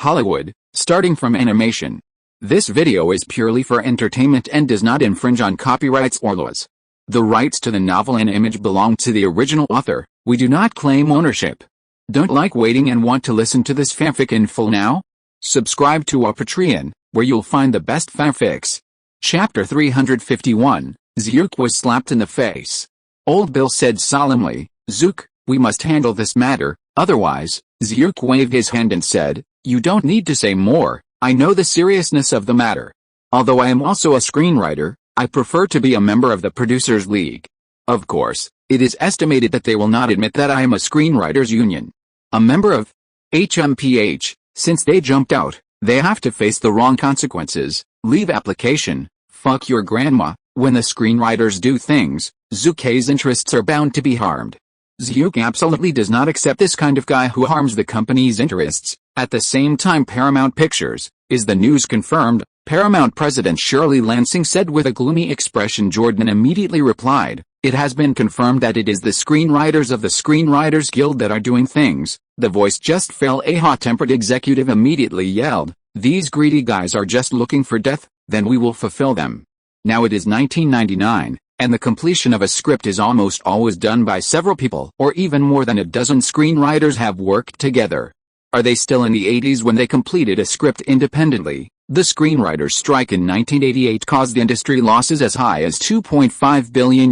Hollywood, starting from animation. This video is purely for entertainment and does not infringe on copyrights or laws. The rights to the novel and image belong to the original author. We do not claim ownership. Don't like waiting and want to listen to this fanfic in full now? Subscribe to our Patreon, where you'll find the best fanfics. Chapter 351, Zhu was slapped in the face. Old Bill said solemnly, "Zhu, we must handle this matter, otherwise." Zhu waved his hand and said, "You don't need to say more, I know the seriousness of the matter. Although I am also a screenwriter, I prefer to be a member of the Producers League. Of course, it is estimated that they will not admit that I am a screenwriters union. A member of HMPH, since they jumped out, they have to face the wrong consequences, leave application, fuck your grandma. When the screenwriters do things, Zhu Ke's interests are bound to be harmed. Zhu absolutely does not accept this kind of guy who harms the company's interests." At the same time, Paramount Pictures, "Is the news confirmed?" Paramount President Shirley Lansing said with a gloomy expression. Jordan immediately replied, "It has been confirmed that it is the screenwriters of the Screenwriters Guild that are doing things." The voice just fell. A hot-tempered executive immediately yelled, "These greedy guys are just looking for death, then we will fulfill them." Now it is 1999, and the completion of a script is almost always done by several people, or even more than a dozen screenwriters have worked together. Are they still in the 80s when they completed a script independently? The screenwriters' strike in 1988 caused industry losses as high as $2.5 billion.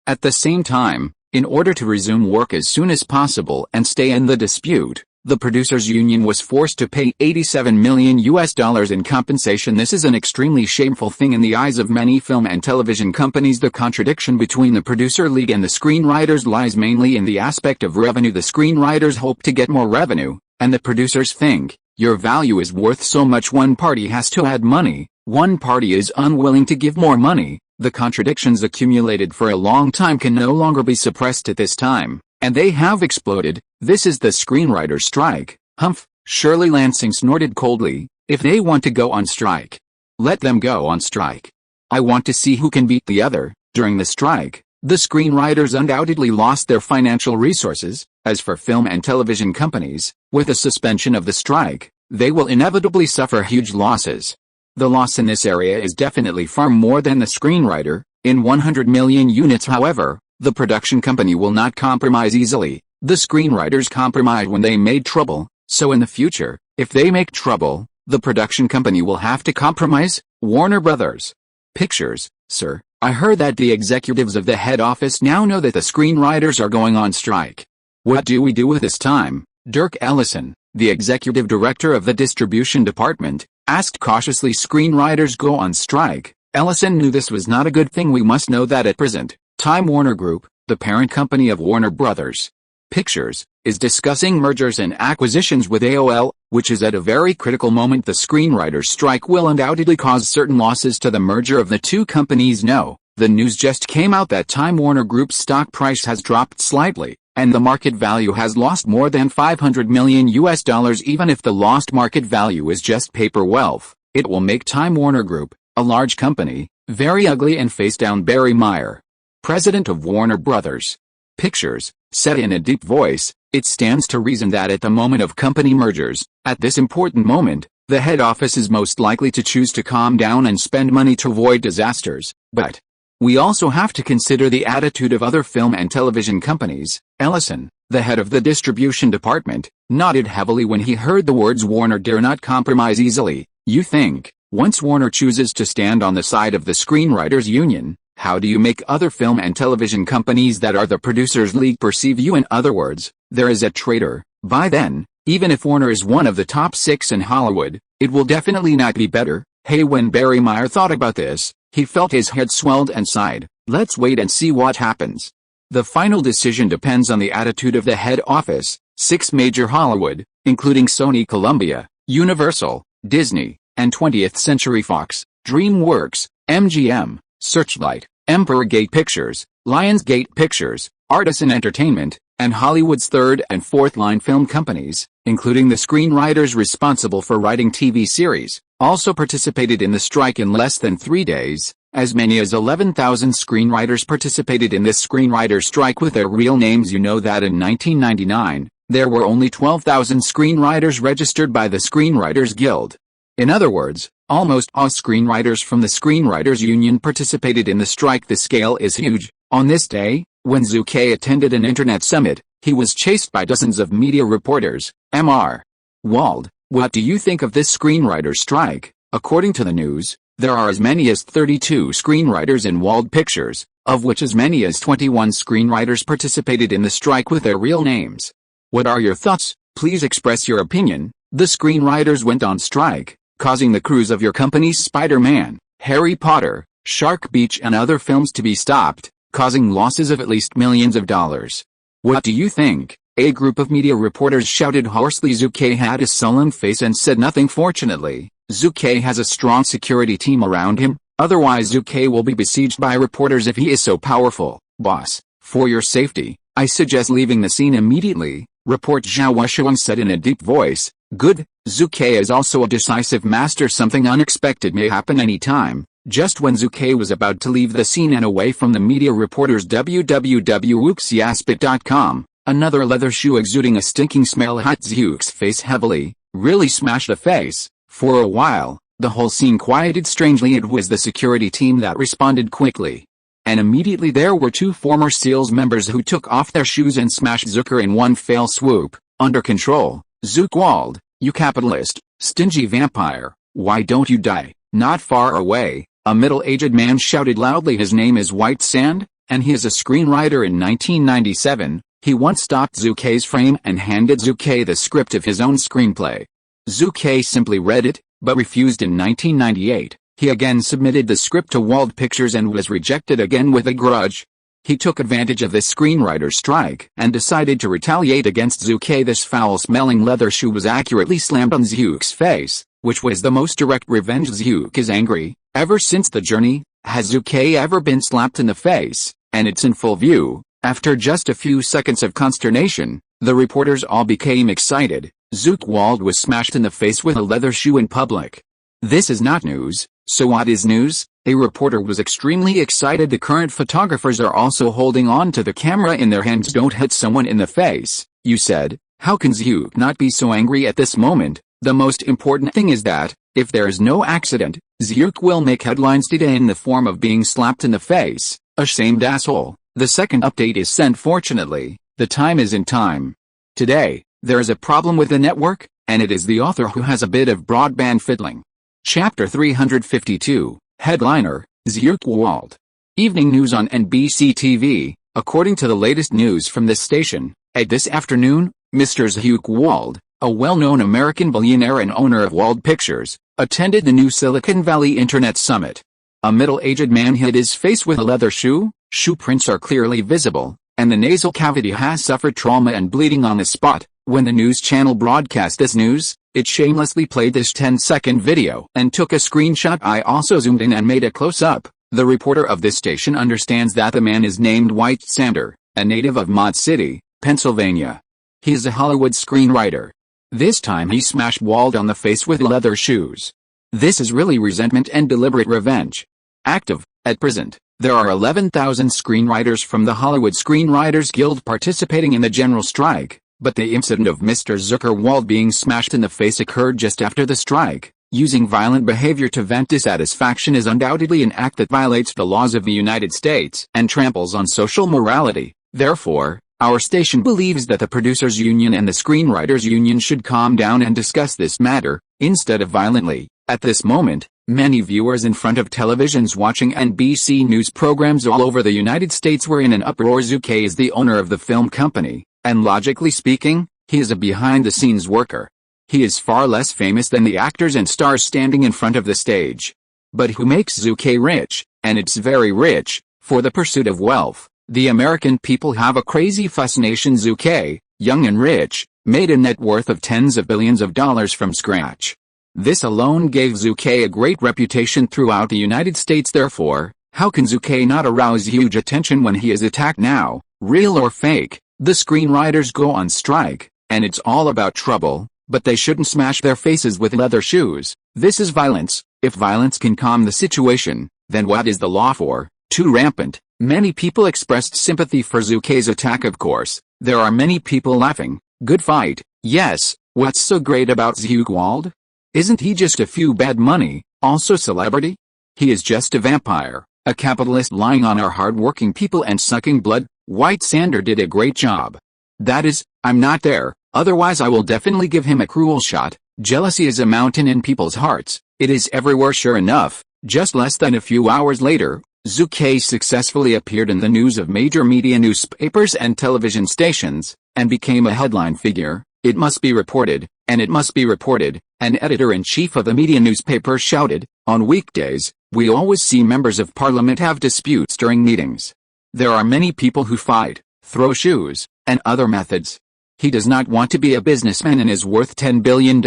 At the same time, in order to resume work as soon as possible and stay in the dispute, the producers' union was forced to pay $87 million in compensation. This is an extremely shameful thing in the eyes of many film and television companies. The contradiction between the Producer League and the screenwriters lies mainly in the aspect of revenue. The screenwriters hope to get more revenue, and the producers think, your value is worth so much. One party has to add money, one party is unwilling to give more money. The contradictions accumulated for a long time can no longer be suppressed at this time, and they have exploded. This is the screenwriter strike. Humph, Shirley Lansing snorted coldly. If they want to go on strike, let them go on strike. I want to see who can beat the other. During the strike, the screenwriters undoubtedly lost their financial resources. As for film and television companies, with the suspension of the strike, they will inevitably suffer huge losses. The loss in this area is definitely far more than the screenwriter, in 100 million units. However, the production company will not compromise easily. The screenwriters compromised when they made trouble, so in the future, if they make trouble, the production company will have to compromise. Warner Brothers Pictures, sir, I heard that the executives of the head office now know that the screenwriters are going on strike. What do we do with this time? Dirk Ellison, the executive director of the distribution department, asked cautiously. Screenwriters go on strike. Ellison knew this was not a good thing. We must know that at present, Time Warner Group, the parent company of Warner Brothers Pictures, is discussing mergers and acquisitions with AOL, which is at a very critical moment. The screenwriters' strike will undoubtedly cause certain losses to the merger of the two companies. No, the news just came out that Time Warner Group's stock price has dropped slightly, and the market value has lost more than $500 million. Even if the lost market value is just paper wealth, it will make Time Warner Group, a large company, very ugly and face down. Barry Meyer, president of Warner Brothers Pictures, said in a deep voice, "It stands to reason that at the moment of company mergers, at this important moment, the head office is most likely to choose to calm down and spend money to avoid disasters. But we also have to consider the attitude of other film and television companies." Ellison, the head of the distribution department, nodded heavily when he heard the words Warner dare not compromise easily. You think, once Warner chooses to stand on the side of the screenwriters union, how do you make other film and television companies that are the Producers League perceive you? In other words, there is a traitor. By then, even if Warner is one of the top 6 in Hollywood, it will definitely not be better. Hey, when Barry Meyer thought about this, he felt his head swelled and sighed. Let's wait and see what happens. The final decision depends on the attitude of the head office. 6 major Hollywood, including Sony, Columbia, Universal, Disney, and 20th Century Fox, DreamWorks, MGM, Searchlight, Emperor Gate Pictures, Lionsgate Pictures, Artisan Entertainment, and Hollywood's third and fourth line film companies, including the screenwriters responsible for writing TV series, also participated in the strike in less than 3 days. As many as 11,000 screenwriters participated in this screenwriter strike with their real names. You know that in 1999, there were only 12,000 screenwriters registered by the Screenwriters Guild. In other words, almost all screenwriters from the Screenwriters Union participated in the strike. The scale is huge. On this day, when Zhu Ke attended an internet summit, he was chased by dozens of media reporters. Mr. Wald, what do you think of this screenwriter strike? According to the news, there are as many as 32 screenwriters in Wald Pictures, of which as many as 21 screenwriters participated in the strike with their real names. What are your thoughts? Please express your opinion. The screenwriters went on strike, causing the crews of your company's Spider-Man, Harry Potter, Shark Beach and other films to be stopped, causing losses of at least millions of dollars. What do you think? A group of media reporters shouted hoarsely. Zhu Ke had a sullen face and said nothing. Fortunately, Zhu Ke has a strong security team around him, otherwise Zhu Ke will be besieged by reporters if he is so powerful. Boss, for your safety, I suggest leaving the scene immediately, Report Zhao Wushuang said in a deep voice. Good. Zhu Ke is also a decisive master. Something unexpected may happen any time. Just when Zhu Ke was about to leave the scene and away from the media reporters, www.wuxiaspit.com, another leather shoe exuding a stinking smell hit Zhu's face heavily, really smashed the face. For a while, the whole scene quieted strangely. It was the security team that responded quickly. And immediately there were two former SEALs members who took off their shoes and smashed Zucker in one fell swoop. Under control. Zhu Ke Wald, you capitalist, stingy vampire, why don't you die? Not far away, a middle-aged man shouted loudly. His name is White Sand, and he is a screenwriter. In 1997, he once stopped Zhu Ke's frame and handed Zhu Ke the script of his own screenplay. Zhu Ke simply read it, but refused. In 1998, he again submitted the script to Wald Pictures and was rejected again with a grudge. He took advantage of this screenwriter strike and decided to retaliate against Zhu Ke. This foul-smelling leather shoe was accurately slammed on Zhu's face, which was the most direct revenge. Zhu is angry. Ever since the journey, has Zhu Ke ever been slapped in the face? And it's in full view. After just a few seconds of consternation, the reporters all became excited. Zhu Ke Wald was smashed in the face with a leather shoe in public. This is not news. So what is news? A reporter was extremely excited. The current photographers are also holding on to the camera in their hands. Don't hit someone in the face, you said. How can Zhu not be so angry at this moment? The most important thing is that, if there is no accident, Zhu will make headlines today in the form of being slapped in the face. Ashamed asshole. The second update is sent. Fortunately, the time is in time. Today, there is a problem with the network, and it is the author who has a bit of broadband fiddling. Chapter 352, Headliner, Zhu Ke Wald. Evening news on NBC TV. According to the latest news from this station, this afternoon, Mr. Zhu Ke Wald, a well-known American billionaire and owner of Wald Pictures, attended the new Silicon Valley Internet Summit. A middle-aged man hid his face with a leather shoe. Shoe prints are clearly visible, and the nasal cavity has suffered trauma and bleeding on the spot. When the news channel broadcast this news, it shamelessly played this 10-second video and took a screenshot. I also zoomed in and made a close-up. The reporter of this station understands that the man is named White Sander, a native of Mod City, Pennsylvania. He is a Hollywood screenwriter. This time he smashed Wald on the face with leather shoes. This is really resentment and deliberate revenge. Active. At present, there are 11,000 screenwriters from the Hollywood Screenwriters Guild participating in the general strike. But the incident of Mr. Zhu Ke Wald being smashed in the face occurred just after the strike. Using violent behavior to vent dissatisfaction is undoubtedly an act that violates the laws of the United States and tramples on social morality. Therefore, our station believes that the Producers Union and the Screenwriters Union should calm down and discuss this matter, instead of violently. At this moment, many viewers in front of televisions watching NBC News programs all over the United States were in an uproar. Zhu Ke is the owner of the film company. And logically speaking, he is a behind-the-scenes worker. He is far less famous than the actors and stars standing in front of the stage. But who makes Zhu Ke rich? And it's very rich, for the pursuit of wealth. The American people have a crazy fascination. Zhu Ke, young and rich, made a net worth of tens of billions of dollars from scratch. This alone gave Zhu Ke a great reputation throughout the United States. Therefore, how can Zhu Ke not arouse huge attention when he is attacked now, real or fake? The screenwriters go on strike, and it's all about trouble, but they shouldn't smash their faces with leather shoes. This is violence. If violence can calm the situation, then what is the law for? Too rampant. Many people expressed sympathy for Zhu Ke's attack. Of course, there are many people laughing, Good fight, yes. What's so great about Zhu Ke Wald? Isn't he just a few bad money, also celebrity? He is just a vampire, a capitalist lying on our hard-working people and sucking blood. White Sander did a great job. That is, I'm not there, otherwise I will definitely give him a cruel shot. Jealousy is a mountain in people's hearts. It is everywhere sure enough. Just less than a few hours later, Zhu Ke successfully appeared in the news of major media newspapers and television stations, and became a headline figure. It must be reported, and it must be reported, an editor-in-chief of the media newspaper shouted. On weekdays, we always see members of parliament have disputes during meetings. There are many people who fight, throw shoes, and other methods. He does not want to be a businessman and is worth $10 billion.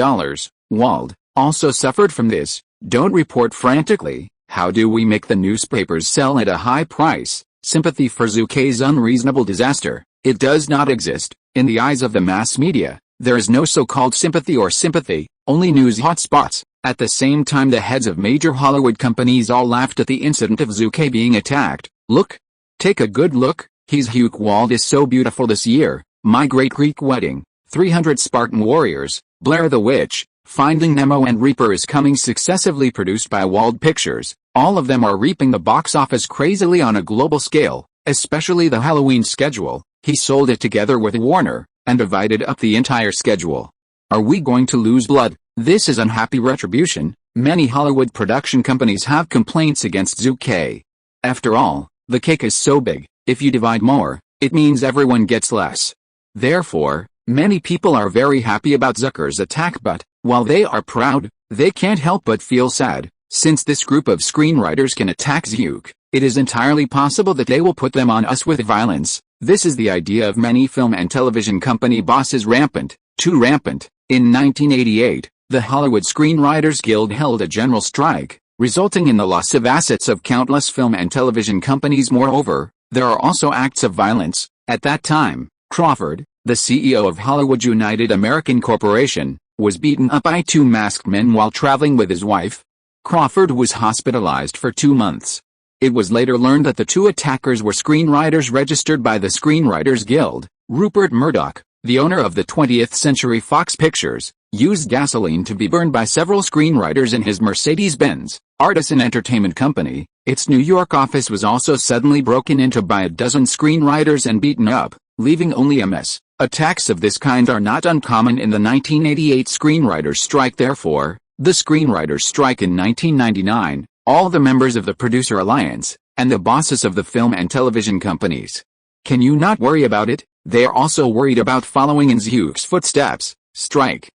Wald also suffered from this. Don't report frantically. How do we make the newspapers sell at a high price? Sympathy for Zhu Ke's unreasonable disaster. It does not exist. In the eyes of the mass media, there is no so-called sympathy or sympathy, only news hotspots. At the same time, the heads of major Hollywood companies all laughed at the incident of Zhu Ke being attacked. Look. Take a good look. Zhu Ke Wald is so beautiful this year. My Great Greek Wedding, 300 Spartan Warriors, Blair the Witch, Finding Nemo and Reaper is coming, successively produced by Wald Pictures. All of them are reaping the box office crazily on a global scale, especially the Halloween schedule. He sold it together with Warner, and divided up the entire schedule. Are we going to lose blood? This is unhappy retribution. Many Hollywood production companies have complaints against Zhu Ke. After all, the cake is so big, if you divide more, it means everyone gets less. Therefore, many people are very happy about Zucker's attack, but, while they are proud, they can't help but feel sad. Since this group of screenwriters can attack Zhu Ke, it is entirely possible that they will put them on us with violence. This is the idea of many film and television company bosses. Rampant, too rampant. In 1988, the Hollywood Screenwriters Guild held a general strike, resulting in the loss of assets of countless film and television companies. Moreover, there are also acts of violence. At that time, Crawford, the CEO of Hollywood United American Corporation, was beaten up by two masked men while traveling with his wife. Crawford was hospitalized for 2 months. It was later learned that the two attackers were screenwriters registered by the Screenwriters Guild. Rupert Murdoch, the owner of the 20th Century Fox Pictures, used gasoline to be burned by several screenwriters in his Mercedes-Benz, Artisan Entertainment Company. Its New York office was also suddenly broken into by a dozen screenwriters and beaten up, leaving only a mess. Attacks of this kind are not uncommon in the 1988 screenwriters' strike. Therefore, the screenwriters' strike in 1999, all the members of the Producer Alliance, and the bosses of the film and television companies. Can you not worry about it? They are also worried about following in Zhu Ke's footsteps. Strike,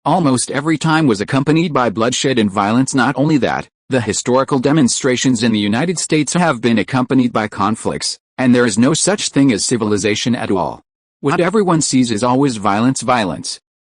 almost every time was accompanied by bloodshed and violence. Not only that, the historical demonstrations in the United States have been accompanied by conflicts, and there is no such thing as civilization at all. What everyone sees is always violence.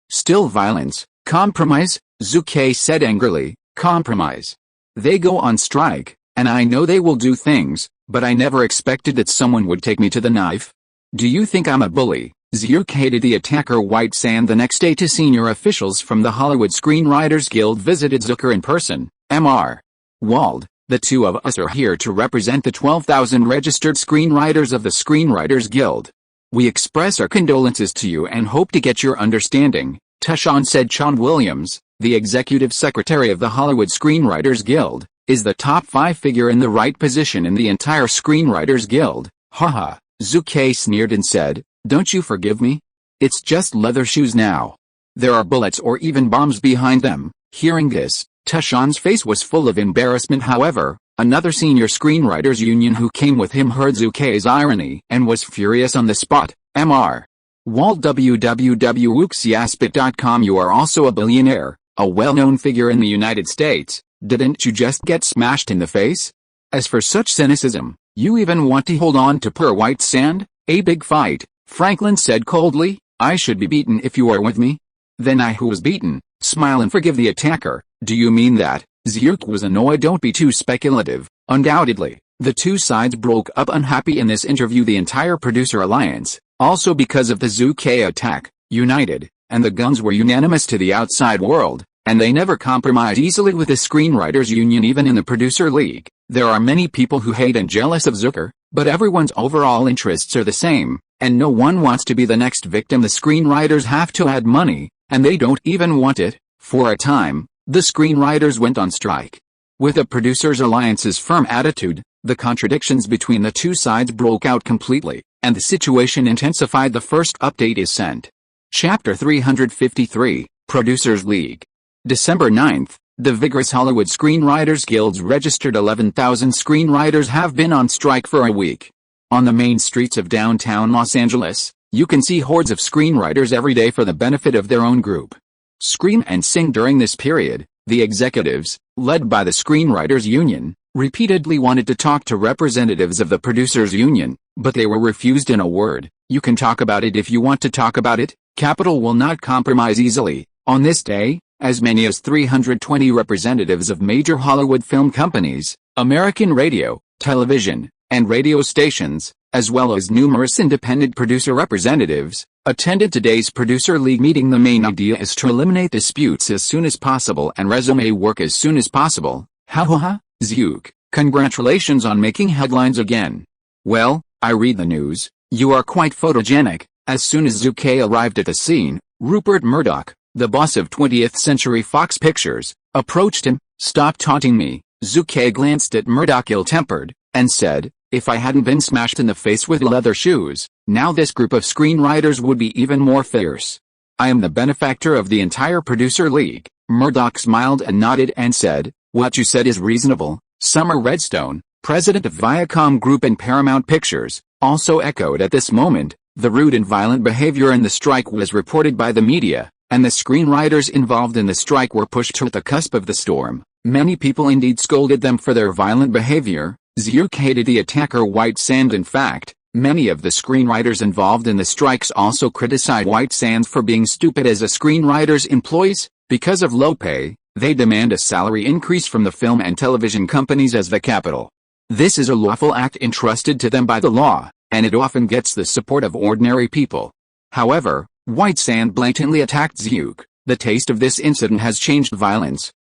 Still violence. Compromise, Zhu Ke said angrily. Compromise. They go on strike, and I know they will do things, but I never expected that someone would take me to the knife. Do you think I'm a bully? Zhu Ke hated the attacker. White Sand. The next day, two senior officials from the Hollywood Screenwriters Guild visited Zucker in person. Mr. Wald, the two of us are here to represent the 12,000 registered screenwriters of the Screenwriters Guild. We express our condolences to you and hope to get your understanding, Tushawn said. Sean Williams, the executive secretary of the Hollywood Screenwriters Guild, is the top 5 figure in the right position in the entire Screenwriters Guild. Haha, Zhu Ke sneered and said, don't you forgive me? It's just leather shoes now. There are bullets or even bombs behind them. Hearing this, Tushawn's face was full of embarrassment. However, another senior screenwriters union who came with him heard Zhu Ke's irony and was furious on the spot. Mr. Wald, www.wuxiaspit.com. You are also a billionaire, a well-known figure in the United States. Didn't you just get smashed in the face? As for such cynicism, you even want to hold on to poor White Sand? A big fight, Franklin said coldly. I should be beaten if you are with me. Then I who was beaten, smile and forgive the attacker. Do you mean that? Zhu Ke was annoyed. Don't be too speculative. Undoubtedly, the two sides broke up unhappy in this interview. The entire Producer Alliance, also because of the Zhu Ke attack, united, and the guns were unanimous to the outside world, and they never compromise easily with the Screenwriters Union even in the Producer League. There are many people who hate and jealous of Zucker, But everyone's overall interests are the same, and no one wants to be the next victim. The screenwriters have to add money, and they don't even want it. For a time, the screenwriters went on strike. With the Producers Alliance's firm attitude, the contradictions between the two sides broke out completely, and the situation intensified. The first update is sent. Chapter 353, Producers League. December 9th, the vigorous Hollywood Screenwriters Guild's registered 11,000 screenwriters have been on strike for a week. On the main streets of downtown Los Angeles, you can see hordes of screenwriters every day for the benefit of their own group. Scream and sing. During this period, the executives, led by the Screenwriters Union, repeatedly wanted to talk to representatives of the Producers Union, but they were refused in a word: you can talk about it if you want to talk about it. Capital will not compromise easily. On this day, as many as 320 representatives of major Hollywood film companies, American radio, television, and radio stations, as well as numerous independent producer representatives, attended today's Producer League meeting. The main idea is to eliminate disputes as soon as possible and resume work as soon as possible. Ha, Zhuke, congratulations on making headlines again. Well, I read the news. You are quite photogenic. As soon as Zhu Ke arrived at the scene, Rupert Murdoch, the boss of 20th Century Fox Pictures, approached him. Stop taunting me. Zhu Ke glanced at Murdoch ill-tempered, and said, if I hadn't been smashed in the face with leather shoes, now this group of screenwriters would be even more fierce. I am the benefactor of the entire Producer League. Murdoch smiled and nodded and said, what you said is reasonable. Summer Redstone, president of Viacom Group and Paramount Pictures, also echoed at this moment. The rude and violent behavior in the strike was reported by the media, and the screenwriters involved in the strike were pushed to the cusp of the storm. Many people indeed scolded them for their violent behavior. Zhuke hated the attacker White Sand. In fact, many of the screenwriters involved in the strikes also criticized White Sands for being stupid as a screenwriter's employees. Because of low pay, they demand a salary increase from the film and television companies as the capital. This is a lawful act entrusted to them by the law, and it often gets the support of ordinary people. However, White Sand blatantly attacked Zhuke. The taste of this incident has changed. Violence.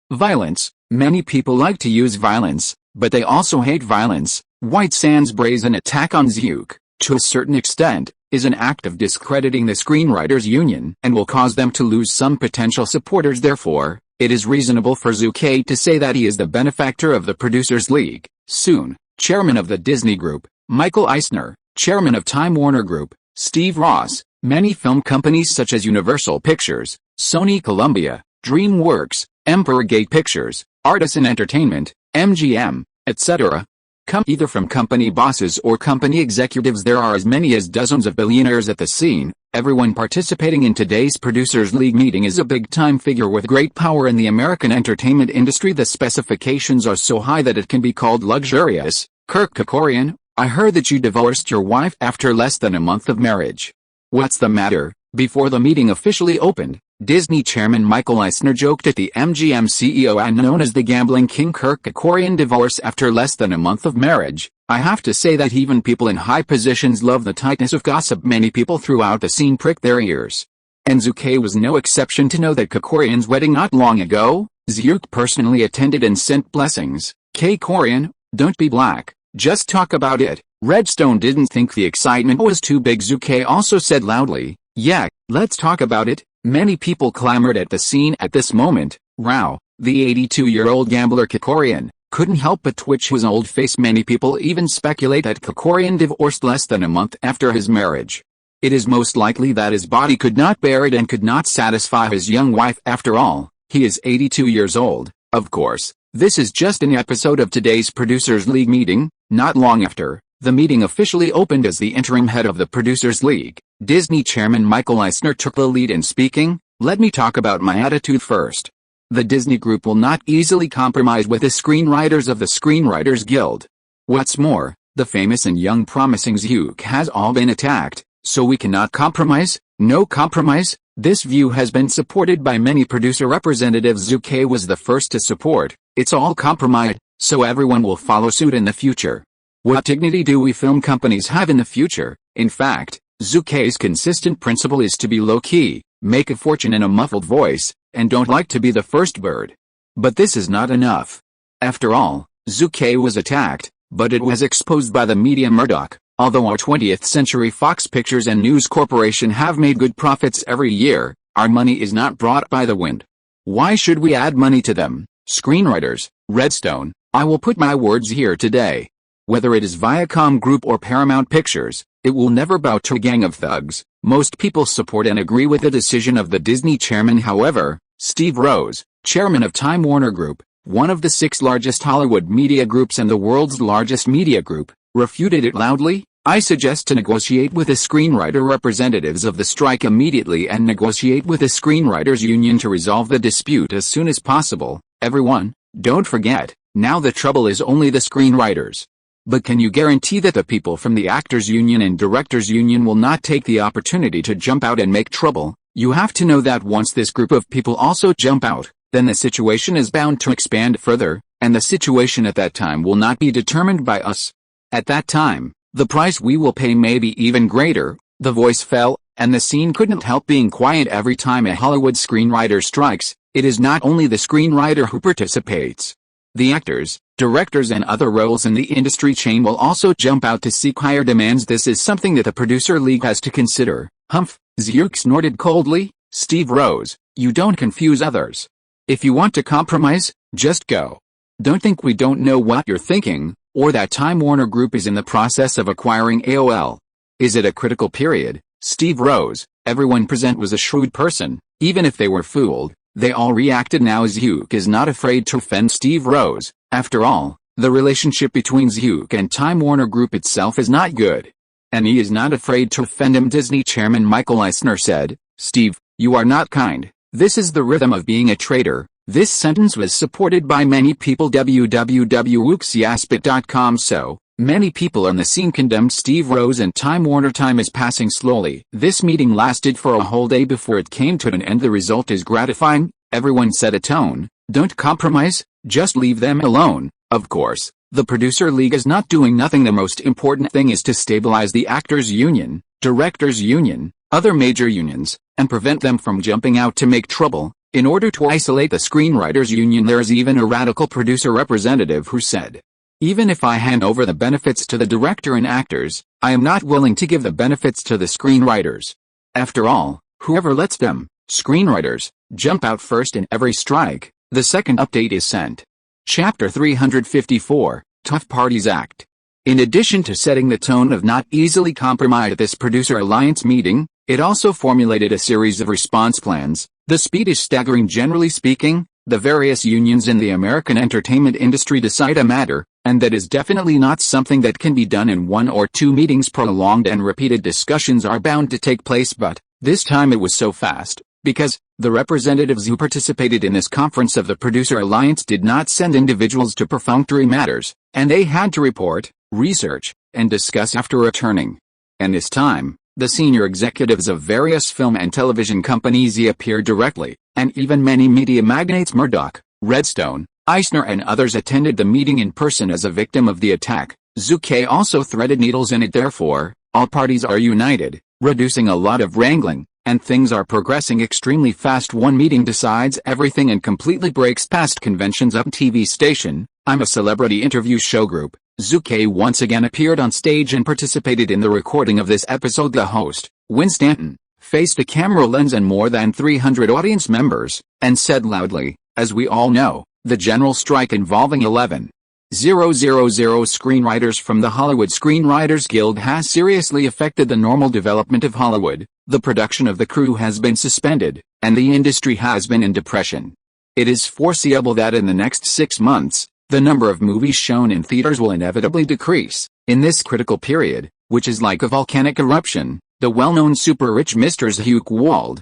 Many people like to use violence, but they also hate violence. White Sand's brazen attack on Zhuke, to a certain extent, is an act of discrediting the Screenwriters Union and will cause them to lose some potential supporters. Therefore, it is reasonable for Zhu Ke to say that he is the benefactor of the Producers League. Soon, chairman of the Disney Group, Michael Eisner, chairman of Time Warner Group, Steve Ross, many film companies such as Universal Pictures, Sony Columbia, DreamWorks, Emperor Gate Pictures, Artisan Entertainment, MGM, etc. come either from company bosses or company executives. There are as many as dozens of billionaires at the scene. Everyone participating in today's Producers League meeting is a big-time figure with great power in the American entertainment industry. The specifications are so high that it can be called luxurious. Kirk Kerkorian, I heard that you divorced your wife after less than a month of marriage. What's the matter? Before the meeting officially opened, Disney chairman Michael Eisner joked at the MGM CEO and known as the gambling king Kirk Kerkorian divorce after less than a month of marriage. I have to say that even people in high positions love the tightness of gossip. Many people throughout the scene pricked their ears. And Zhu Ke was no exception. To know that Kerkorian's wedding not long ago, Zhuke personally attended and sent blessings. Kerkorian, don't be black, just talk about it. Redstone didn't think the excitement was too big. Zhu Ke also said loudly, yeah, let's talk about it. Many people clamored at the scene at this moment. Rao, the 82-year-old gambler Kerkorian, couldn't help but twitch his old face. Many people even speculate that Kerkorian divorced less than a month after his marriage. It is most likely that his body could not bear it and could not satisfy his young wife. After all, he is 82 years old. Of course, this is just an episode of today's Producers League meeting. Not long after the meeting officially opened, as the interim head of the Producers League, Disney chairman Michael Eisner took the lead in speaking. Let me talk about my attitude first. The Disney Group will not easily compromise with the screenwriters of the Screenwriters Guild. What's more, the famous and young promising Zhuke has all been attacked, so we cannot compromise. No compromise. This view has been supported by many producer representatives. Zhu Ke was the first to support. It's all compromise, so everyone will follow suit in the future. What dignity do we film companies have in the future? In fact, Zhu Ke's consistent principle is to be low-key, make a fortune in a muffled voice, and don't like to be the first bird. But this is not enough. After all, Zhu Ke was attacked, But it was exposed by the media Murdoch. Although our 20th Century Fox Pictures and News Corporation have made good profits every year, our money is not brought by the wind. Why should we add money to them? Screenwriters, Redstone, I will put my words here today. Whether it is Viacom Group or Paramount Pictures, it will never bow to a gang of thugs. Most people support and agree with the decision of the Disney chairman. However, Steve Rose, chairman of Time Warner Group, one of the 6 largest Hollywood media groups and the world's largest media group, refuted it loudly. I suggest to negotiate with the screenwriter representatives of the strike immediately and negotiate with the screenwriters union to resolve the dispute as soon as possible. Everyone, don't forget, now the trouble is only the screenwriters. But can you guarantee that the people from the actors union and directors union will not take the opportunity to jump out and make trouble? You have to know that once this group of people also jump out, then the situation is bound to expand further, and the situation at that time will not be determined by us. At that time, the price we will pay may be even greater. The voice fell, and the scene couldn't help being quiet. Every time a Hollywood screenwriter strikes, it is not only the screenwriter who participates. The actors, directors and other roles in the industry chain will also jump out to seek higher demands. This is something that the producer league has to consider. Humph, Zhu snorted coldly. Steve Rose, you don't confuse others. If you want to compromise, just go. Don't think we don't know what you're thinking, or that Time Warner Group is in the process of acquiring AOL. Is it a critical period? Steve Rose, everyone present was a shrewd person. Even if they were fooled, they all reacted. Now Zhu is not afraid to offend Steve Rose. After all, the relationship between Zhu and Time Warner Group itself is not good. And he is not afraid to offend him. Disney chairman Michael Eisner said, Steve, you are not kind. This is the rhythm of being a traitor. This sentence was supported by many people. www.uxiaspit.com. So many people on the scene condemned Steve Rose and Time Warner. Time is passing slowly. This meeting lasted for a whole day before it came to an end. The result is gratifying. Everyone set a tone. Don't compromise, just leave them alone. Of course, the producer league is not doing nothing. The most important thing is to stabilize the actors union, directors union, other major unions, and prevent them from jumping out to make trouble. In order to isolate the screenwriters union, there is even a radical producer representative who said, even if I hand over the benefits to the director and actors, I am not willing to give the benefits to the screenwriters. After all, whoever lets them, screenwriters, jump out first in every strike, the second update is sent. Chapter 354, Tough Parties Act. In addition to setting the tone of not easily compromised at this producer alliance meeting, it also formulated a series of response plans. The speed is staggering. Generally speaking, the various unions in the American entertainment industry decide a matter, and that is definitely not something that can be done in 1 or 2 meetings. Prolonged and repeated discussions are bound to take place, but this time it was so fast, because the representatives who participated in this conference of the Producer Alliance did not send individuals to perfunctory matters, and they had to report, research, and discuss after returning. And this time, the senior executives of various film and television companies appeared directly, and even many media magnates Murdoch, Redstone, Eisner and others attended the meeting in person as a victim of the attack. Zhu Ke also threaded needles in it. Therefore, all parties are united, reducing a lot of wrangling, and things are progressing extremely fast. One meeting decides everything and completely breaks past conventions. Up TV station, I'm a celebrity interview show group. Zhu Ke once again appeared on stage and participated in the recording of this episode. The host, Win Stanton, faced a camera lens and more than 300 audience members, and said loudly, as we all know, the general strike involving 11,000 screenwriters from the Hollywood Screenwriters Guild has seriously affected the normal development of Hollywood. The production of the crew has been suspended, and the industry has been in depression. It is foreseeable that in the next 6 months, the number of movies shown in theaters will inevitably decrease. In this critical period, which is like a volcanic eruption, the well-known super-rich Mr. Zhu Ke Wald,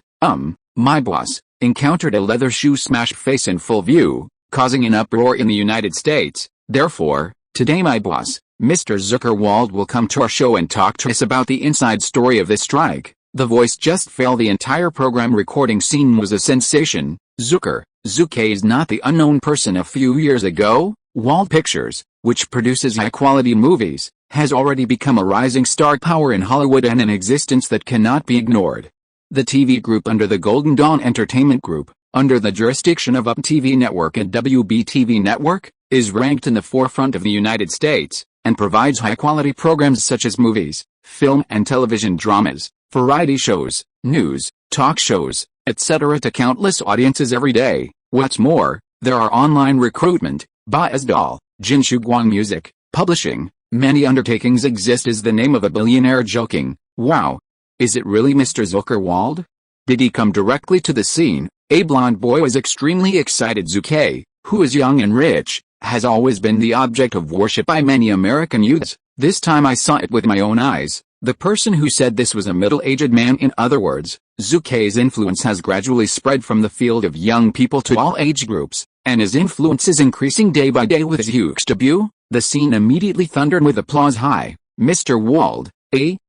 my boss, encountered a leather shoe smash face in full view, causing an uproar in the United States. Therefore, today my boss, Mr. Zhu Ke Wald, will come to our show and talk to us about the inside story of this strike. The voice just fell. The entire program recording scene was a sensation. Zhu Ke is not the unknown person. A few years ago, Wald Pictures, which produces high-quality movies, has already become a rising star power in Hollywood and an existence that cannot be ignored. The TV group under the Golden Dawn Entertainment Group, under the jurisdiction of Up TV Network and WB TV Network, is ranked in the forefront of the United States. and provides high-quality programs such as movies, film and television dramas, variety shows, news, talk shows, etc. to countless audiences every day. What's more, there are online recruitment, Bazdal, Jinshuguang music, publishing, many undertakings exist is the name of a billionaire joking. Wow. Is it really Mr. Zhu Ke Wald? Did he come directly to the scene? A blonde boy was extremely excited. Zhu Ke, who is young and rich, has always been the object of worship by many American youths. This time I saw it with my own eyes. The person who said this was a middle-aged man. In other words, Zhu Ke's influence has gradually spread from the field of young people to all age groups, and his influence is increasing day by day with his huge debut. The scene immediately thundered with applause. Hi, Mr. Wald,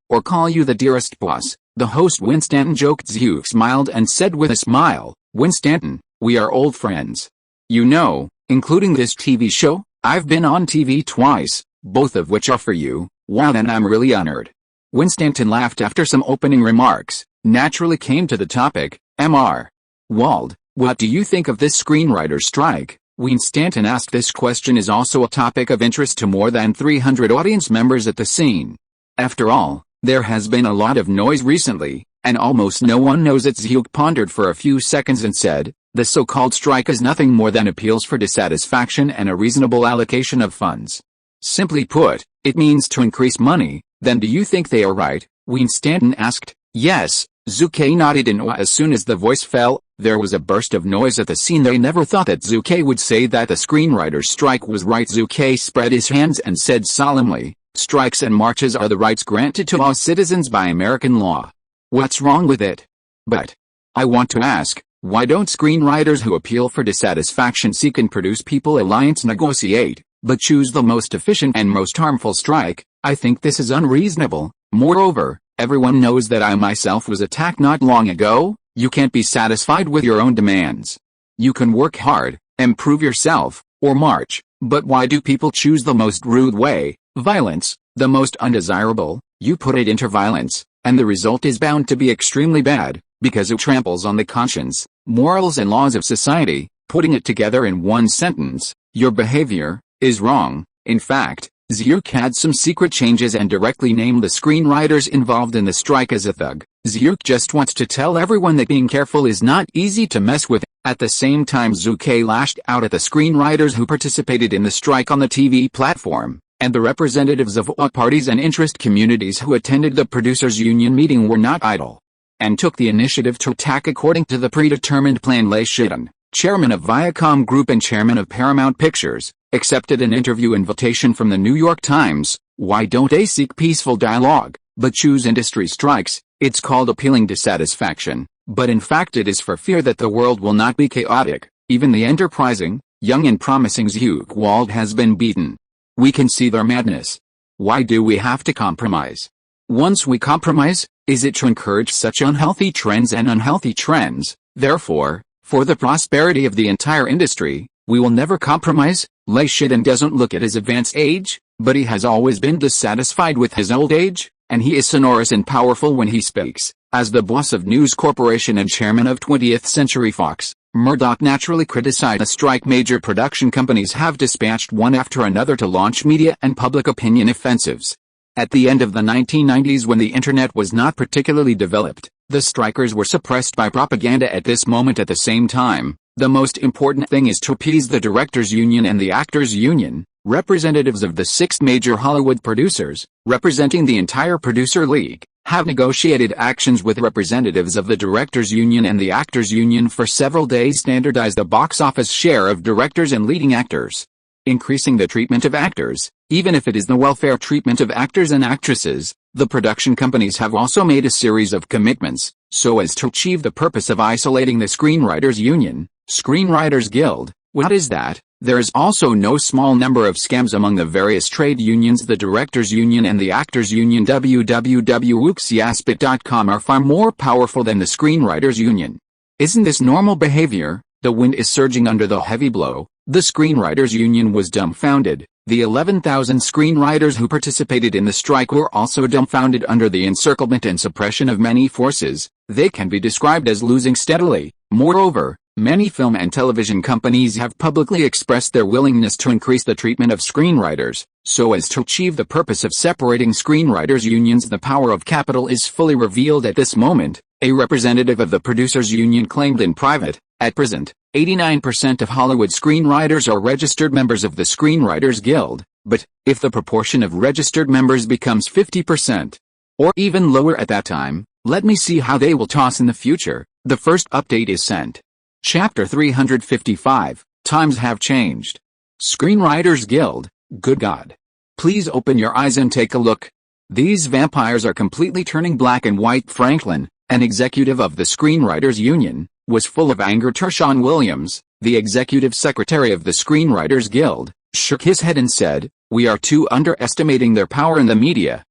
or call you the dearest boss, the host Winstanton joked. Zhu smiled and said with a smile, Winstanton, we are old friends. You know, including this TV show, I've been on TV twice, both of which are for you. Wow, then I'm really honored. Winstanton laughed after some opening remarks, naturally came to the topic. Mr. Wald, what do you think of this screenwriter strike? Winstanton asked. This question is also a topic of interest to more than 300 audience members at the scene. After all, there has been a lot of noise recently, and almost no one knows it. Zhu pondered for a few seconds and said, the so-called strike is nothing more than appeals for dissatisfaction and a reasonable allocation of funds. Simply put, it means to increase money. Then do you think they are right? Winstanton asked. Yes, Zhu Ke nodded in awe. As soon as the voice fell, there was a burst of noise at the scene. They never thought that Zhu Ke would say that the screenwriter's strike was right. Zhu Ke spread his hands and said solemnly, strikes and marches are the rights granted to all citizens by American law. What's wrong with it? But I want to ask, why don't screenwriters who appeal for dissatisfaction seek and produce people alliance negotiate, but choose the most efficient and most harmful strike? I think this is unreasonable. Moreover, everyone knows that I myself was attacked not long ago. You can't be satisfied with your own demands. You can work hard, improve yourself, or march, but why do people choose the most rude way, violence, the most undesirable? You put it into violence, and the result is bound to be extremely bad, because it tramples on the conscience, morals and laws of society. Putting it together in one sentence, your behavior is wrong. In fact, Zhu had some secret changes and directly named the screenwriters involved in the strike as a thug. Zhu just wants to tell everyone that being careful is not easy to mess with. At the same time, Zhu Ke lashed out at the screenwriters who participated in the strike on the TV platform, and the representatives of all parties and interest communities who attended the producers' union meeting were not idle, and took the initiative to attack according to the predetermined plan. Lei Shidan, chairman of Viacom Group and chairman of Paramount Pictures, accepted an interview invitation from the New York Times. Why don't they seek peaceful dialogue, but choose industry strikes? It's called appealing dissatisfaction, but in fact it is for fear that the world will not be chaotic. Even the enterprising, young and promising Zhu Ke Wald has been beaten. We can see their madness. Why do we have to compromise? Once we compromise, is it to encourage such unhealthy trends and unhealthy trends? Therefore, for the prosperity of the entire industry, we will never compromise. Lei Shidan doesn't look at his advanced age, but he has always been dissatisfied with his old age, and he is sonorous and powerful when he speaks. As the boss of News Corporation and chairman of 20th Century Fox, Murdoch naturally criticized the strike. Major production companies have dispatched one after another to launch media and public opinion offensives. At the end of the 1990s, when the internet was not particularly developed, the strikers were suppressed by propaganda. At this moment, at the same time, the most important thing is to appease the directors' union and the actors' union, representatives of the 6 major Hollywood producers, representing the entire producer league, have negotiated actions with representatives of the directors' union and the actors' union for several days. Standardize the box office share of directors and leading actors, increasing the treatment of actors, even if it is the welfare treatment of actors and actresses. The production companies have also made a series of commitments, so as to achieve the purpose of isolating the Screenwriters Union, Screenwriters Guild. What is that? There is also no small number of scams among the various trade unions. The Directors Union and the Actors Union www.wuxiaspit.com are far more powerful than the Screenwriters Union. Isn't this normal behavior? The wind is surging under the heavy blow. The Screenwriters Union was dumbfounded. The 11,000 screenwriters who participated in the strike were also dumbfounded under the encirclement and suppression of many forces. They can be described as losing steadily. Moreover, many film and television companies have publicly expressed their willingness to increase the treatment of screenwriters. So as to achieve the purpose of separating screenwriters' unions, the power of capital is fully revealed at this moment, a representative of the producers' union claimed in private. At present, 89% of Hollywood screenwriters are registered members of the Screenwriters Guild, but if the proportion of registered members becomes 50%, or even lower at that time, let me see how they will toss in the future. The first update is sent. Chapter 355, Times Have Changed. Screenwriters Guild, good God. Please open your eyes and take a look. These vampires are completely turning black and white. Franklin, an executive of the Screenwriters Union, was full of anger. Tershawn Williams, the executive secretary of the Screenwriters Guild, shook his head and said, "We are too underestimating their power in the media."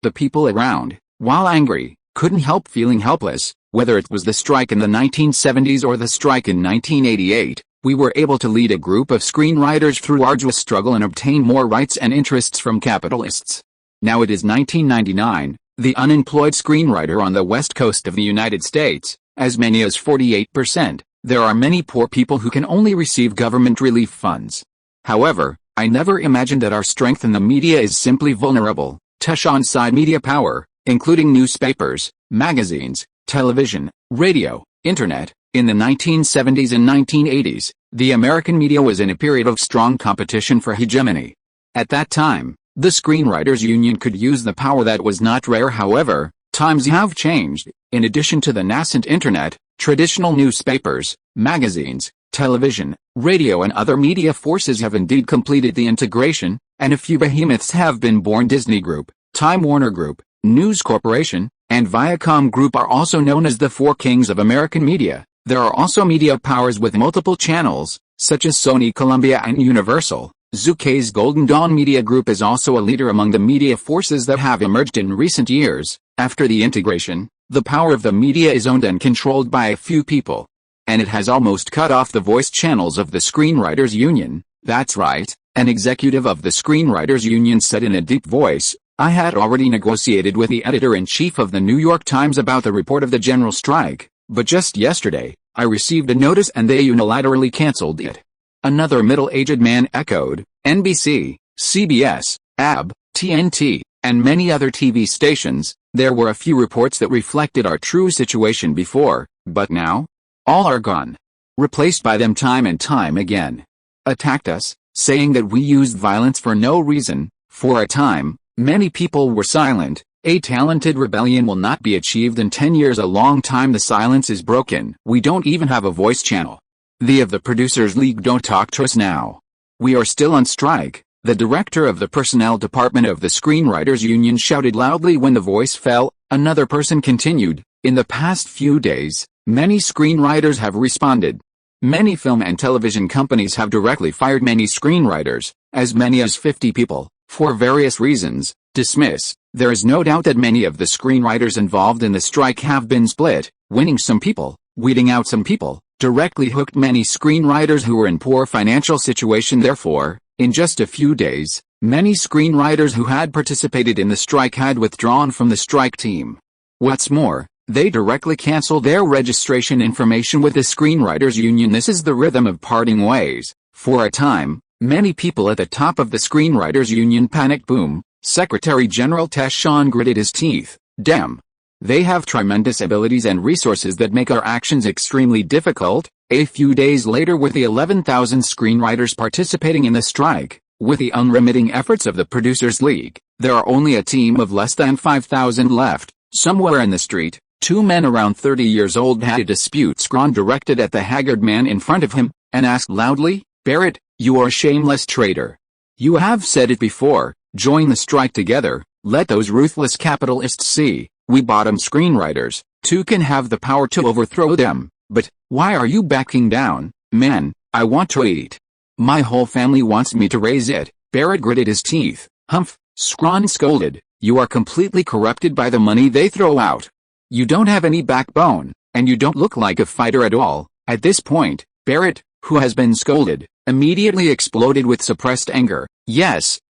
The people around, while angry, couldn't help feeling helpless. Whether it was the strike in the 1970s or the strike in 1988, we were able to lead a group of screenwriters through arduous struggle and obtain more rights and interests from capitalists. Now it is 1999, the unemployed screenwriter on the west coast of the United States, as many as 48%, there are many poor people who can only receive government relief funds. However, I never imagined that our strength in the media is simply vulnerable. Tershawn side media power, including newspapers, magazines, television, radio, internet. In the 1970s and 1980s, the American media was in a period of strong competition for hegemony. At that time, the Screenwriters Union could use the power that was not rare. However, times have changed. In addition to the nascent internet, traditional newspapers, magazines, television, radio and other media forces have indeed completed the integration, and a few behemoths have been born. Disney Group, Time Warner Group, News Corporation, and Viacom Group are also known as the four kings of American media. There are also media powers with multiple channels, such as Sony, Columbia and Universal. Zhu Ke's Golden Dawn Media Group is also a leader among the media forces that have emerged in recent years. After the integration, the power of the media is owned and controlled by a few people. And it has almost cut off the voice channels of the Screenwriters Union. That's right, an executive of the Screenwriters Union said in a deep voice, "I had already negotiated with the editor-in-chief of the New York Times about the report of the general strike, but just yesterday, I received a notice and they unilaterally canceled it." Another middle-aged man echoed, "NBC, CBS, AB, TNT, and many other TV stations, there were a few reports that reflected our true situation before, but now? All are gone. Replaced by them time and time again. Attacked us, saying that we used violence for no reason." For a time, many people were silent. A talented rebellion will not be achieved in 10 years. A long time the silence is broken. We don't even have a voice channel. The of the Producers League don't talk to us now. We are still on strike. The director of the personnel department of the Screenwriters Union shouted loudly when the voice fell. Another person continued, "In the past few days, many screenwriters have responded. Many film and television companies have directly fired many screenwriters, as many as 50 people, for various reasons. Dismiss. There is no doubt that many of the screenwriters involved in the strike have been split, winning some people, weeding out some people, directly hooked many screenwriters who were in poor financial situation. Therefore, in just a few days, many screenwriters who had participated in the strike had withdrawn from the strike team. What's more, they directly canceled their registration information with the Screenwriters Union. This is the rhythm of parting ways. For a time, many people at the top of the Screenwriters Union panicked. Boom. Secretary General Tershawn gritted his teeth. Damn. They have tremendous abilities and resources that make our actions extremely difficult. A few days later, with the 11,000 screenwriters participating in the strike, with the unremitting efforts of the Producers League, there are only a team of less than 5,000 left. Somewhere in the street, two men around 30 years old had a dispute. Scrawn directed at the haggard man in front of him, and asked loudly, "Barrett, you are a shameless traitor. You have said it before, join the strike together, let those ruthless capitalists see, we bottom screenwriters, too, can have the power to overthrow them. But, why are you backing down, man? I want to eat. My whole family wants me to raise it." Barrett gritted his teeth. "Humph," Scrawn scolded, "you are completely corrupted by the money they throw out. You don't have any backbone, and you don't look like a fighter at all." At this point, Barrett, who has been scolded, immediately exploded with suppressed anger. Yes,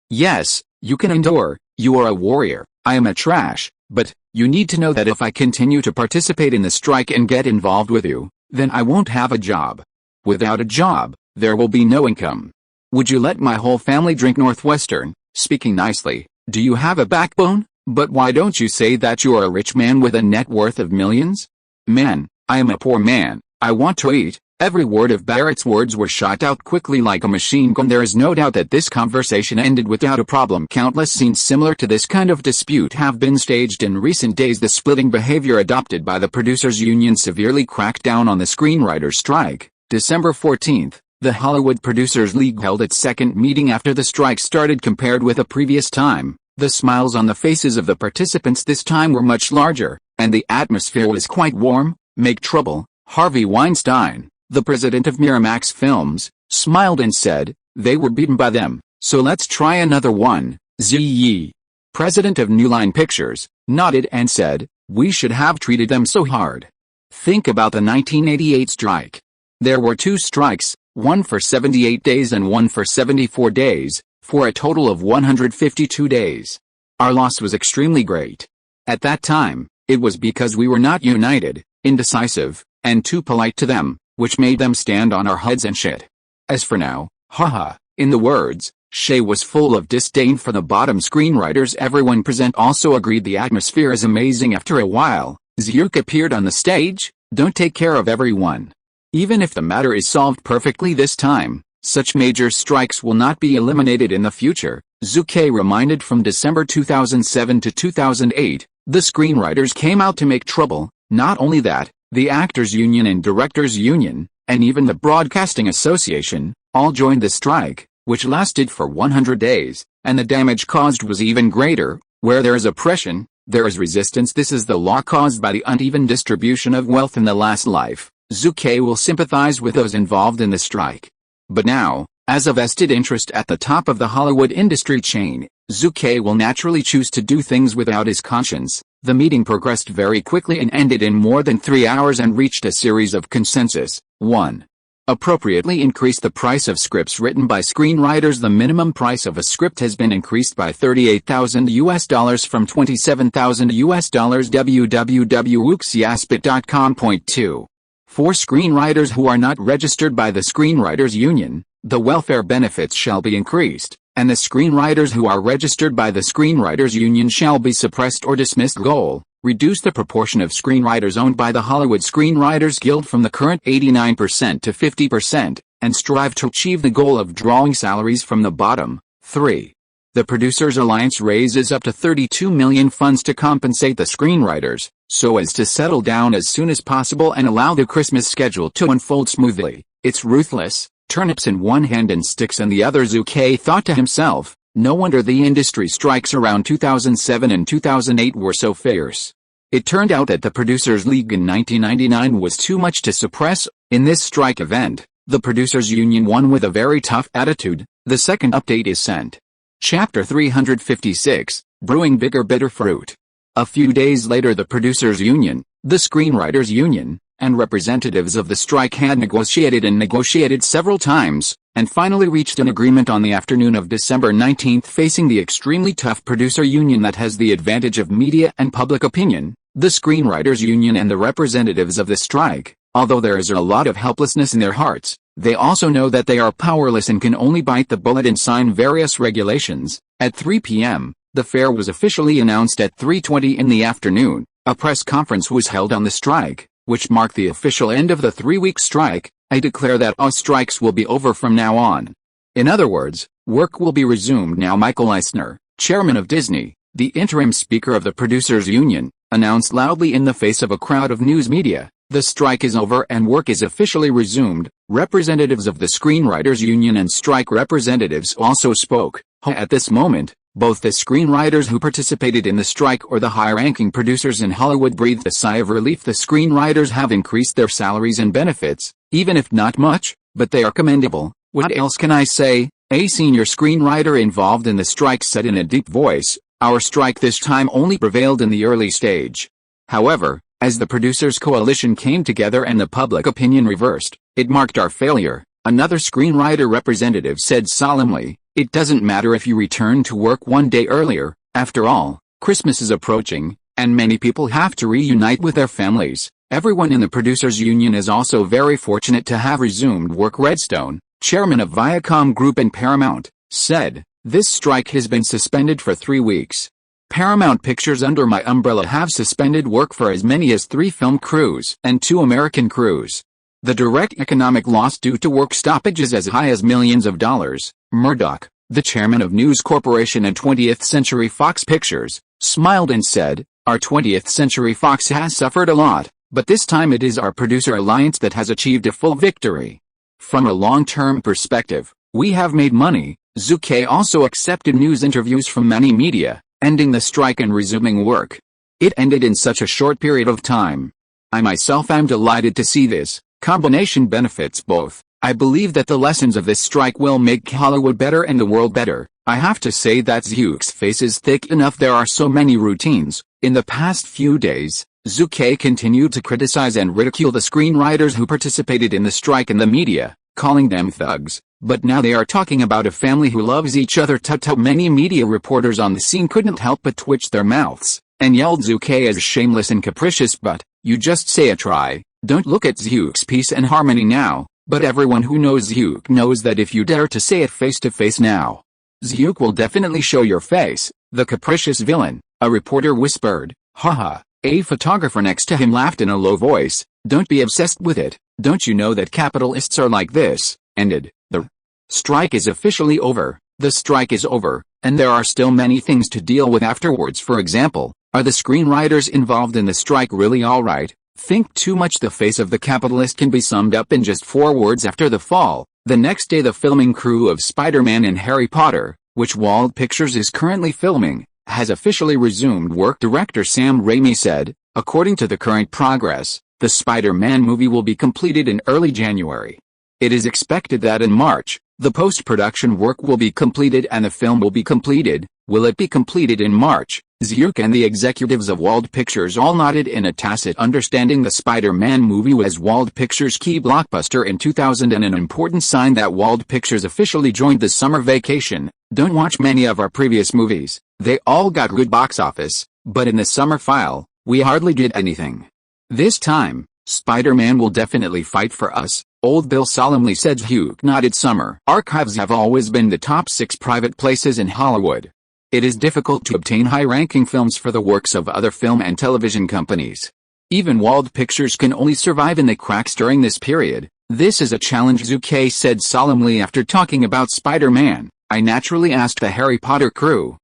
you can endure, you are a warrior, I am a trash, but, you need to know that if I continue to participate in the strike and get involved with you, then I won't have a job. Without a job, there will be no income. Would you let my whole family drink Northwestern? Speaking nicely, do you have a backbone? But why don't you say that you are a rich man with a net worth of millions? Man, I am a poor man, I want to eat. Every word of Barrett's words were shot out quickly like a machine gun. There is no doubt that this conversation ended without a problem. Countless scenes similar to this kind of dispute have been staged in recent days. The splitting behavior adopted by the producers union severely cracked down on the screenwriters' strike. December 14th, the Hollywood Producers League held its second meeting after the strike started. Compared with a previous time, the smiles on the faces of the participants this time were much larger, and the atmosphere was quite warm. Make Trouble, Harvey Weinstein, the president of Miramax Films, smiled and said, "They were beaten by them, so let's try another one." Zhu, president of New Line Pictures, nodded and said, "We should have treated them so hard." Think about the 1988 strike. There were two strikes, one for 78 days and one for 74 days, for a total of 152 days. Our loss was extremely great. At that time, it was because we were not united, indecisive, and too polite to them, which made them stand on our heads and shit. As for now, haha, in the words, Shay was full of disdain for the bottom screenwriters. Everyone present also agreed the atmosphere is amazing. After a while, Zhu appeared on the stage. Don't take care of everyone. Even if the matter is solved perfectly this time, such major strikes will not be eliminated in the future, Zhu Ke reminded. From December 2007 to 2008, the screenwriters came out to make trouble. Not only that, the Actors Union and Directors Union, and even the Broadcasting Association, all joined the strike, which lasted for 100 days, and the damage caused was even greater. Where there is oppression, there is resistance. This is the law caused by the uneven distribution of wealth in the last life. Zhu Ke will sympathize with those involved in the strike. But now, as a vested interest at the top of the Hollywood industry chain, Zhu Ke will naturally choose to do things without his conscience. The meeting progressed very quickly and ended in more than 3 hours and reached a series of consensus. 1. Appropriately increase the price of scripts written by screenwriters. The minimum price of a script has been increased by $38,000 from $27,000. www.uxiaspit.com. Point 2. For screenwriters who are not registered by the Screenwriters Union, the welfare benefits shall be increased, and the screenwriters who are registered by the Screenwriters Union shall be suppressed or dismissed. Goal: reduce the proportion of screenwriters owned by the Hollywood Screenwriters Guild from the current 89% to 50%, and strive to achieve the goal of drawing salaries from the bottom. 3. The Producers Alliance raises up to $32 million funds to compensate the screenwriters, so as to settle down as soon as possible and allow the Christmas schedule to unfold smoothly. It's ruthless. Turnips in one hand and sticks in the other. Zhu Ke thought to himself, no wonder the industry strikes around 2007 and 2008 were so fierce. It turned out that the Producers League in 1999 was too much to suppress. In this strike event, the Producers Union won with a very tough attitude. The second update is sent. Chapter 356, Brewing Bigger Bitter Fruit. A few days later, the Producers Union, the Screenwriters Union, and representatives of the strike had negotiated several times, and finally reached an agreement on the afternoon of December 19. Facing the extremely tough producer union that has the advantage of media and public opinion, the Screenwriters Union and the representatives of the strike, although there is a lot of helplessness in their hearts, they also know that they are powerless and can only bite the bullet and sign various regulations. At 3 p.m., the fair was officially announced. At 3:20 in the afternoon, a press conference was held on the strike, which marked the official end of the 3-week strike. I declare that all strikes will be over from now on. In other words, work will be resumed now. Michael Eisner, chairman of Disney, the interim speaker of the Producers Union, announced loudly in the face of a crowd of news media, the strike is over and work is officially resumed. Representatives of the Screenwriters Union and strike representatives also spoke. At this moment, both the screenwriters who participated in the strike or the high-ranking producers in Hollywood breathed a sigh of relief. The screenwriters have increased their salaries and benefits, even if not much, but they are commendable. What else can I say? A senior screenwriter involved in the strike said in a deep voice, our strike this time only prevailed in the early stage. However, as the producers' coalition came together and the public opinion reversed, it marked our failure. Another screenwriter representative said solemnly, it doesn't matter if you return to work one day earlier, after all, Christmas is approaching, and many people have to reunite with their families. Everyone in the Producers Union is also very fortunate to have resumed work. Redstone, chairman of Viacom Group and Paramount, said, "This strike has been suspended for 3 weeks. Paramount Pictures under my umbrella have suspended work for as many as 3 film crews and 2 American crews. The direct economic loss due to work stoppage is as high as millions of dollars." Murdoch, the chairman of News Corporation and 20th Century Fox Pictures, smiled and said, "Our 20th Century Fox has suffered a lot, but this time it is our producer alliance that has achieved a full victory. From a long-term perspective, we have made money." Zhu Ke also accepted news interviews from many media, ending the strike and resuming work. "It ended in such a short period of time. I myself am delighted to see this combination benefits both. I believe that the lessons of this strike will make Hollywood better and the world better. I have to say that Zhu's face is thick enough. There are so many routines." In the past few days, Zhu Ke continued to criticize and ridicule the screenwriters who participated in the strike in the media, calling them thugs. But now they are talking about a family who loves each other. Tut. Many media reporters on the scene couldn't help but twitch their mouths, and yelled Zhu Ke as shameless and capricious. But, you just say a try, don't look at Zhu's peace and harmony now. But everyone who knows Zhu knows that if you dare to say it face to face now, Zhu will definitely show your face. The capricious villain, a reporter whispered. Haha. A photographer next to him laughed in a low voice. Don't be obsessed with it. Don't you know that capitalists are like this? Ended. The strike is officially over. The strike is over, and there are still many things to deal with afterwards. For example, are the screenwriters involved in the strike really alright? Think too much. The face of the capitalist can be summed up in just 4 words. After the fall, the next day the filming crew of Spider-Man and Harry Potter, which Wald Pictures is currently filming, has officially resumed work. Director Sam Raimi said, according to the current progress, the Spider-Man movie will be completed in early January. It is expected that in March, the post-production work will be completed and the film will be completed. Will it be completed in March? Zhu and the executives of Wald Pictures all nodded in a tacit understanding. The Spider-Man movie was Wald Pictures' key blockbuster in 2000 and an important sign that Wald Pictures officially joined the summer vacation. Don't watch many of our previous movies. They all got good box office, but in the summer file, we hardly did anything. This time, Spider-Man will definitely fight for us, Old Bill solemnly said. Zhu nodded. Summer archives have always been the top 6 private places in Hollywood. It is difficult to obtain high-ranking films for the works of other film and television companies. Even Wald Pictures can only survive in the cracks during this period. This is a challenge, Zhu Ke said solemnly after talking about Spider-Man. I naturally asked the Harry Potter crew,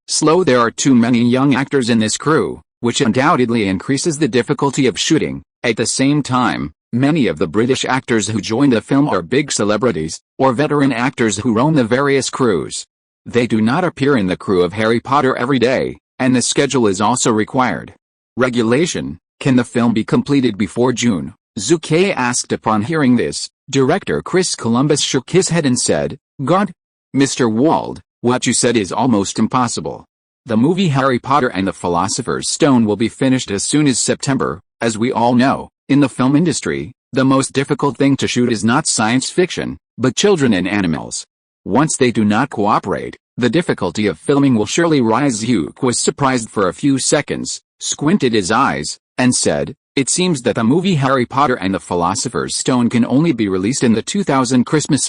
slow. There are too many young actors in this crew, which undoubtedly increases the difficulty of shooting. At the same time, many of the British actors who join the film are big celebrities, or veteran actors who roam the various crews. They do not appear in the crew of Harry Potter every day, and the schedule is also required. Regulation. Can the film be completed before June? Zhu Ke asked. Upon hearing this, director Chris Columbus shook his head and said, God, Mr. Wald, what you said is almost impossible. The movie Harry Potter and the Philosopher's Stone will be finished as soon as September. As we all know, in the film industry, the most difficult thing to shoot is not science fiction, but children and animals. Once they do not cooperate, the difficulty of filming will surely rise. Zhu was surprised for a few seconds, squinted his eyes, and said, it seems that the movie Harry Potter and the Philosopher's Stone can only be released in the 2000 Christmas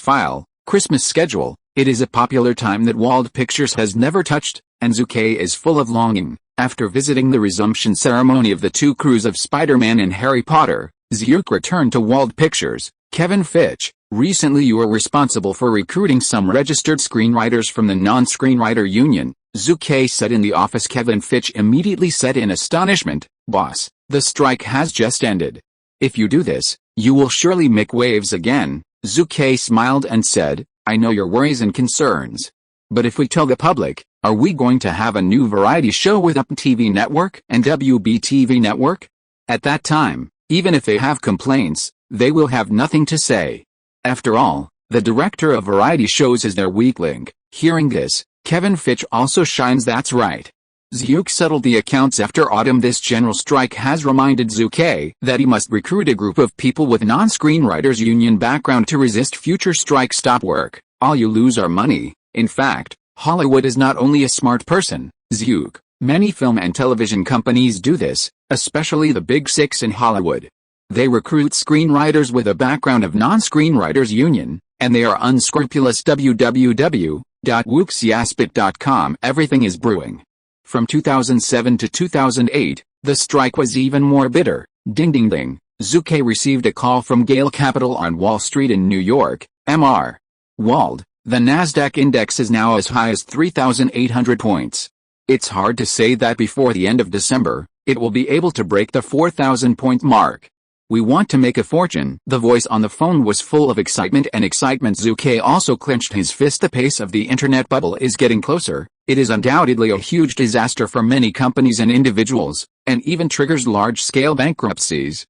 schedule. It is a popular time that Wald Pictures has never touched, and Zhu Ke is full of longing. After visiting the resumption ceremony of the 2 crews of Spider-Man and Harry Potter, Zhu returned to Wald Pictures. Kevin Fitch, recently you were responsible for recruiting some registered screenwriters from the non-screenwriter union, Zhu Ke said in the office. Kevin Fitch immediately said in astonishment, boss, the strike has just ended. If you do this, you will surely make waves again. Zhu Ke smiled and said, I know your worries and concerns. But if we tell the public, are we going to have a new variety show with Up TV Network and WBTV Network? At that time, even if they have complaints, they will have nothing to say. After all, the director of variety shows is their weak link. Hearing this, Kevin Fitch also shines. That's right. Zhu settled the accounts after autumn. This general strike has reminded Zhu Ke that he must recruit a group of people with non-screenwriters union background to resist future strike. Stop work. All you lose are money. In fact, Hollywood is not only a smart person, Zhu. Many film and television companies do this, especially the big 6 in Hollywood. They recruit screenwriters with a background of non-screenwriters union, and they are unscrupulous. www.wuxiaspit.com. Everything is brewing. From 2007 to 2008, the strike was even more bitter. Ding ding ding. Zhu Ke received a call from Gale Capital on Wall Street in New York, Mr. Wald. The Nasdaq index is now as high as 3,800 points. It's hard to say that before the end of December, it will be able to break the 4,000-point mark. We want to make a fortune. The voice on the phone was full of excitement and excitement. Zhu Ke also clenched his fist. The pace of the internet bubble is getting closer. It is undoubtedly a huge disaster for many companies and individuals, and even triggers large-scale bankruptcies,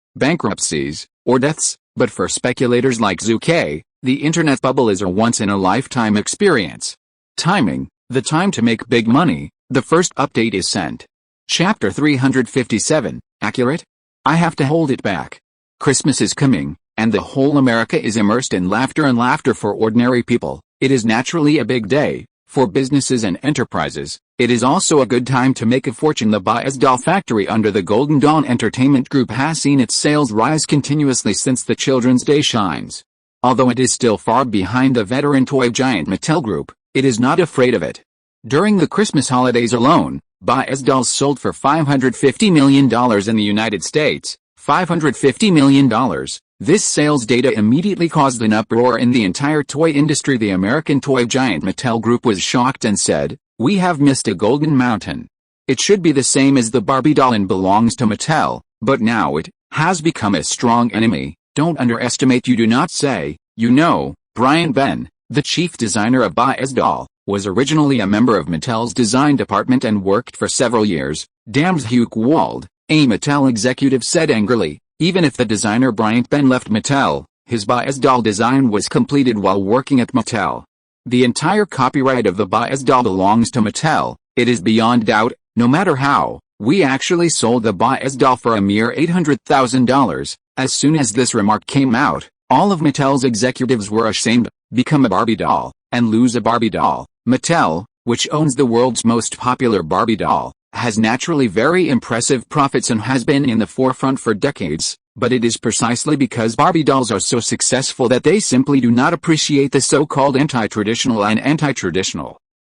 or deaths. But for speculators like Zhu Ke, the internet bubble is a once-in-a-lifetime experience. Timing, the time to make big money. The first update is sent. Chapter 357, accurate? I have to hold it back. Christmas is coming, and the whole America is immersed in laughter and laughter for ordinary people. It is naturally a big day for businesses and enterprises. It is also a good time to make a fortune. The Baez Doll Factory under the Golden Dawn Entertainment Group has seen its sales rise continuously since the Children's Day shines. Although it is still far behind the veteran toy giant Mattel Group, it is not afraid of it. During the Christmas holidays alone, Baez dolls sold for $550 million in the United States. $550 million. This sales data immediately caused an uproar in the entire toy industry. The American toy giant Mattel Group was shocked and said, "We have missed a golden mountain. It should be the same as the Barbie doll and belongs to Mattel, but now it has become a strong enemy." Don't underestimate. You do not say. You know, Brian Ben, the chief designer of Baez doll, was originally a member of Mattel's design department and worked for several years. Damn Zhu Ke Wald, a Mattel executive said angrily. Even if the designer Brian Ben left Mattel, his Baez doll design was completed while working at Mattel. The entire copyright of the Baez doll belongs to Mattel. It is beyond doubt. No matter how, we actually sold the Baez doll for a mere $800,000. As soon as this remark came out, all of Mattel's executives were ashamed. Become a Barbie doll, and lose a Barbie doll. Mattel, which owns the world's most popular Barbie doll, has naturally very impressive profits and has been in the forefront for decades, but it is precisely because Barbie dolls are so successful that they simply do not appreciate the so-called anti-traditional and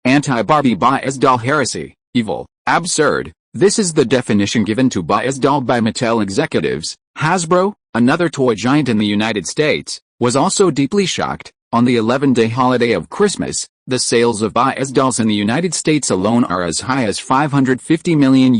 anti-Barbie Baez doll heresy. Evil, absurd. This is the definition given to Baez doll by Mattel executives. Hasbro, another toy giant in the United States, was also deeply shocked. On the 11-day holiday of Christmas, the sales of Baez dolls in the United States alone are as high as $550 million,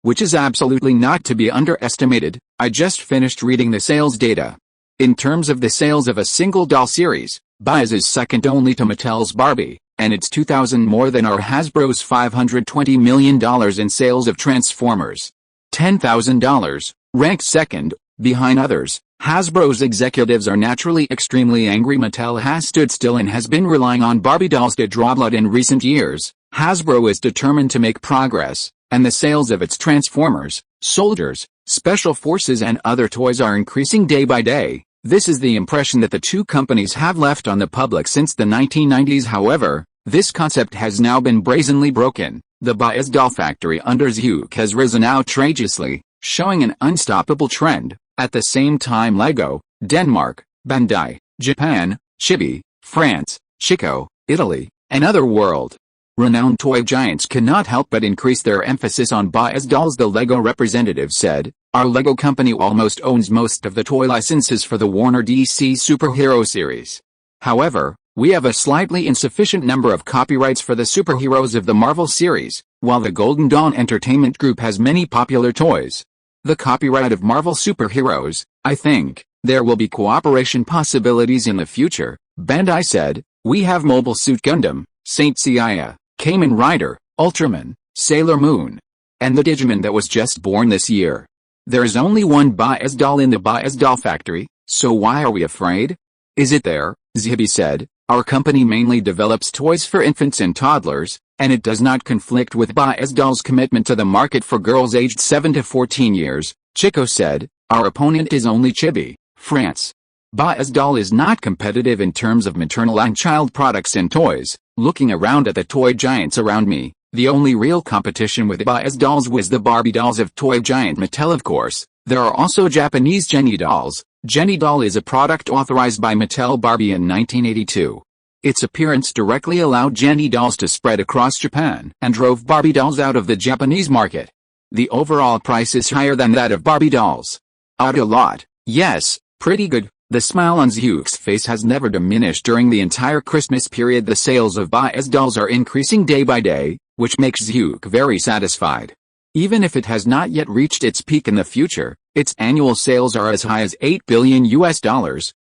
which is absolutely not to be underestimated. I just finished reading the sales data. In terms of the sales of a single doll series, Baez is second only to Mattel's Barbie, and it's 2,000 more than our Hasbro's $520 million in sales of Transformers. $10,000, ranked second, behind others. Hasbro's executives are naturally extremely angry. Mattel has stood still and has been relying on Barbie dolls to draw blood in recent years. Hasbro is determined to make progress, and the sales of its Transformers, soldiers, special forces and other toys are increasing day by day. This is the impression that the two companies have left on the public since the 1990s. However, this concept has now been brazenly broken. The Baez doll factory under Zhu Ke has risen outrageously, showing an unstoppable trend. At the same time, Lego, Denmark, Bandai, Japan, Chibi, France, Chico, Italy, and other world-renowned toy giants cannot help but increase their emphasis on Baez dolls. The Lego representative said, "Our Lego company almost owns most of the toy licenses for the Warner DC superhero series. However, we have a slightly insufficient number of copyrights for the superheroes of the Marvel series, while the Golden Dawn Entertainment Group has many popular toys. The copyright of Marvel superheroes, I think, there will be cooperation possibilities in the future," Bandai said. "We have Mobile Suit Gundam, Saint Seiya, Kamen Rider, Ultraman, Sailor Moon, and the Digimon that was just born this year. There is only one Baez doll in the Baez doll factory, so why are we afraid? Is it there?" Zibi said. "Our company mainly develops toys for infants and toddlers, and it does not conflict with Baez doll's commitment to the market for girls aged 7 to 14 years, Chico said. "Our opponent is only Chibi, France. Baez doll is not competitive in terms of maternal and child products and toys." Looking around at the toy giants around me, the only real competition with Baez dolls was the Barbie dolls of toy giant Mattel. Of course, There are also Japanese Jenny dolls. Jenny doll is a product authorized by Mattel Barbie in 1982. Its appearance directly allowed Jenny dolls to spread across Japan and drove Barbie dolls out of the Japanese market. The overall price is higher than that of Barbie dolls. Odd a lot, yes, pretty good. The smile on Zhuke's face has never diminished during the entire Christmas period. The sales of Barbie's dolls are increasing day by day, which makes Zhuke very satisfied. Even if it has not yet reached its peak in the future, its annual sales are as high as $8 billion,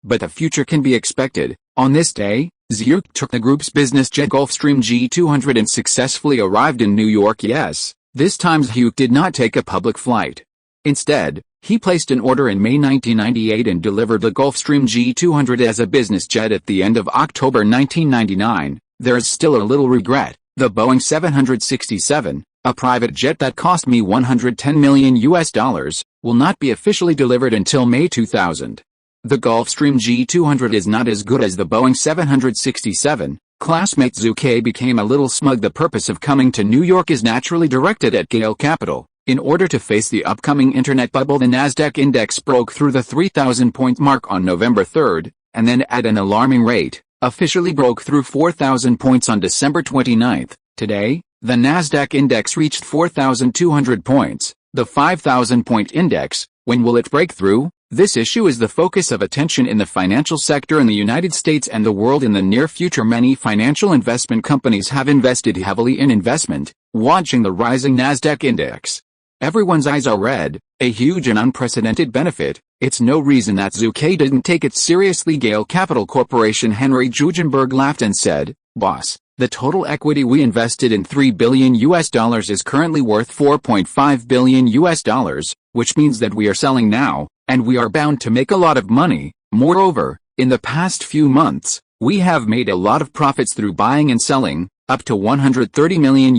but the future can be expected. On this day, Zhuke took the group's business jet Gulfstream G200 and successfully arrived in New York. Yes, this time Zhuke did not take a public flight. Instead, he placed an order in May 1998 and delivered the Gulfstream G200 as a business jet at the end of October 1999. There is still a little regret. The Boeing 767, a private jet that cost me $110 million, will not be officially delivered until May 2000. The Gulfstream G200 is not as good as the Boeing 767. Classmate Zhu Ke became a little smug. The purpose of coming to New York is naturally directed at Gale Capital. In order to face the upcoming internet bubble, the Nasdaq index broke through the 3,000-point mark on November 3rd, and then at an alarming rate, officially broke through 4,000 points on December 29th. Today, the Nasdaq index reached 4,200 points, the 5,000-point index. When will it break through? This issue is the focus of attention in the financial sector in the United States and the world. In the near future, many financial investment companies have invested heavily in investment, watching the rising Nasdaq index. Everyone's eyes are red, a huge and unprecedented benefit. It's no reason that Zhu Ke didn't take it seriously. Gale Capital Corporation Henry Jugenberg laughed and said, "Boss, the total equity we invested in $3 billion is currently worth $4.5 billion, which means that we are selling now, and we are bound to make a lot of money. Moreover, in the past few months, we have made a lot of profits through buying and selling, up to $130 million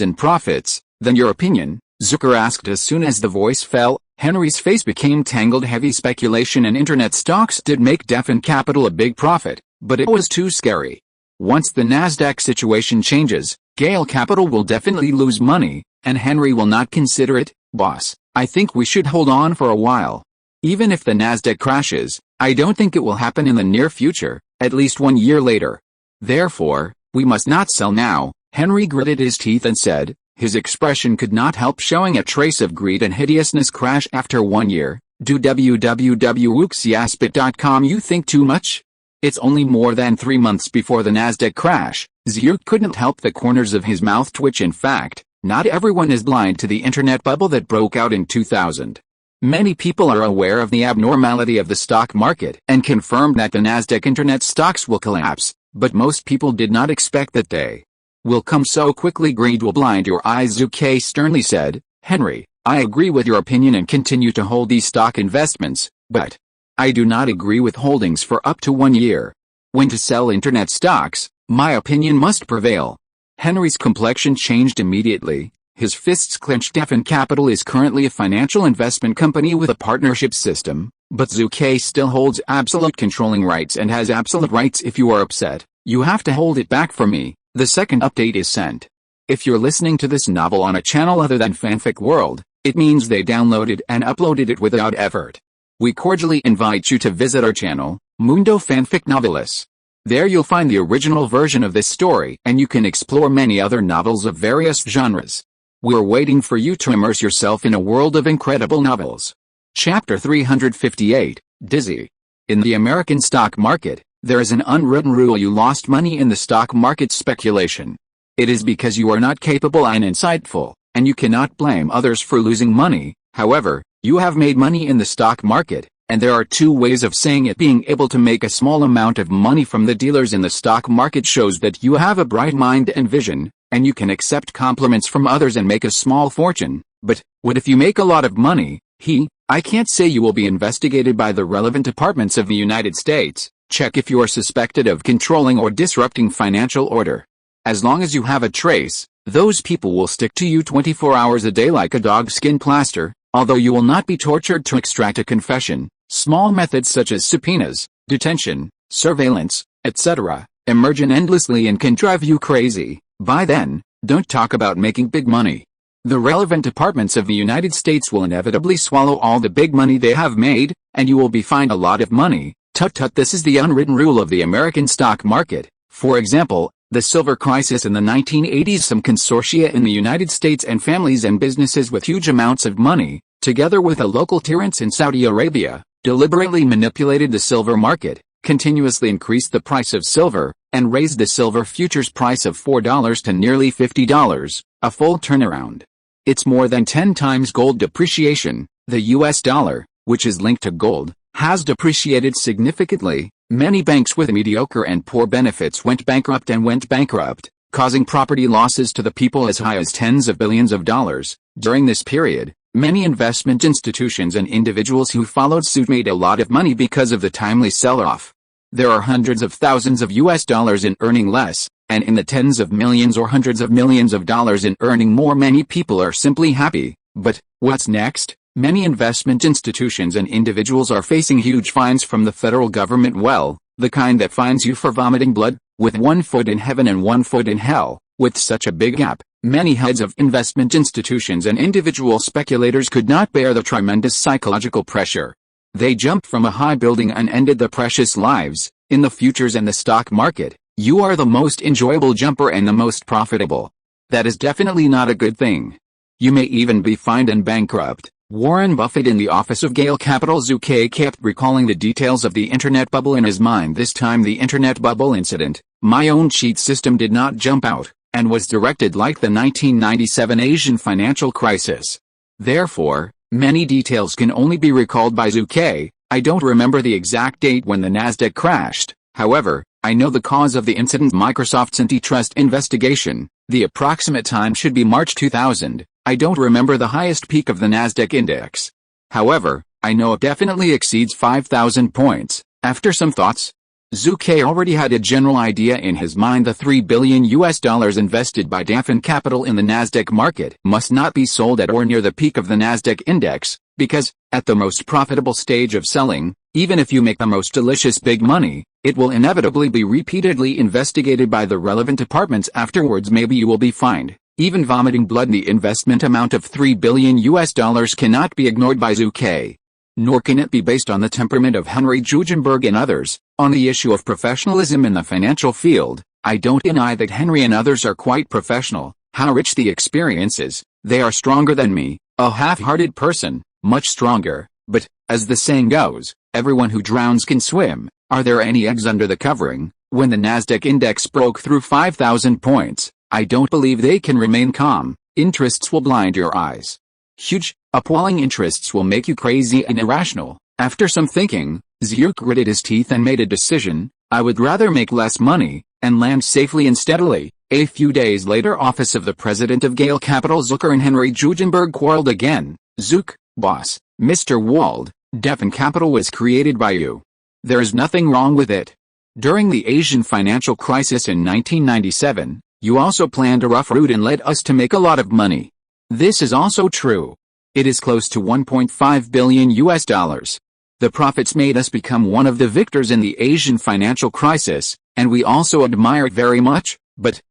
in profits." Then your opinion? Zucker asked. As soon as the voice fell, Henry's face became tangled. Heavy speculation and internet stocks did make Defen Capital a big profit, but it was too scary. Once the Nasdaq situation changes, Gale Capital will definitely lose money, and Henry will not consider it. Boss, I think we should hold on for a while. Even if the Nasdaq crashes, I don't think it will happen in the near future, at least 1 year later. Therefore, we must not sell now. Henry gritted his teeth and said, his expression could not help showing a trace of greed and hideousness. Crash after 1 year. Do www.wooksyaspit.com. You think too much? It's only more than 3 months before the Nasdaq crash. Zhuke couldn't help the corners of his mouth twitch. In fact, not everyone is blind to the internet bubble that broke out in 2000. Many people are aware of the abnormality of the stock market and confirmed that the Nasdaq internet stocks will collapse, but most people did not expect that day will come so quickly. Greed will blind your eyes, Zhu Ke sternly said. Henry, I agree with your opinion and continue to hold these stock investments, but I do not agree with holdings for up to 1 year. When to sell internet stocks, my opinion must prevail. Henry's complexion changed immediately. His fists clenched. Defen Capital is currently a financial investment company with a partnership system, but Zhu Ke still holds absolute controlling rights and has absolute rights. If you are upset, you have to hold it back for me. The second update is sent. If you're listening to this novel on a channel other than Fanfic World, it means they downloaded and uploaded it without effort. We cordially invite you to visit our channel, Mundo Fanfic Novelis. There you'll find the original version of this story, and you can explore many other novels of various genres. We're waiting for you to immerse yourself in a world of incredible novels. Chapter 358, Dizzy. In the American stock market, there is an unwritten rule: you lost money in the stock market speculation. It is because you are not capable and insightful, and you cannot blame others for losing money. However, you have made money in the stock market, and there are two ways of saying it. Being able to make a small amount of money from the dealers in the stock market shows that you have a bright mind and vision, and you can accept compliments from others and make a small fortune. But what if you make a lot of money? I can't say. You will be investigated by the relevant departments of the United States. Check if you are suspected of controlling or disrupting financial order. As long as you have a trace, those people will stick to you 24 hours a day like a dogskin plaster, although you will not be tortured to extract a confession. Small methods such as subpoenas, detention, surveillance, etc., emerge endlessly and can drive you crazy. By then, don't talk about making big money. The relevant departments of the United States will inevitably swallow all the big money they have made, and you will be fined a lot of money. Tut tut, this is the unwritten rule of the American stock market. For example, the silver crisis in the 1980s, some consortia in the United States and families and businesses with huge amounts of money, together with a local tyrants in Saudi Arabia, deliberately manipulated the silver market, continuously increased the price of silver, and raised the silver futures price of $4 to nearly $50, a full turnaround. It's more than 10 times gold depreciation. The US dollar, which is linked to gold, has depreciated significantly. Many banks with mediocre and poor benefits went bankrupt, causing property losses to the people as high as tens of billions of dollars. During this period, many investment institutions and individuals who followed suit made a lot of money because of the timely sell-off. There are hundreds of thousands of US dollars in earning less, and in the tens of millions or hundreds of millions of dollars in earning more. Many people are simply happy. But what's next? Many investment institutions and individuals are facing huge fines from the federal government. Well, the kind that fines you for vomiting blood, with 1 foot in heaven and 1 foot in hell. With such a big gap, many heads of investment institutions and individual speculators could not bear the tremendous psychological pressure. They jumped from a high building and ended their precious lives. In the futures and the stock market, you are the most enjoyable jumper and the most profitable. That is definitely not a good thing. You may even be fined and bankrupt. Warren Buffett in the office of Gale Capital. Zhu Ke kept recalling the details of the internet bubble in his mind. This time the internet bubble incident, my own cheat system did not jump out, and was directed like the 1997 Asian financial crisis. Therefore, many details can only be recalled by Zhu Ke. I don't remember the exact date when the Nasdaq crashed. However, I know the cause of the incident: Microsoft's antitrust investigation. The approximate time should be March 2000. I don't remember the highest peak of the Nasdaq index. However, I know it definitely exceeds 5,000 points. After some thoughts, Zhu Ke already had a general idea in his mind. The $3 billion invested by Orphan Capital in the Nasdaq market must not be sold at or near the peak of the Nasdaq index, because, at the most profitable stage of selling, even if you make the most delicious big money, it will inevitably be repeatedly investigated by the relevant departments afterwards. Maybe you will be fined, even vomiting blood. The investment amount of $3 billion cannot be ignored by Zhu Ke. Nor can it be based on the temperament of Henry Jugenberg and others. On the issue of professionalism in the financial field, I don't deny that Henry and others are quite professional. How rich the experience is, they are stronger than me, a half-hearted person, much stronger. But, as the saying goes, everyone who drowns can swim. Are there any eggs under the covering? When the Nasdaq index broke through 5,000 points, I don't believe they can remain calm. Interests will blind your eyes. Huge, appalling interests will make you crazy and irrational. After some thinking, Zhu gritted his teeth and made a decision. I would rather make less money, and land safely and steadily. A few days later, office of the president of Gale Capital. Zucker and Henry Jugenberg quarreled again. Zuk, boss, Mr. Wald, Orphan Capital was created by you. There is nothing wrong with it. During the Asian financial crisis in 1997, you also planned a rough route and led us to make a lot of money. This is also true. It is close to $1.5 billion. The profits made us become one of the victors in the Asian financial crisis, and we also admire it very much. But,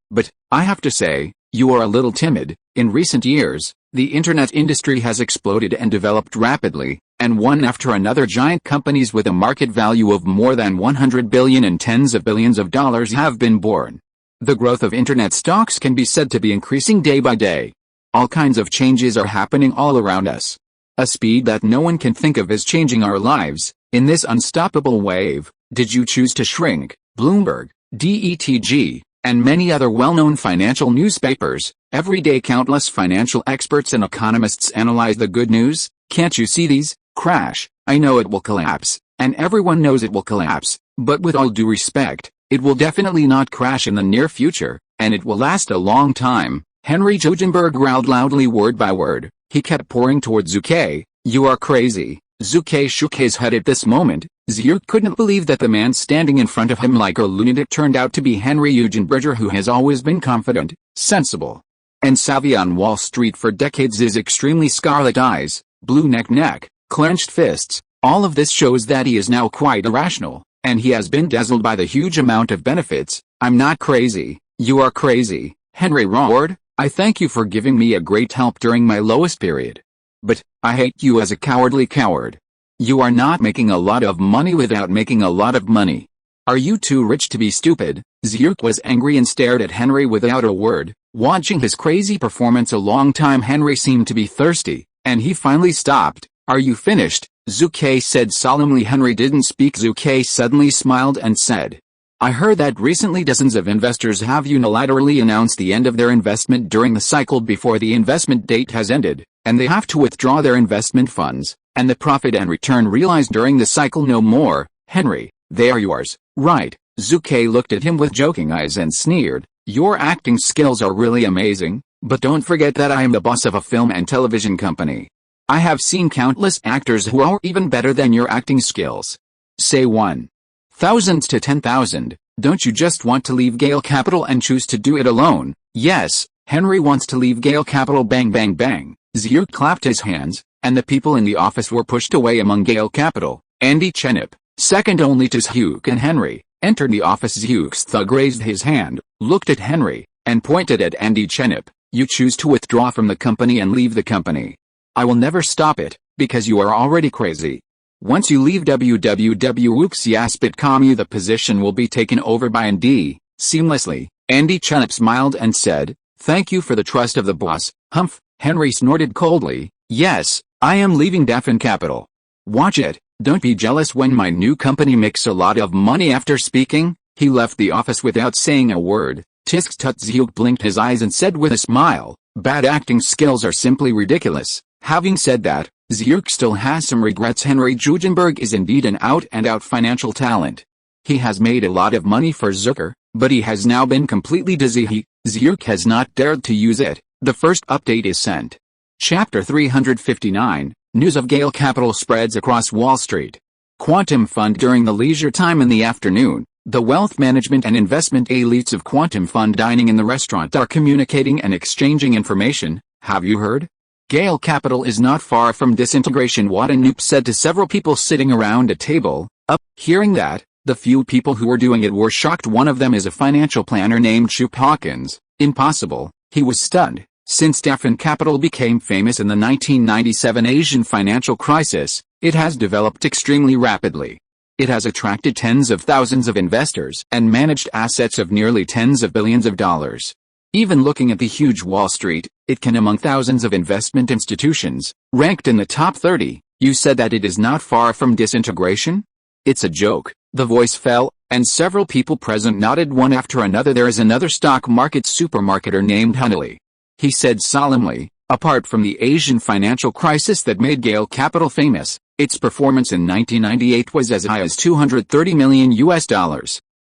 I have to say, you are a little timid. In recent years, the internet industry has exploded and developed rapidly, and one after another giant companies with a market value of more than 100 billion and tens of billions of dollars have been born. The growth of internet stocks can be said to be increasing day by day. All kinds of changes are happening all around us. A speed that no one can think of is changing our lives. In this unstoppable wave, did you choose to shrink? Bloomberg, DETG, and many other well-known financial newspapers, every day countless financial experts and economists analyze the good news. Can't you see these? Crash. I know it will collapse, and everyone knows it will collapse, but with all due respect, it will definitely not crash in the near future, and it will last a long time. Henry Jugenberg growled loudly word by word. He kept pouring toward Zhu Ke. You are crazy. Zhu Ke shook his head at this moment. Zhu couldn't believe that the man standing in front of him like a lunatic turned out to be Henry Jugenberger, who has always been confident, sensible, and savvy on Wall Street for decades. His extremely scarlet eyes, blue neck, clenched fists, all of this shows that he is now quite irrational, and he has been dazzled by the huge amount of benefits. I'm not crazy. You are crazy, Henry roared. I thank you for giving me a great help during my lowest period. But, I hate you as a cowardly coward. You are not making a lot of money without making a lot of money. Are you too rich to be stupid? Zhu Ke was angry and stared at Henry without a word. Watching his crazy performance a long time, Henry seemed to be thirsty, and he finally stopped. Are you finished? Zhu Ke said solemnly. Henry didn't speak. Zhu Ke suddenly smiled and said, I heard that recently dozens of investors have unilaterally announced the end of their investment during the cycle before the investment date has ended, and they have to withdraw their investment funds, and the profit and return realized during the cycle no more. Henry, they are yours, right? Zhu Ke looked at him with joking eyes and sneered, your acting skills are really amazing, but don't forget that I am the boss of a film and television company. I have seen countless actors who are even better than your acting skills. Say 1,000 to 10,000, don't you just want to leave Gale Capital and choose to do it alone? Yes, Henry wants to leave Gale Capital. Bang bang bang. Zhu clapped his hands, and the people in the office were pushed away. Among Gale Capital, Andy Chenip, second only to Zhu Ke and Henry, entered the office. Zhu's thug raised his hand, looked at Henry, and pointed at Andy Chenip. You choose to withdraw from the company and leave the company. I will never stop it, because you are already crazy. Once you leave www.oops-yes.com, the position will be taken over by Andy. Seamlessly, Andy Chenip smiled and said, thank you for the trust of the boss. Humph, Henry snorted coldly, yes, I am leaving Defen Capital. Watch it, don't be jealous when my new company makes a lot of money. After speaking, he left the office without saying a word. Tisk tut. Zhu blinked his eyes and said with a smile, bad acting skills are simply ridiculous. Having said that, Zhu still has some regrets. Henry Judenberg is indeed an out-and-out financial talent. He has made a lot of money for Zucker, but he has now been completely dizzy. Zhu has not dared to use it. The first update is sent. Chapter 359, News of Gale Capital spreads across Wall Street. Quantum Fund. During the leisure time in the afternoon, the wealth management and investment elites of Quantum Fund dining in the restaurant are communicating and exchanging information. Have you heard? Gale Capital is not far from disintegration, Watanabe said to several people sitting around a table. Hearing that, the few people who were doing it were shocked. One of them is a financial planner named Chup Hawkins. Impossible, he was stunned. Since Defen Capital became famous in the 1997 Asian financial crisis, it has developed extremely rapidly. It has attracted tens of thousands of investors and managed assets of nearly tens of billions of dollars. Even looking at the huge Wall Street, it can among thousands of investment institutions, ranked in the top 30. You said that it is not far from disintegration? It's a joke. The voice fell, and several people present nodded one after another. There is another stock market supermarketer named Hunley. He said solemnly, apart from the Asian financial crisis that made Gale Capital famous, its performance in 1998 was as high as $230 million.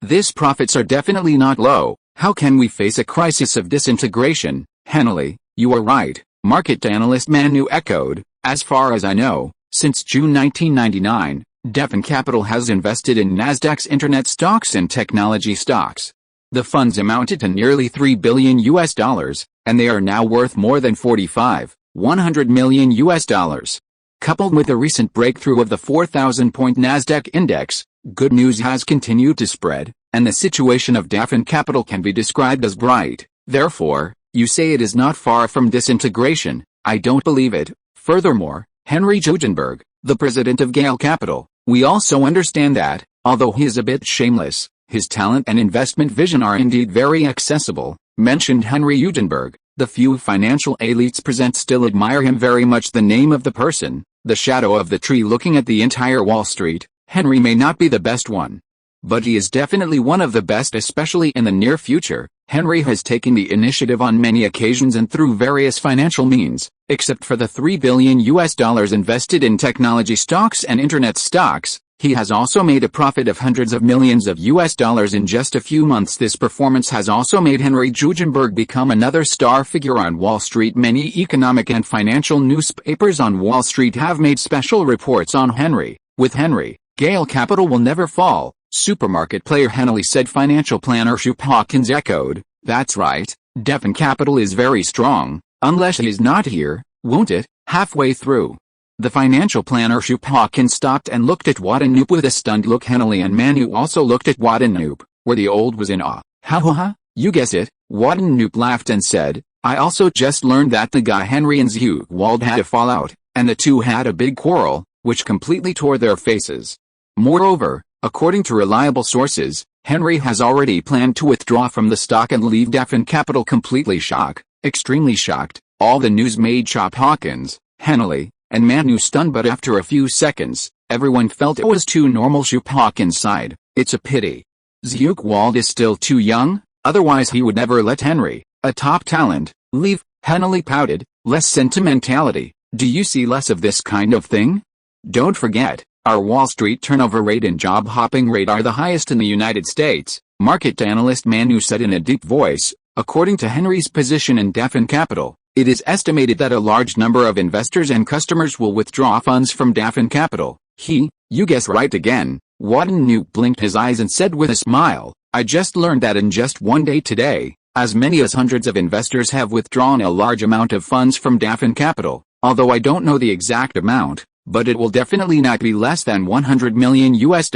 These profits are definitely not low. How can we face a crisis of disintegration? Henley, you are right, market analyst Manu echoed. As far as I know, since June 1999, Defen Capital has invested in Nasdaq's internet stocks and technology stocks. The funds amounted to nearly $3 billion, and they are now worth more than $100 million. Coupled with the recent breakthrough of the 4,000-point Nasdaq index, good news has continued to spread, and the situation of Defen Capital can be described as bright. Therefore, you say it is not far from disintegration. I don't believe it. Furthermore, Henry Judenberg, the president of Gale Capital, we also understand that, although he is a bit shameless, his talent and investment vision are indeed very accessible, mentioned Henry Judenberg. The few financial elites present still admire him very much. The name of the person, the shadow of the tree looking at the entire Wall Street. Henry may not be the best one, but he is definitely one of the best, especially in the near future. Henry has taken the initiative on many occasions and through various financial means, except for the $3 billion invested in technology stocks and internet stocks. He has also made a profit of hundreds of millions of dollars in just a few months. This performance has also made Henry Judenberg become another star figure on Wall Street. Many economic and financial newspapers on Wall Street have made special reports on Henry. With Henry, Gale Capital will never fall. Supermarket player Henley said. Financial planner Chup Hawkins echoed, that's right, Defen Capital is very strong, unless he is not here, won't it? Halfway through, the financial planner Chup Hawkins stopped and looked at Watanabe with a stunned look. Henley and Manu also looked at Watanabe, where the old was in awe. Ha ha ha, you guess it, Watanabe laughed and said, I also just learned that the guy Henry and Zhu Ke Wald had a fallout, and the two had a big quarrel, which completely tore their faces. Moreover, according to reliable sources, Henry has already planned to withdraw from the stock and leave Dafin Capital completely extremely shocked. All the news made Chop Hawkins, Henley, and Manu stunned, but after a few seconds, everyone felt it was too normal. Chop Hawkins sighed, "It's a pity. Zhu Ke Wald is still too young, otherwise he would never let Henry, a top talent, leave." Henley pouted, "Less sentimentality. Do you see less of this kind of thing? Don't forget, our Wall Street turnover rate and job hopping rate are the highest in the United States," market analyst Manu said in a deep voice. According to Henry's position in Dafin Capital, it is estimated that a large number of investors and customers will withdraw funds from Dafin Capital. You guessed right again. Wadden Nuke blinked his eyes and said with a smile, "I just learned that in just one day today, as many as hundreds of investors have withdrawn a large amount of funds from Dafin Capital, although I don't know the exact amount, but it will definitely not be less than $100 million US.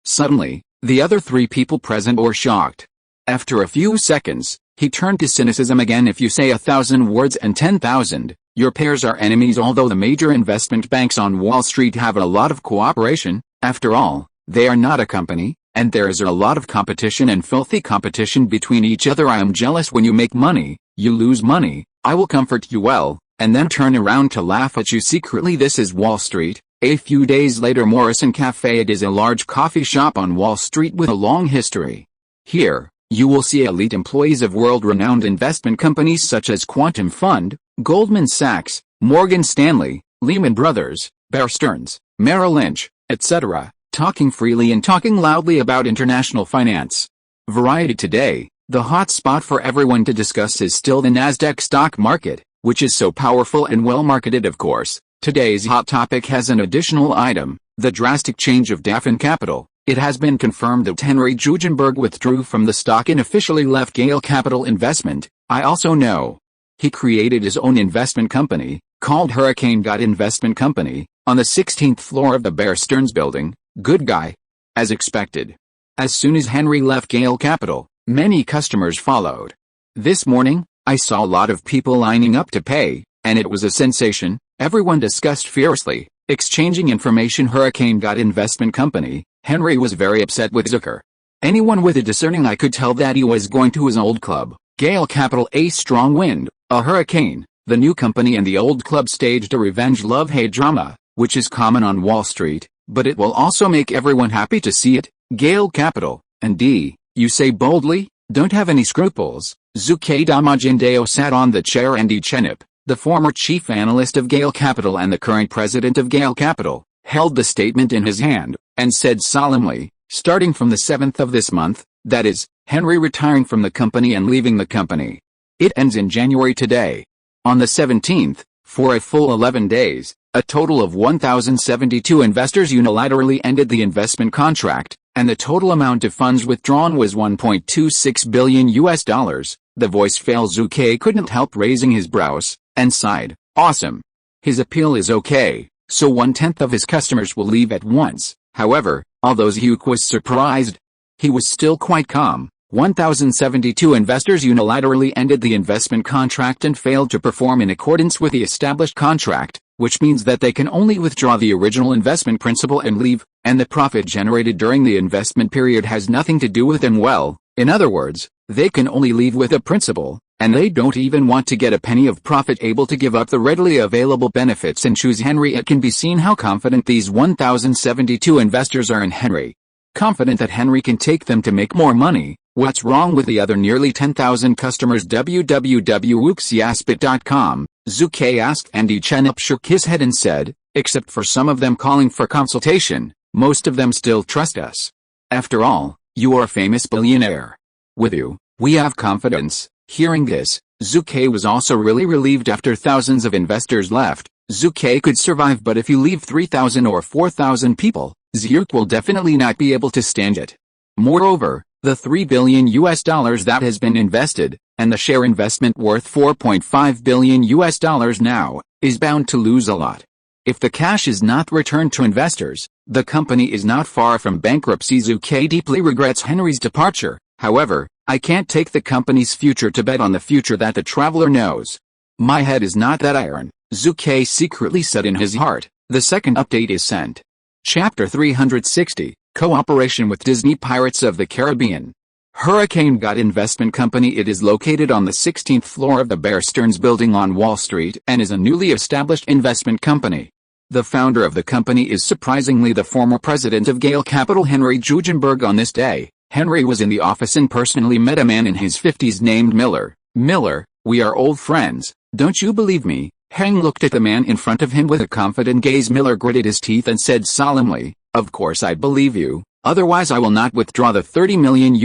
Suddenly, the other three people present were shocked. After a few seconds, he turned to cynicism again. "If you say 1,000 words and 10,000, your pairs are enemies. Although the major investment banks on Wall Street have a lot of cooperation, after all, they are not a company, and there is a lot of competition and filthy competition between each other. I am jealous when you make money, you lose money, I will comfort you well, and then turn around to laugh at you secretly. This is Wall Street." A few days later, Morrison Cafe. It is a large coffee shop on Wall Street with a long history. Here, you will see elite employees of world-renowned investment companies such as Quantum Fund, Goldman Sachs, Morgan Stanley, Lehman Brothers, Bear Stearns, Merrill Lynch, etc., talking freely and talking loudly about international finance. Variety Today. The hot spot for everyone to discuss is still the Nasdaq stock market, which is so powerful and well marketed. Of course, today's hot topic has an additional item, the drastic change of Dafin Capital. It has been confirmed that Henry Jugenberg withdrew from the stock and officially left Gale Capital Investment. I also know he created his own investment company, called Hurricane God Investment Company, on the 16th floor of the Bear Stearns building. Good guy. As expected. As soon as Henry left Gale Capital, many customers followed. This morning, I saw a lot of people lining up to pay, and it was a sensation. Everyone discussed fiercely, exchanging information. Hurricane God Investment Company. Henry was very upset with Zucker. Anyone with a discerning eye could tell that he was going to his old club, Gale Capital. A strong wind, a hurricane. The new company and the old club staged a revenge love-hate drama, which is common on Wall Street, but it will also make everyone happy to see it. Gale Capital, and you say boldly, don't have any scruples. Zhu Ke Wald sat on the chair. Andy Chenip, the former chief analyst of Gale Capital and the current president of Gale Capital, held the statement in his hand, and said solemnly, starting from the 7th of this month, that is, Henry retiring from the company and leaving the company. It ends in January today. On the 17th, for a full 11 days, a total of 1,072 investors unilaterally ended the investment contract, and the total amount of funds withdrawn was $1.26 billion US. The voice failed. Zhu Ke couldn't help raising his brows, and sighed, "Awesome. His appeal is okay, so 1/10 of his customers will leave at once." However, although Zhu Ke was surprised, he was still quite calm. 1,072 investors unilaterally ended the investment contract and failed to perform in accordance with the established contract, which means that they can only withdraw the original investment principal and leave, and the profit generated during the investment period has nothing to do with them. Well, in other words, they can only leave with a principal, and they don't even want to get a penny of profit, able to give up the readily available benefits and choose Henry. It can be seen how confident these 1,072 investors are in Henry. Confident that Henry can take them to make more money. What's wrong with the other nearly 10,000 customers? www.uxiaspit.com. Zhu Ke asked. Andy Chenip shook his head and said, "Except for some of them calling for consultation, most of them still trust us. After all, you are a famous billionaire. With you, we have confidence." Hearing this, Zhu Ke was also really relieved. After thousands of investors left, Zhu Ke could survive, but if you leave 3,000 or 4,000 people, Zhu Ke will definitely not be able to stand it. Moreover, the $3 billion US that has been invested, and the share investment worth $4.5 billion US now, is bound to lose a lot. If the cash is not returned to investors, the company is not far from bankruptcy. Zhu Ke deeply regrets Henry's departure. However, I can't take the company's future to bet on the future that the traveler knows. My head is not that iron, Zhu Ke secretly said in his heart. The second update is sent. Chapter 360, Cooperation with Disney Pirates of the Caribbean. Hurricane God Investment Company. It is located on the 16th floor of the Bear Stearns building on Wall Street and is a newly established investment company. The founder of the company is surprisingly the former president of Gale Capital, Henry Jugenberg. On this day, Henry was in the office and personally met a man in his 50s named Miller. Miller, we are old friends, don't you believe me? Heng looked at the man in front of him with a confident gaze. Miller gritted his teeth and said solemnly, of course I believe you, otherwise I will not withdraw the $30 million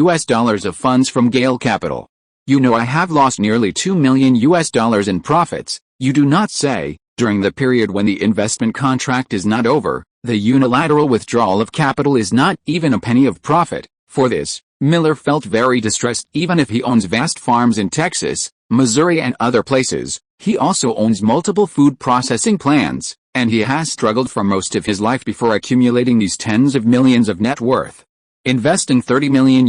of funds from Gale Capital. You know I have lost nearly $2 million in profits, you do not say. During the period when the investment contract is not over, the unilateral withdrawal of capital is not even a penny of profit. For this, Miller felt very distressed. Even if he owns vast farms in Texas, Missouri and other places, he also owns multiple food processing plants, and he has struggled for most of his life before accumulating these tens of millions of net worth. Investing $30 million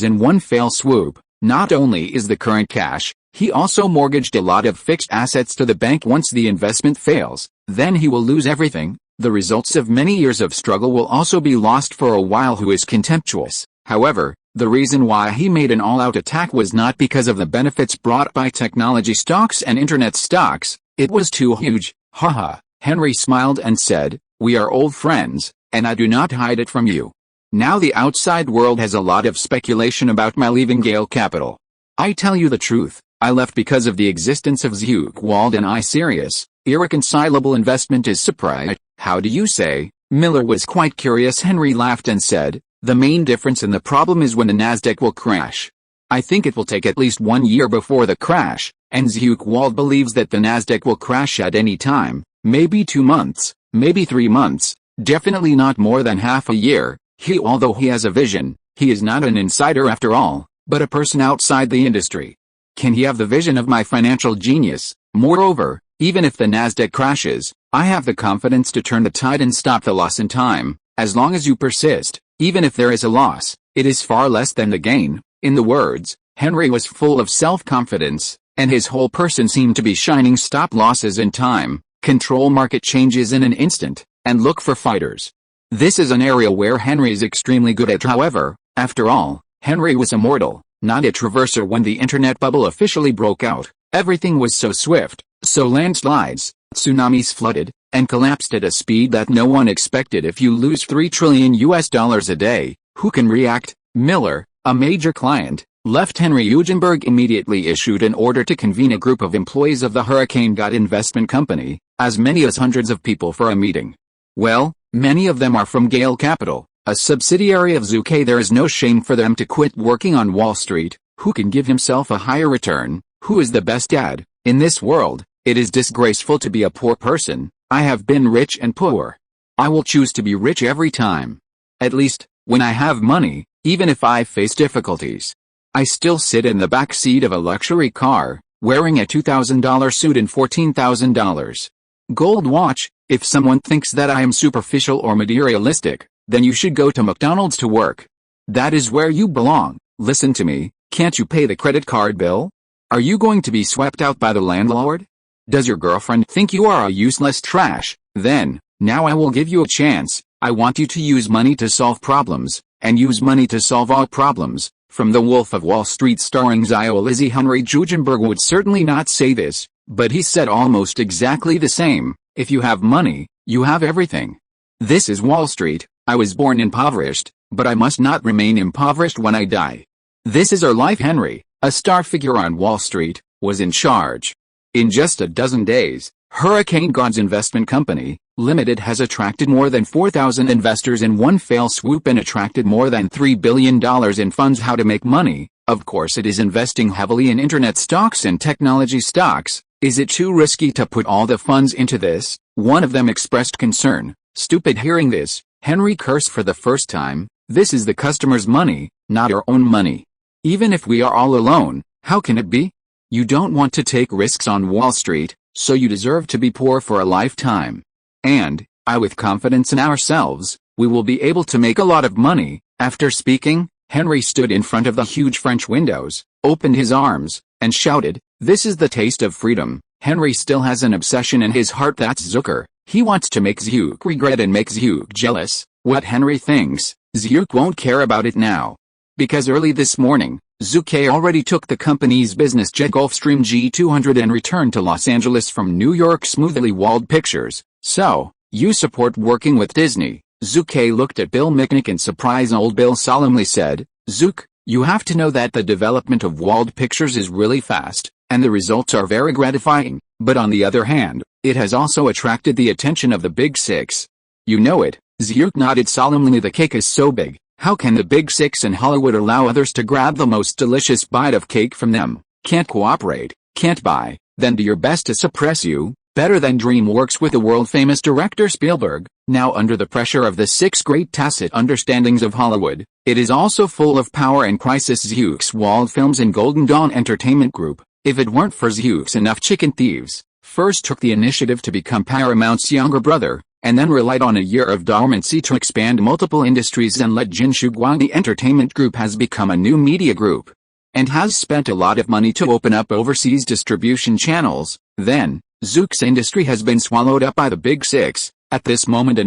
in one fell swoop, not only is the current cash, he also mortgaged a lot of fixed assets to the bank. Once the investment fails, then he will lose everything. The results of many years of struggle will also be lost for a while. Who is contemptuous. However, the reason why he made an all-out attack was not because of the benefits brought by technology stocks and internet stocks, it was too huge. Haha, Henry smiled and said, we are old friends, and I do not hide it from you. Now the outside world has a lot of speculation about my leaving Gale Capital. I tell you the truth, I left because of the existence of Zhu Ke Wald and I serious, irreconcilable investment is surprise. How do you say? Miller was quite curious. Henry laughed and said, the main difference in the problem is when the Nasdaq will crash. I think it will take at least 1 year before the crash, and Zhu Ke Wald believes that the Nasdaq will crash at any time, maybe 2 months, maybe 3 months, definitely not more than half a year. Although he has a vision, he is not an insider after all, but a person outside the industry. Can he have the vision of my financial genius? Moreover, even if the Nasdaq crashes, I have the confidence to turn the tide and stop the loss in time. As long as you persist, even if there is a loss, it is far less than the gain. In the words, Henry was full of self-confidence, and his whole person seemed to be shining. Stop losses in time, control market changes in an instant, and look for fighters. This is an area where Henry is extremely good at. However, after all, Henry was a mortal, not a traverser. When the internet bubble officially broke out, everything was so swift, so landslides, tsunamis flooded, and collapsed at a speed that no one expected. If you lose $3 trillion a day, who can react? Miller, a major client, left. Henry Jugenberg immediately issued an order to convene a group of employees of the Hurricane God Investment Company, as many as hundreds of people, for a meeting. Well, many of them are from Gale Capital, a subsidiary of Zhu Ke. There is no shame for them to quit working on Wall Street. Who can give himself a higher return? Who is the best dad? In this world, it is disgraceful to be a poor person. I have been rich and poor. I will choose to be rich every time. At least, when I have money, even if I face difficulties. I still sit in the back seat of a luxury car, wearing a $2,000 suit and $14,000 gold watch. If someone thinks that I am superficial or materialistic, then you should go to McDonald's to work. That is where you belong. Listen to me, can't you pay the credit card bill? Are you going to be swept out by the landlord? Does your girlfriend think you are a useless trash? Then, now I will give you a chance. I want you to use money to solve problems, and use money to solve all problems. From The Wolf of Wall Street starring Zio Lizzie. Henry Jugenberg would certainly not say this, but he said almost exactly the same. If you have money, you have everything. This is Wall Street. I was born impoverished, but I must not remain impoverished when I die. This is our life. Henry, a star figure on Wall Street, was in charge. In just a dozen days, Hurricane God's Investment Company, Limited has attracted more than 4,000 investors in one fell swoop and attracted more than $3 billion in funds. How to make money? Of course it is investing heavily in internet stocks and technology stocks. Is it too risky to put all the funds into this? One of them expressed concern. Stupid. Hearing this, Henry cursed for the first time. This is the customer's money, not our own money. Even if we are all alone, how can it be? You don't want to take risks on Wall Street, so you deserve to be poor for a lifetime. And, with confidence in ourselves, we will be able to make a lot of money. After speaking, Henry stood in front of the huge French windows, opened his arms, and shouted, "This is the taste of freedom." Henry still has an obsession in his heart, that's Zucker. He wants to make Zhu regret and make Zhu jealous. What Henry thinks, Zhu won't care about it now. Because early this morning, Zhu Ke already took the company's business jet Gulfstream G200 and returned to Los Angeles from New York's Smoothly Walled Pictures. "So, you support working with Disney?" Zhu Ke looked at Bill Mitnick in surprise. Old Bill solemnly said, "Zook, you have to know that the development of walled pictures is really fast, and the results are very gratifying, but on the other hand, it has also attracted the attention of the Big Six." "You know it." Zhu nodded solemnly. "The cake is so big. How can the Big Six in Hollywood allow others to grab the most delicious bite of cake from them? Can't cooperate, can't buy, then do your best to suppress you. Better than DreamWorks with the world-famous director Spielberg, now under the pressure of the 6 great tacit understandings of Hollywood. It is also full of power and crisis." Zuke's Walled Films and Golden Dawn Entertainment Group, if it weren't for Zuke's enough chicken thieves, first took the initiative to become Paramount's younger brother, and then relied on a year of dormancy to expand multiple industries and let Jin Shuguang. The entertainment group has become a new media group, and has spent a lot of money to open up overseas distribution channels. Then, Zuke's industry has been swallowed up by the Big Six. At this moment,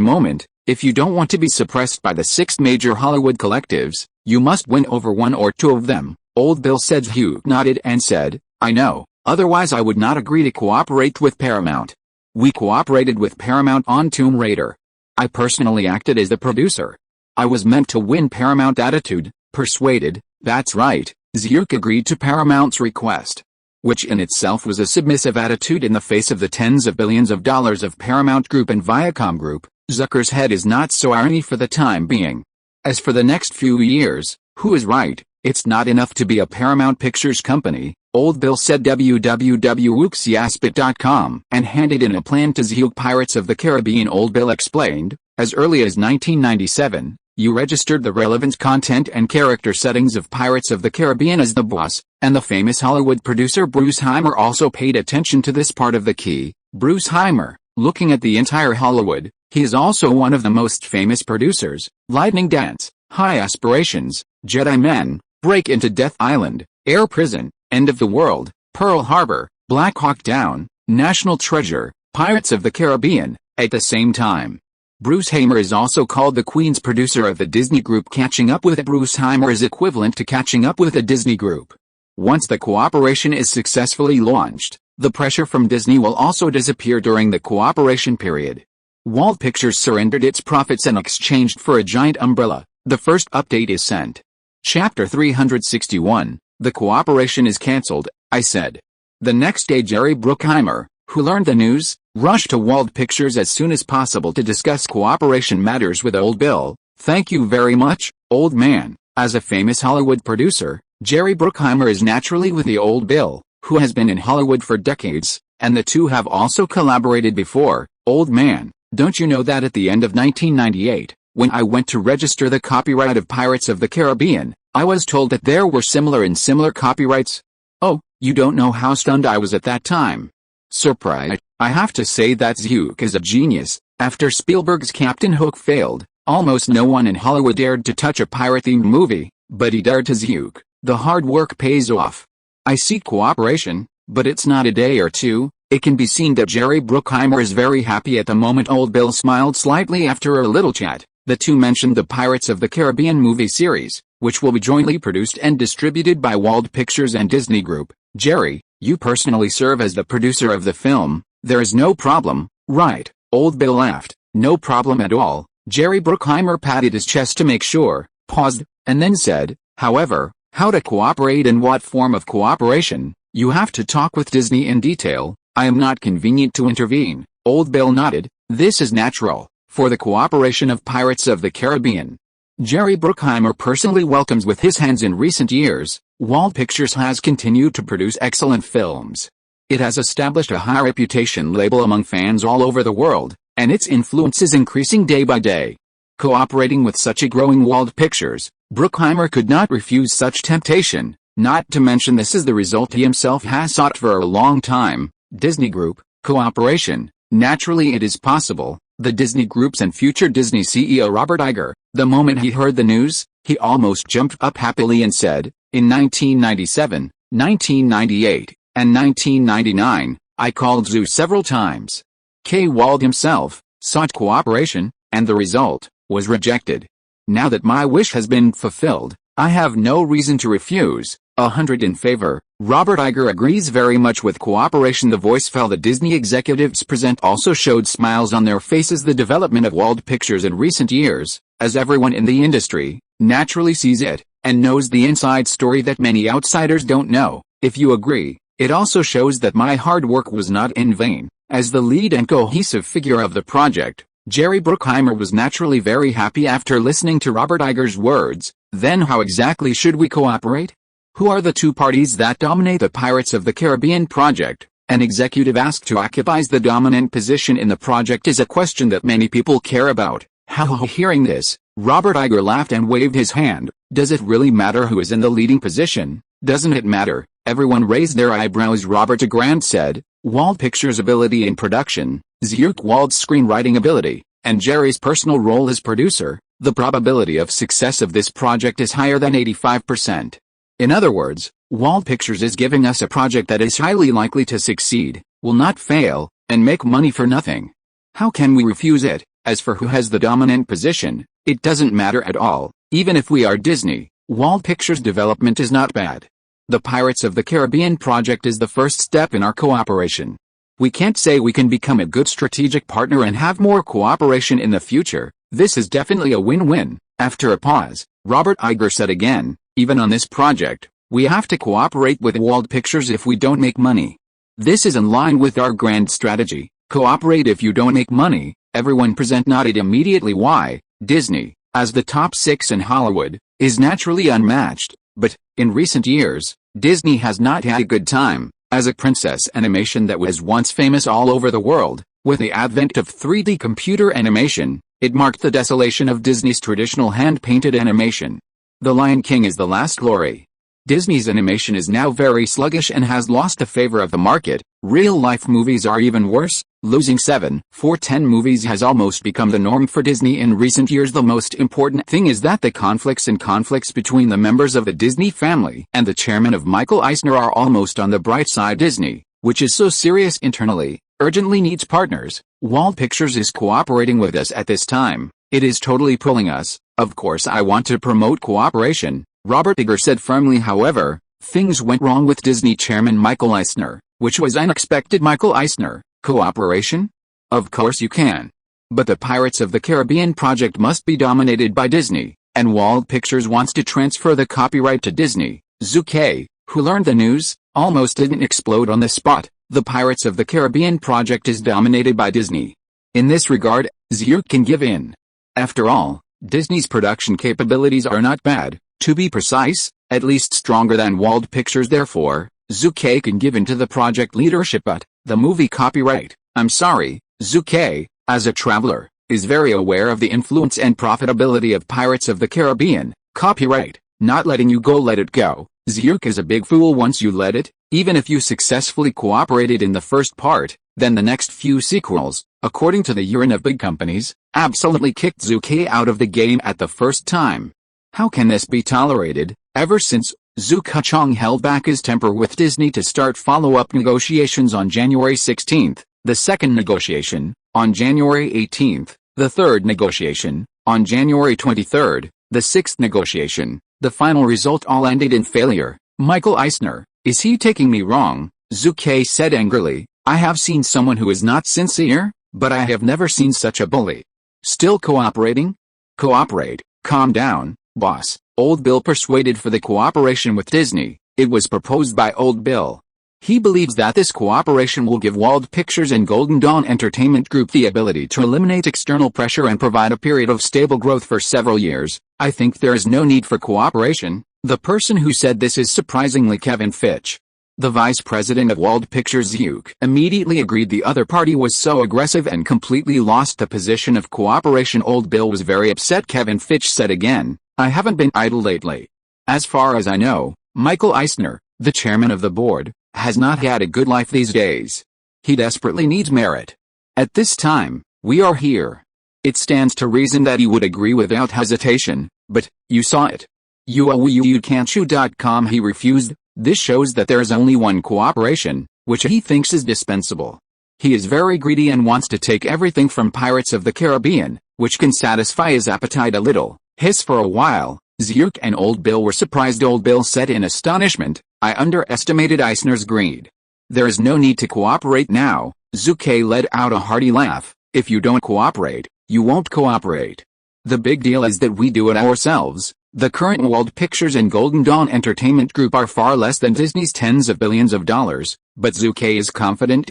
if you don't want to be suppressed by the 6 major Hollywood collectives, you must win over 1 or 2 of them. Old Bill said. Hugh nodded and said, "I know, otherwise I would not agree to cooperate with Paramount. We cooperated with Paramount on Tomb Raider. I personally acted as the producer. I was meant to win Paramount attitude, persuaded." "That's right." Zuke agreed to Paramount's request, which in itself was a submissive attitude in the face of the tens of billions of dollars of Paramount Group and Viacom Group. Zucker's head is not so irony for the time being. As for the next few years, who is right? It's not enough to be a Paramount Pictures company. Old Bill said www.wooksiaspit.com and handed in a plan to Zuke. Pirates of the Caribbean. Old Bill explained, "As early as 1997, you registered the relevant content and character settings of Pirates of the Caribbean as the boss, and the famous Hollywood producer Bruce Heimer also paid attention to this part of the key." Bruce Heimer, looking at the entire Hollywood, he is also one of the most famous producers. Lightning Dance, High Aspirations, Jedi Men, Break into Death Island, Air Prison, End of the World, Pearl Harbor, Black Hawk Down, National Treasure, Pirates of the Caribbean. At the same time, Bruce Heimer is also called the Queen's producer of the Disney Group. Catching up with Bruce Heimer is equivalent to catching up with the Disney Group. Once the cooperation is successfully launched, the pressure from Disney will also disappear during the cooperation period. Walt Pictures surrendered its profits and exchanged for a giant umbrella. The first update is sent. Chapter 361, "The cooperation is cancelled," I said. The next day Jerry Bruckheimer, who learned the news, rushed to Walled Pictures as soon as possible to discuss cooperation matters with Old Bill. "Thank you very much, old man." As a famous Hollywood producer, Jerry Bruckheimer is naturally with the Old Bill, who has been in Hollywood for decades, and the two have also collaborated before. "Old man, don't you know that at the end of 1998, when I went to register the copyright of Pirates of the Caribbean, I was told that there were similar copyrights?" "Oh, you don't know how stunned I was at that time." Surprised. I have to say that Zuke is a genius. After Spielberg's Captain Hook failed, almost no one in Hollywood dared to touch a pirate-themed movie, but he dared to. Zuke. The hard work pays off. I seek cooperation, but it's not a day or two. It can be seen that Jerry Bruckheimer is very happy at the moment. Old Bill smiled slightly after a little chat. The two mentioned the Pirates of the Caribbean movie series, which will be jointly produced and distributed by Walled Pictures and Disney Group. "Jerry, you personally serve as the producer of the film. There is no problem, right?" Old Bill laughed. "No problem at all." Jerry Bruckheimer patted his chest to make sure, paused, and then said, "However, how to cooperate and what form of cooperation, you have to talk with Disney in detail. I am not convenient to intervene." Old Bill nodded. "This is natural, for the cooperation of Pirates of the Caribbean. Jerry Bruckheimer personally welcomes with his hands. In recent years, Walt Pictures has continued to produce excellent films. It has established a high reputation label among fans all over the world, and its influence is increasing day by day. Cooperating with such a growing Walt Pictures, Bruckheimer could not refuse such temptation, not to mention this is the result he himself has sought for a long time. Disney Group, cooperation, naturally it is possible. The Disney Group's and future Disney CEO Robert Iger, the moment he heard the news, He almost jumped up happily and said, "In 1997, 1998, and 1999, I called Zhu several times. Ke Wald himself sought cooperation, and the result was rejected. Now that my wish has been fulfilled, I have no reason to refuse." 100 in favor. Robert Iger agrees very much with cooperation. The voice fell. The Disney executives present also showed smiles on their faces. The development of Wald Pictures in recent years, as everyone in the industry naturally sees it, and knows the inside story that many outsiders don't know. If you agree, it also shows that my hard work was not in vain. As the lead and cohesive figure of the project, Jerry Bruckheimer was naturally very happy after listening to Robert Iger's words. Then how exactly should we cooperate? Who are the two parties that dominate the Pirates of the Caribbean project? An executive asked who occupies the dominant position in the project is a question that many people care about. Hearing this, Robert Iger laughed and waved his hand. Does it really matter who is in the leading position? Doesn't it matter? Everyone raised their eyebrows. Robert Iger said, Wald Pictures' ability in production, Zhu Ke Wald's screenwriting ability, and Jerry's personal role as producer, the probability of success of this project is higher than 85%. In other words, Wald Pictures is giving us a project that is highly likely to succeed, will not fail, and make money for nothing. How can we refuse it? As for who has the dominant position, it doesn't matter at all. Even if we are Disney, Wald Pictures' development is not bad. The Pirates of the Caribbean project is the first step in our cooperation. We can't say we can become a good strategic partner and have more cooperation in the future. This is definitely a win-win. After a pause, Robert Iger said again, even on this project, we have to cooperate with Wald Pictures if we don't make money. This is in line with our grand strategy. Cooperate if you don't make money. Everyone present nodded immediately. Why? Disney, as the top 6 in Hollywood, is naturally unmatched, but, in recent years, Disney has not had a good time. As a princess animation that was once famous all over the world, with the advent of 3D computer animation, it marked the desolation of Disney's traditional hand-painted animation. The Lion King is the last glory. Disney's animation is now very sluggish and has lost the favor of the market. Real-life movies are even worse. Losing 7 for 10 movies has almost become the norm for Disney in recent years. The most important thing is that the conflicts between the members of the Disney family and the chairman of Michael Eisner are almost on the bright side. Disney, which is so serious internally, urgently needs partners. Wald Pictures is cooperating with us at this time. It is totally pulling us. Of course I want to promote cooperation, Robert Iger said firmly. However, things went wrong with Disney chairman Michael Eisner, which was unexpected. Michael Eisner, cooperation? Of course you can. But the Pirates of the Caribbean project must be dominated by Disney, and Wald Pictures wants to transfer the copyright to Disney. Zhu Ke, who learned the news, almost didn't explode on the spot. The Pirates of the Caribbean project is dominated by Disney. In this regard, Zhu can give in. After all, Disney's production capabilities are not bad, to be precise, at least stronger than Wald Pictures. Therefore, Zhu Ke can give in to the project leadership. But the movie copyright, I'm sorry, Zhu Ke, as a traveler, is very aware of the influence and profitability of Pirates of the Caribbean. Copyright, not letting you go. Let it go. Zhu Ke is a big fool. Once you let it, even if you successfully cooperated in the first part, then the next few sequels, according to the urine of big companies, absolutely kicked Zhu Ke out of the game at the first time. How can this be tolerated? Ever since, Zhu Ke held back his temper with Disney to start follow-up negotiations on January 16, the second negotiation, on January 18, the third negotiation, on January 23, the sixth negotiation. The final result all ended in failure. Michael Eisner, is he taking me wrong? Zhu Ke said angrily. I have seen someone who is not sincere, but I have never seen such a bully. Still cooperating? Cooperate. Calm down, boss. Old Bill persuaded for the cooperation with Disney. It was proposed by Old Bill. He believes that this cooperation will give Wald Pictures and Golden Dawn Entertainment Group the ability to eliminate external pressure and provide a period of stable growth for several years. I think there is no need for cooperation. The person who said this is surprisingly Kevin Fitch, the vice president of Wald Pictures. Zhu Ke immediately agreed the other party was so aggressive and completely lost the position of cooperation. Old Bill was very upset. Kevin Fitch said again, I haven't been idle lately. As far as I know, Michael Eisner, the chairman of the board, has not had a good life these days. He desperately needs merit. At this time, we are here. It stands to reason that he would agree without hesitation, But, you saw it. You can't you.com. He refused. This shows that there is only one cooperation, which he thinks is dispensable. He is very greedy and wants to take everything from Pirates of the Caribbean, which can satisfy his appetite a little. Hiss for a while. Zhu and Old Bill were surprised. Old Bill said in astonishment, I underestimated Eisner's greed. There is no need to cooperate now. Zhu Ke let out a hearty laugh. If you don't cooperate, you won't cooperate. The big deal is that we do it ourselves. The current Wald Pictures and Golden Dawn Entertainment Group are far less than Disney's tens of billions of dollars, but Zhu Ke is confident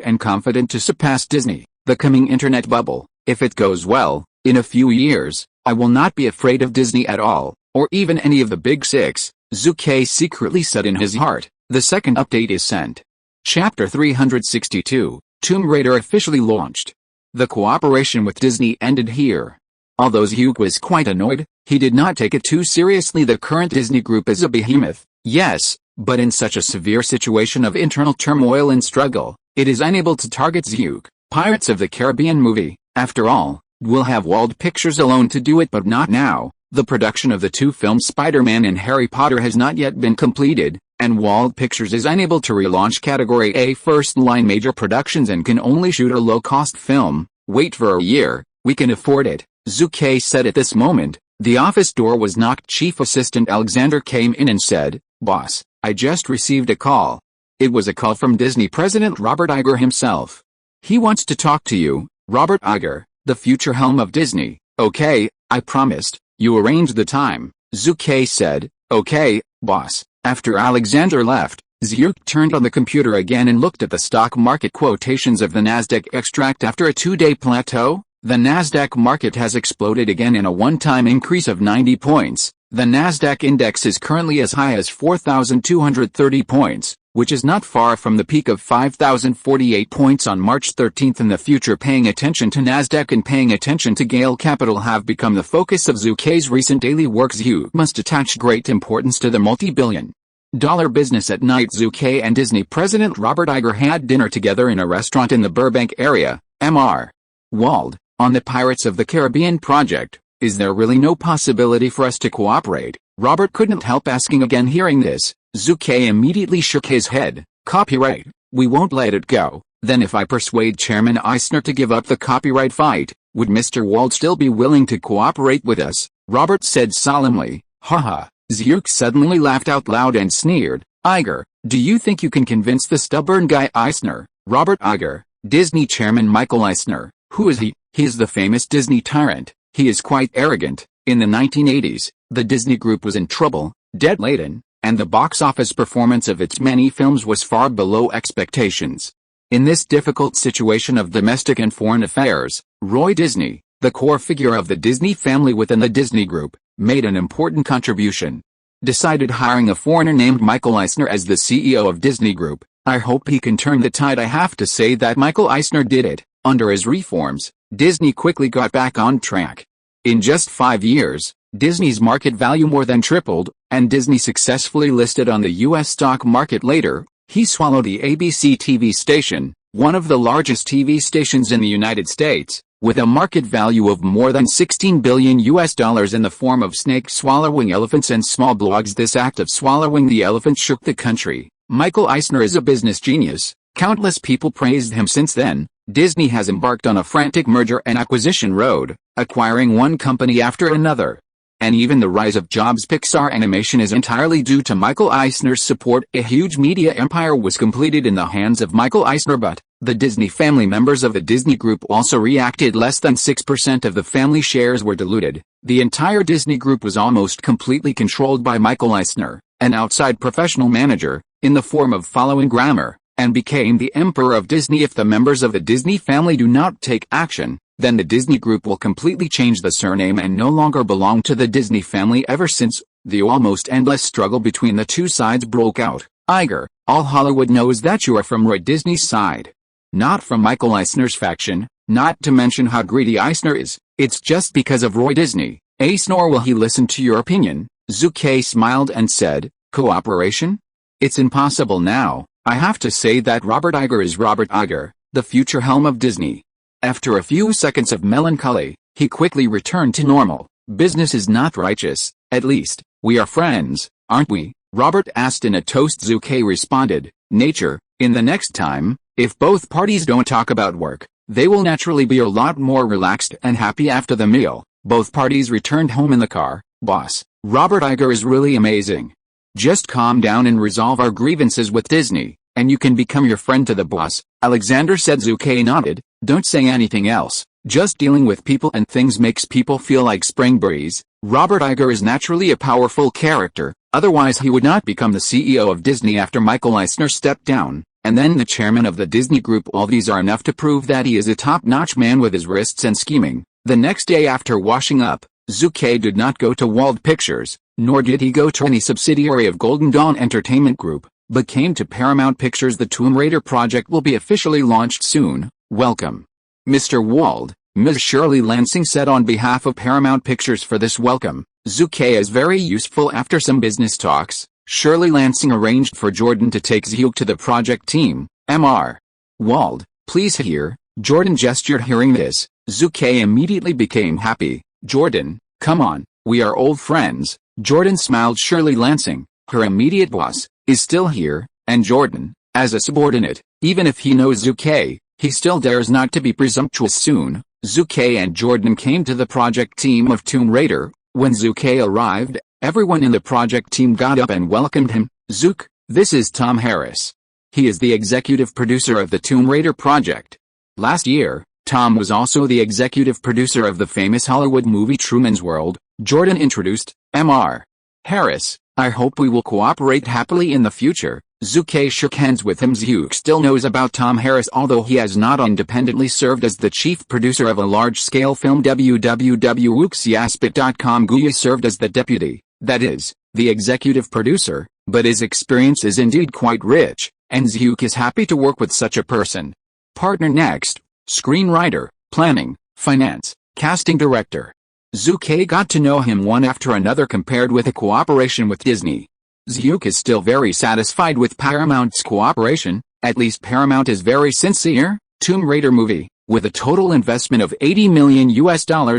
to surpass Disney, the coming internet bubble. If it goes well, in a few years, I will not be afraid of Disney at all, or even any of the big six, Zhu Ke secretly said in his heart. The second update is sent. Chapter 362, Tomb Raider officially launched. The cooperation with Disney ended here. Although Zhu was quite annoyed, he did not take it too seriously. The current Disney group is a behemoth, yes, but in such a severe situation of internal turmoil and struggle, it is unable to target Zhu. Pirates of the Caribbean movie, after all, will have Wald Pictures alone to do it, but not now. The production of the two films Spider-Man and Harry Potter has not yet been completed, and Wald Pictures is unable to relaunch Category A first-line major productions and can only shoot a low-cost film. Wait for a year, we can afford it, Zhu Ke said. At this moment, the office door was knocked. Chief Assistant Alexander came in and said, Boss, I just received a call. It was a call from Disney President Robert Iger himself. He wants to talk to you. Robert Iger, the future helm of Disney. Okay, I promised. You arranged the time, Zhu Ke said. Okay, boss. After Alexander left, Zhu turned on the computer again and looked at the stock market quotations of the Nasdaq extract. After a two-day plateau, the Nasdaq market has exploded again in a one-time increase of 90 points. The Nasdaq index is currently as high as 4,230 points, which is not far from the peak of 5,048 points on March 13. In the future, paying attention to Nasdaq and paying attention to Gale Capital have become the focus of Zhu Ke's recent daily work. Zhu must attach great importance to the multi-billion-dollar business. At night, Zhu Ke and Disney President Robert Iger had dinner together in a restaurant in the Burbank area. Mr. Wald, on the Pirates of the Caribbean project, is there really no possibility for us to cooperate? Robert couldn't help asking again. Hearing this, Zhu Ke immediately shook his head. Copyright, we won't let it go. Then if I persuade Chairman Eisner to give up the copyright fight, would Mr. Wald still be willing to cooperate with us? Robert said solemnly. Haha. Zhu suddenly laughed out loud and sneered. Iger, do you think you can convince the stubborn guy Eisner? Robert Iger, Disney Chairman Michael Eisner. Who is he? He is the famous Disney tyrant. He is quite arrogant. In the 1980s, the Disney Group was in trouble, debt-laden, and the box office performance of its many films was far below expectations. In this difficult situation of domestic and foreign affairs, Roy Disney, the core figure of the Disney family within the Disney Group, made an important contribution. Decided hiring a foreigner named Michael Eisner as the CEO of Disney Group. I hope he can turn the tide. I have to say that Michael Eisner did it. Under his reforms, Disney quickly got back on track. In just 5 years, Disney's market value more than tripled, and Disney successfully listed on the U.S. stock market. Later, he swallowed the ABC TV station, one of the largest TV stations in the United States, with a market value of more than $16 billion in the form of snakes swallowing elephants and small blogs. This act of swallowing the elephant shook the country. Michael Eisner is a business genius. Countless people praised him. Since then, Disney has embarked on a frantic merger and acquisition road, acquiring one company after another. And even the rise of Jobs' Pixar Animation is entirely due to Michael Eisner's support. A huge media empire was completed in the hands of Michael Eisner, but the Disney family members of the Disney Group also reacted. Less than 6% of the family shares were diluted. The entire Disney Group was almost completely controlled by Michael Eisner, an outside professional manager, in the form of following grammar, and became the emperor of Disney. If the members of the Disney family do not take action, then the Disney Group will completely change the surname and no longer belong to the Disney family. Ever since, the almost endless struggle between the two sides broke out. Iger, all Hollywood knows that you are from Roy Disney's side, not from Michael Eisner's faction, not to mention how greedy Eisner is. It's just because of Roy Disney. Nor will he listen to your opinion. Zhu Ke smiled and said, cooperation? It's impossible now. I have to say that Robert Iger is Robert Iger, the future helm of Disney. After a few seconds of melancholy, he quickly returned to normal. Business is not righteous. At least, we are friends, aren't we? Robert asked in a toast. Zhu Ke responded, nature. In the next time, if both parties don't talk about work, they will naturally be a lot more relaxed and happy after the meal. Both parties returned home in the car. Boss, Robert Iger is really amazing. Just calm down and resolve our grievances with Disney, and you can become your friend to the boss, Alexander said. Zhu Ke nodded. Don't say anything else. Just dealing with people and things makes people feel like spring breeze. Robert Iger is naturally a powerful character, otherwise he would not become the CEO of Disney after Michael Eisner stepped down, and then the chairman of the Disney Group. All these are enough to prove that he is a top-notch man with his wrists and scheming. The next day after washing up, Zhu Ke did not go to Wald Pictures, nor did he go to any subsidiary of Golden Dawn Entertainment Group, but came to Paramount Pictures. The Tomb Raider project will be officially launched soon. Welcome, Mr. Wald, Ms. Shirley Lansing said on behalf of Paramount Pictures. For this welcome, Zhu Ke is very useful. After some business talks, Shirley Lansing arranged for Jordan to take Zhu to the project team. Mr. Wald, please here. Jordan gestured. Hearing this, Zhu Ke immediately became happy. Jordan, come on, we are old friends. Jordan smiled. Shirley Lansing, her immediate boss, is still here, and Jordan, as a subordinate, even if he knows Zhu Ke, he still dares not to be presumptuous. Soon, Zhu Ke and Jordan came to the project team of Tomb Raider. When Zhu Ke arrived, everyone in the project team got up and welcomed him. Zook, this is Tom Harris. He is the executive producer of the Tomb Raider project. Last year, Tom was also the executive producer of the famous Hollywood movie Truman's World. Jordan introduced, Mr. Harris, I hope we will cooperate happily in the future. Zhu Ke shook hands with him. Zhu still knows about Tom Harris, although he has not independently served as the chief producer of a large-scale film. www.wuxiaspit.com Guya served as the deputy, that is, the executive producer, but his experience is indeed quite rich, and Zhu is happy to work with such a person. Partner next, screenwriter, planning, finance, casting director. Zhu Ke got to know him one after another. Compared with a cooperation with Disney, Zhu is still very satisfied with Paramount's cooperation. At least Paramount is very sincere. Tomb Raider movie, with a total investment of $80 million.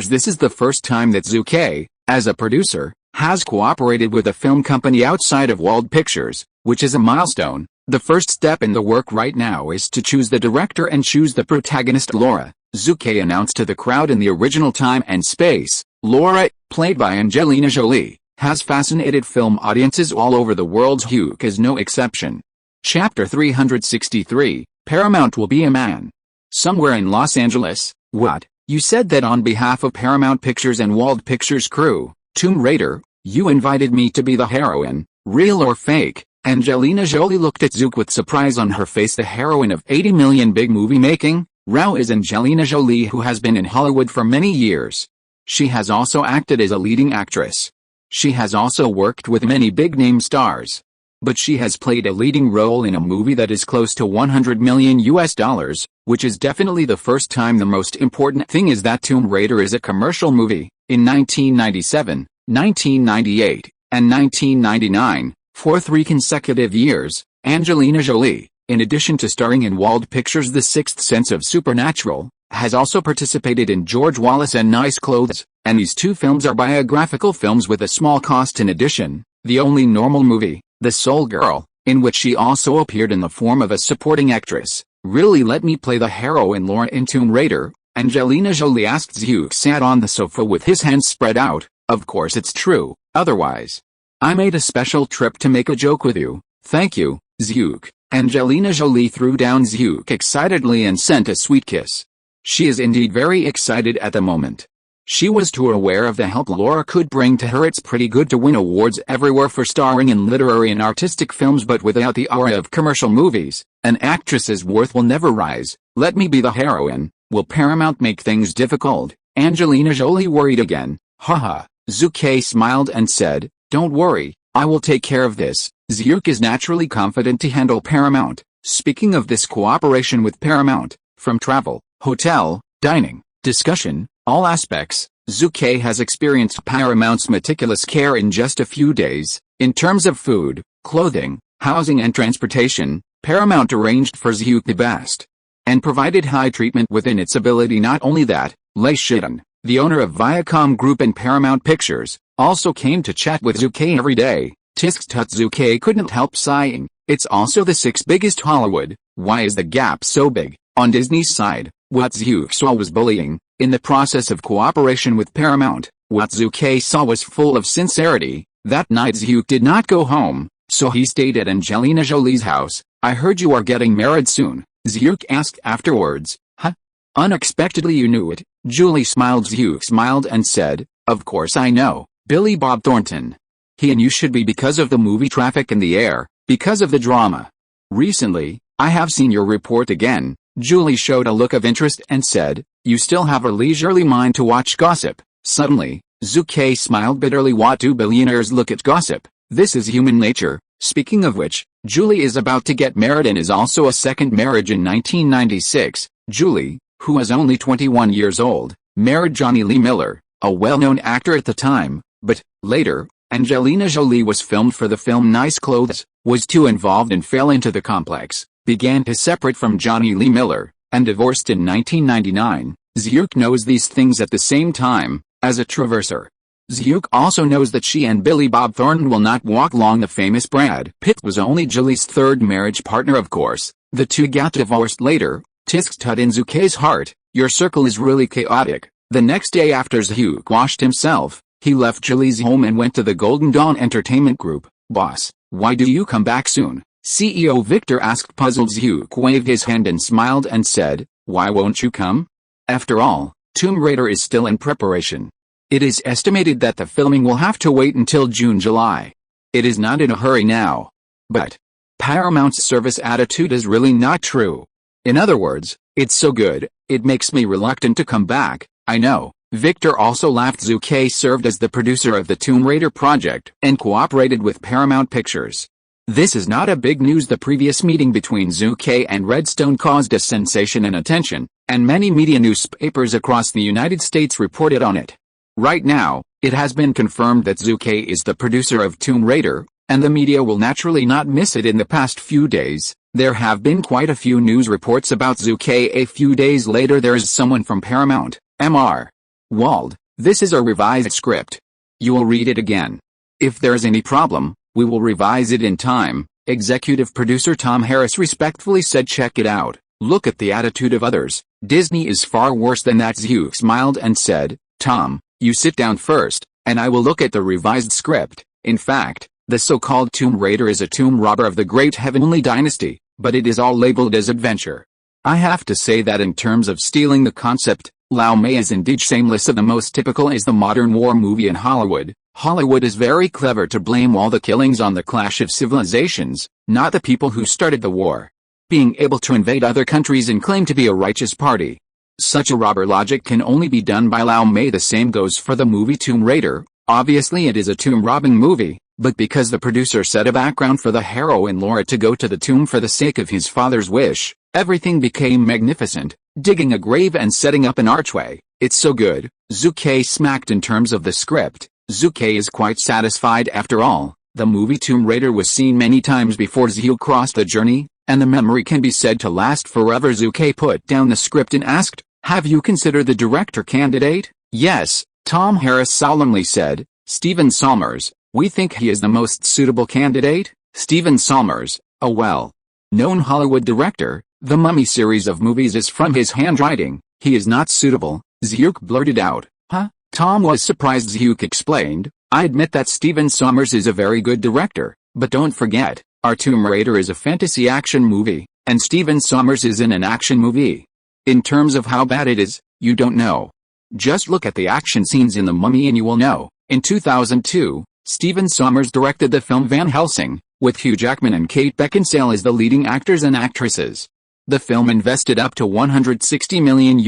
This is the first time that Zhu Ke, as a producer, has cooperated with a film company outside of Wald Pictures, which is a milestone. The first step in the work right now is to choose the director and choose the protagonist. Laura, Zhu Ke announced to the crowd. In the original Time and Space, Laura, played by Angelina Jolie, has fascinated film audiences all over the world. Zhu is no exception. Chapter 363, Paramount will be a man. Somewhere in Los Angeles. What? You said that on behalf of Paramount Pictures and Wald Pictures crew, Tomb Raider, you invited me to be the heroine, real or fake? Angelina Jolie looked at Zhu with surprise on her face. The heroine of 80 million big movie making? Wow, is Angelina Jolie, who has been in Hollywood for many years. She has also acted as a leading actress. She has also worked with many big-name stars. But she has played a leading role in a movie that is close to $100 million, which is definitely the first time. The most important thing is that Tomb Raider is a commercial movie. In 1997, 1998, and 1999, for 3 consecutive years, Angelina Jolie, in addition to starring in Wald Pictures' The Sixth Sense of Supernatural, has also participated in George Wallace and Nice Clothes, and these 2 films are biographical films with a small cost. In addition, the only normal movie, The Soul Girl, in which she also appeared in the form of a supporting actress. Really let me play the heroine Laura in Tomb Raider? Angelina Jolie asked. Zhu sat on the sofa with his hands spread out. Of course it's true, otherwise. I made a special trip to make a joke with you. Thank you, Zhu. Angelina Jolie threw down Zhu excitedly and sent a sweet kiss. She is indeed very excited at the moment. She was too aware of the help Laura could bring to her. It's pretty good to win awards everywhere for starring in literary and artistic films, but without the aura of commercial movies, an actress's worth will never rise. Let me be the heroine. Will Paramount make things difficult? Angelina Jolie worried again. Haha. Zhu Ke smiled and said, don't worry, I will take care of this. Zhu is naturally confident to handle Paramount. Speaking of this cooperation with Paramount, from travel, hotel, dining, discussion, all aspects, Zhu Ke has experienced Paramount's meticulous care in just a few days. In terms of food, clothing, housing and transportation, Paramount arranged for Zhu the best, and provided high treatment within its ability. Not only that, Lei Shidan, the owner of Viacom Group and Paramount Pictures, also came to chat with Zhu Ke every day. Tisk tut, Zhu Ke couldn't help sighing. It's also the sixth biggest Hollywood. Why is the gap so big? On Disney's side, what Zhu Ke saw was bullying. In the process of cooperation with Paramount, what Zhu Ke saw was full of sincerity. That night Zhu Ke did not go home, so he stayed at Angelina Jolie's house. I heard you are getting married soon, Zhu Ke asked afterwards. Huh? Unexpectedly you knew it. Julie smiled. Zhu Ke smiled and said, of course I know, Billy Bob Thornton. He and you should be because of the movie Traffic in the Air, because of the drama. Recently, I have seen your report again. Julie showed a look of interest and said, you still have a leisurely mind to watch gossip. Suddenly, Zhu Ke smiled bitterly. What do billionaires look at gossip? This is human nature. Speaking of which, Julie is about to get married and is also a second marriage in 1996. Julie, who was only 21 years old, married Johnny Lee Miller, a well-known actor at the time, but, later, Angelina Jolie was filmed for the film Nice Clothes, was too involved and fell into the complex, began to separate from Johnny Lee Miller, and divorced in 1999. Zhu Ke knows these things at the same time, as a traverser. Zhu Ke also knows that she and Billy Bob Thornton will not walk long. The famous Brad Pitt was only Julie's third marriage partner, of course. The two got divorced later. Tisk tut, in Zhu Ke's heart, your circle is really chaotic. The next day after Zhu Ke washed himself, he left Julie's home and went to the Golden Dawn Entertainment Group. Boss, why do you come back soon? CEO Victor asked, puzzled. Zhu Ke waved his hand and smiled and said, why won't you come? After all, Tomb Raider is still in preparation. It is estimated that the filming will have to wait until June-July. It is not in a hurry now. But Paramount's service attitude is really not true. In other words, it's so good, it makes me reluctant to come back. I know. Victor also laughed. Zhu Ke served as the producer of the Tomb Raider project and cooperated with Paramount Pictures. This is not a big news. The previous meeting between Zhu Ke and Redstone caused a sensation and attention, and many media newspapers across the United States reported on it. Right now, it has been confirmed that Zhu Ke is the producer of Tomb Raider, and the media will naturally not miss it. In the past few days, there have been quite a few news reports about Zhu Ke. A few days later there is someone from Paramount, Mr. Wald, this is a revised script. You will read it again. If there's any problem, we will revise it in time, executive producer Tom Harris respectfully said. Check it out. Look at the attitude of others. Disney is far worse than that. Zhu Ke smiled and said, Tom, you sit down first, and I will look at the revised script. In fact, the so-called Tomb Raider is a tomb robber of the Great Heavenly Dynasty, but it is all labeled as adventure. I have to say that in terms of stealing the concept, Lau Mei is indeed shameless. The most typical is the modern war movie in Hollywood. Hollywood is very clever to blame all the killings on the clash of civilizations, not the people who started the war. Being able to invade other countries and claim to be a righteous party. Such a robber logic can only be done by Lau Mei. The same goes for the movie Tomb Raider. Obviously it is a tomb robbing movie, but because the producer set a background for the heroine Laura to go to the tomb for the sake of his father's wish, everything became magnificent, digging a grave and setting up an archway. It's so good. Zhu Ke smacked. In terms of the script, Zhu Ke is quite satisfied. After all, the movie Tomb Raider was seen many times before Zhu crossed the journey, and the memory can be said to last forever. Zhu Ke put down the script and asked, have you considered the director candidate? Yes, Tom Harris solemnly said, Stephen Sommers. We think he is the most suitable candidate. Stephen Sommers, a well-known Hollywood director. The Mummy series of movies is from his handwriting. He is not suitable, Zhu Ke blurted out. Huh? Tom was surprised. Zhu Ke explained, I admit that Stephen Sommers is a very good director, but don't forget, our Tomb Raider is a fantasy action movie, and Stephen Sommers is in an action movie. In terms of how bad it is, you don't know. Just look at the action scenes in The Mummy and you will know. In 2002, Stephen Sommers directed the film Van Helsing, with Hugh Jackman and Kate Beckinsale as the leading actors and actresses. The film invested up to $160 million.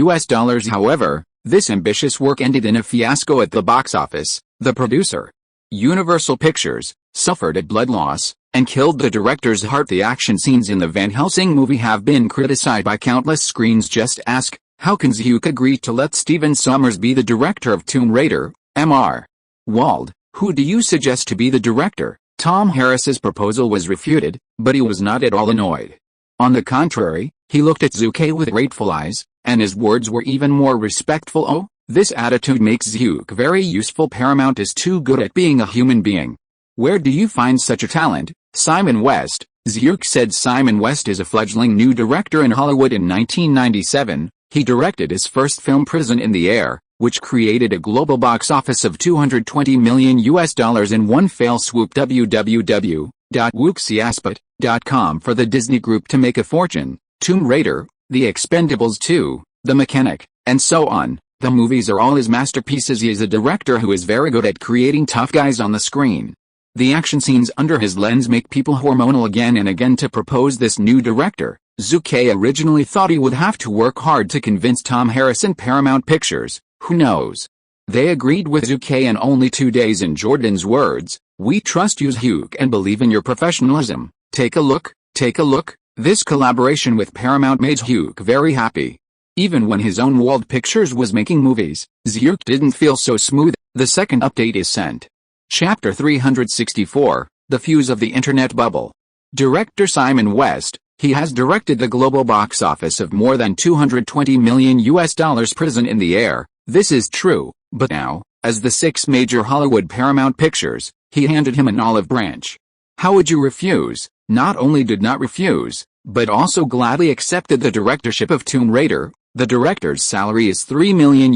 However, this ambitious work ended in a fiasco at the box office. The producer, Universal Pictures, suffered a blood loss, and killed the director's heart. The action scenes in the Van Helsing movie have been criticized by countless screens. Just ask, how can Zhu Ke agree to let Stephen Sommers be the director of Tomb Raider? Mr. Wald, who do you suggest to be the director? Tom Harris's proposal was refuted, but he was not at all annoyed. On the contrary, he looked at Zhu Ke with grateful eyes, and his words were even more respectful. Oh, This attitude makes Zhu Ke very useful. Paramount is too good at being a human being. Where do you find such a talent? Simon West. Zhu Ke said Simon West is a fledgling new director in Hollywood. In 1997, he directed his first film Prison in the Air, which created a global box office of $220 million in one fell swoop. www.wooksiaspet.com for the Disney Group to make a fortune, Tomb Raider, The Expendables 2, The Mechanic, and so on. The movies are all his masterpieces. He is a director who is very good at creating tough guys on the screen. The action scenes under his lens make people hormonal again and again. To propose this new director, Zhu Ke originally thought he would have to work hard to convince Tom Harris and Paramount Pictures. Who knows? They agreed with Zhu Ke in only 2 days. In Jordan's words, "We trust you, Zhu Ke, and believe in your professionalism. Take a look, take a look." This collaboration with Paramount made Zhu Ke very happy. Even when his own Wald Pictures was making movies, Zhu Ke didn't feel so smooth. The second update is sent. Chapter 364, The Fuse of the Internet Bubble. Director Simon West. He has directed the global box office of more than $220 million. Prison in the Air. This is true, but now, as the 6th major Hollywood Paramount Pictures, he handed him an olive branch. How would you refuse? Not only did not refuse, but also gladly accepted the directorship of Tomb Raider. The director's salary is $3 million.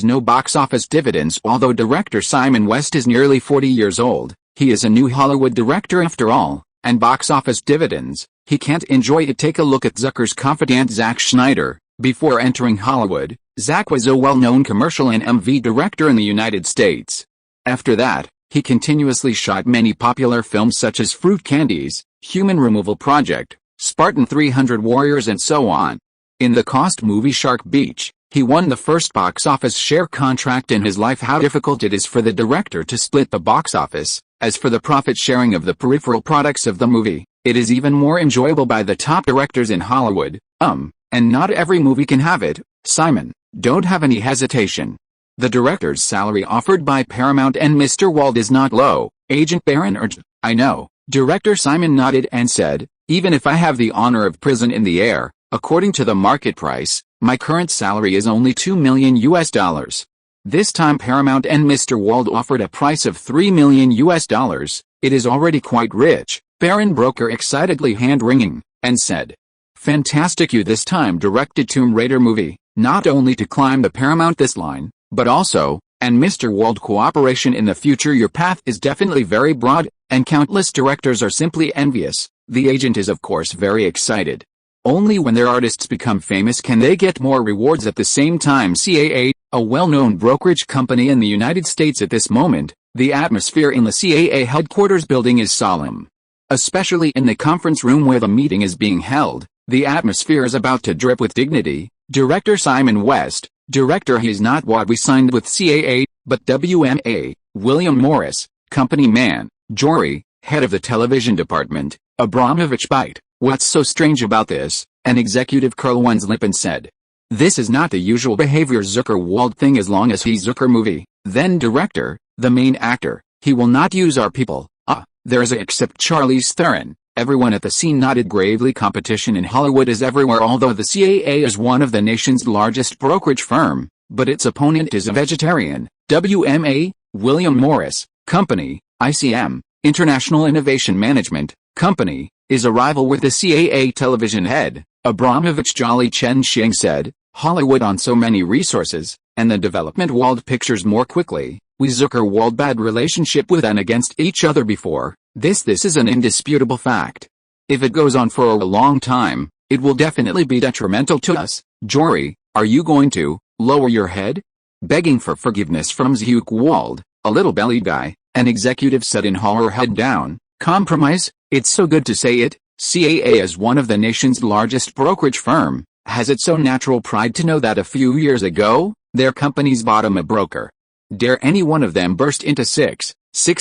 No box office dividends. Although director Simon West is nearly 40 years old, he is a new Hollywood director after all, and box office dividends, he can't enjoy it. Take a look at Zucker's confidant Zack Snyder. Before entering Hollywood, Zack was a well-known commercial and MV director in the United States. After that, he continuously shot many popular films such as Fruit Candies, Human Removal Project, Spartan 300 Warriors and so on. In the cost movie Shark Beach, he won the first box office share contract in his life. How difficult it is for the director to split the box office. As for the profit sharing of the peripheral products of the movie, it is even more enjoyable by the top directors in Hollywood, and not every movie can have it. Simon, don't have any hesitation. The director's salary offered by Paramount and Mr. Wald is not low, Agent Barron urged. I know. Director Simon nodded and said, even if I have the honor of Prison in the Air, according to the market price, my current salary is only $2 million. This time Paramount and Mr. Wald offered a price of $3 million. It is already quite rich. Barron broker excitedly hand-wringing, and said, fantastic. You this time directed Tomb Raider movie, not only to climb the Paramount this line, but also, and Mr. Wald cooperation in the future. Your path is definitely very broad, and countless directors are simply envious. The agent is of course very excited. Only when their artists become famous can they get more rewards. At the same time, CAA, a well-known brokerage company in the United States at this moment, the atmosphere in the CAA headquarters building is solemn. Especially in the conference room where the meeting is being held, the atmosphere is about to drip with dignity. Director Simon West, director. He is not what we signed with CAA, but WMA, William Morris, company man, Jory, head of the television department, Abramovich bite. What's so strange about this? An executive curled one's lip and said, this is not the usual behavior Zucker Wald thing. As long as he's Zucker movie, then director, the main actor, he will not use our people. There's a except Charlize Theron. Everyone at the scene nodded gravely. Competition in Hollywood is everywhere. Although the CAA is one of the nation's largest brokerage firm, but its opponent is a vegetarian. WMA, William Morris, Company, ICM, International Innovation Management, Company, is a rival with the CAA television head. Abramovich Jolly Chen Xing said, Hollywood on so many resources, and the development Wald Pictures more quickly. We Zucker Wald bad relationship with and against each other before. This is an indisputable fact. If it goes on for a long time, it will definitely be detrimental to us. Jory, are you going to lower your head? Begging for forgiveness from Zhu Ke Wald, a little belly guy, an executive said in her head down. Compromise? It's so good to say it. CAA is one of the nation's largest brokerage firm. Has it so natural pride to know that a few years ago, their company's bottom a broker? Dare any one of them burst into six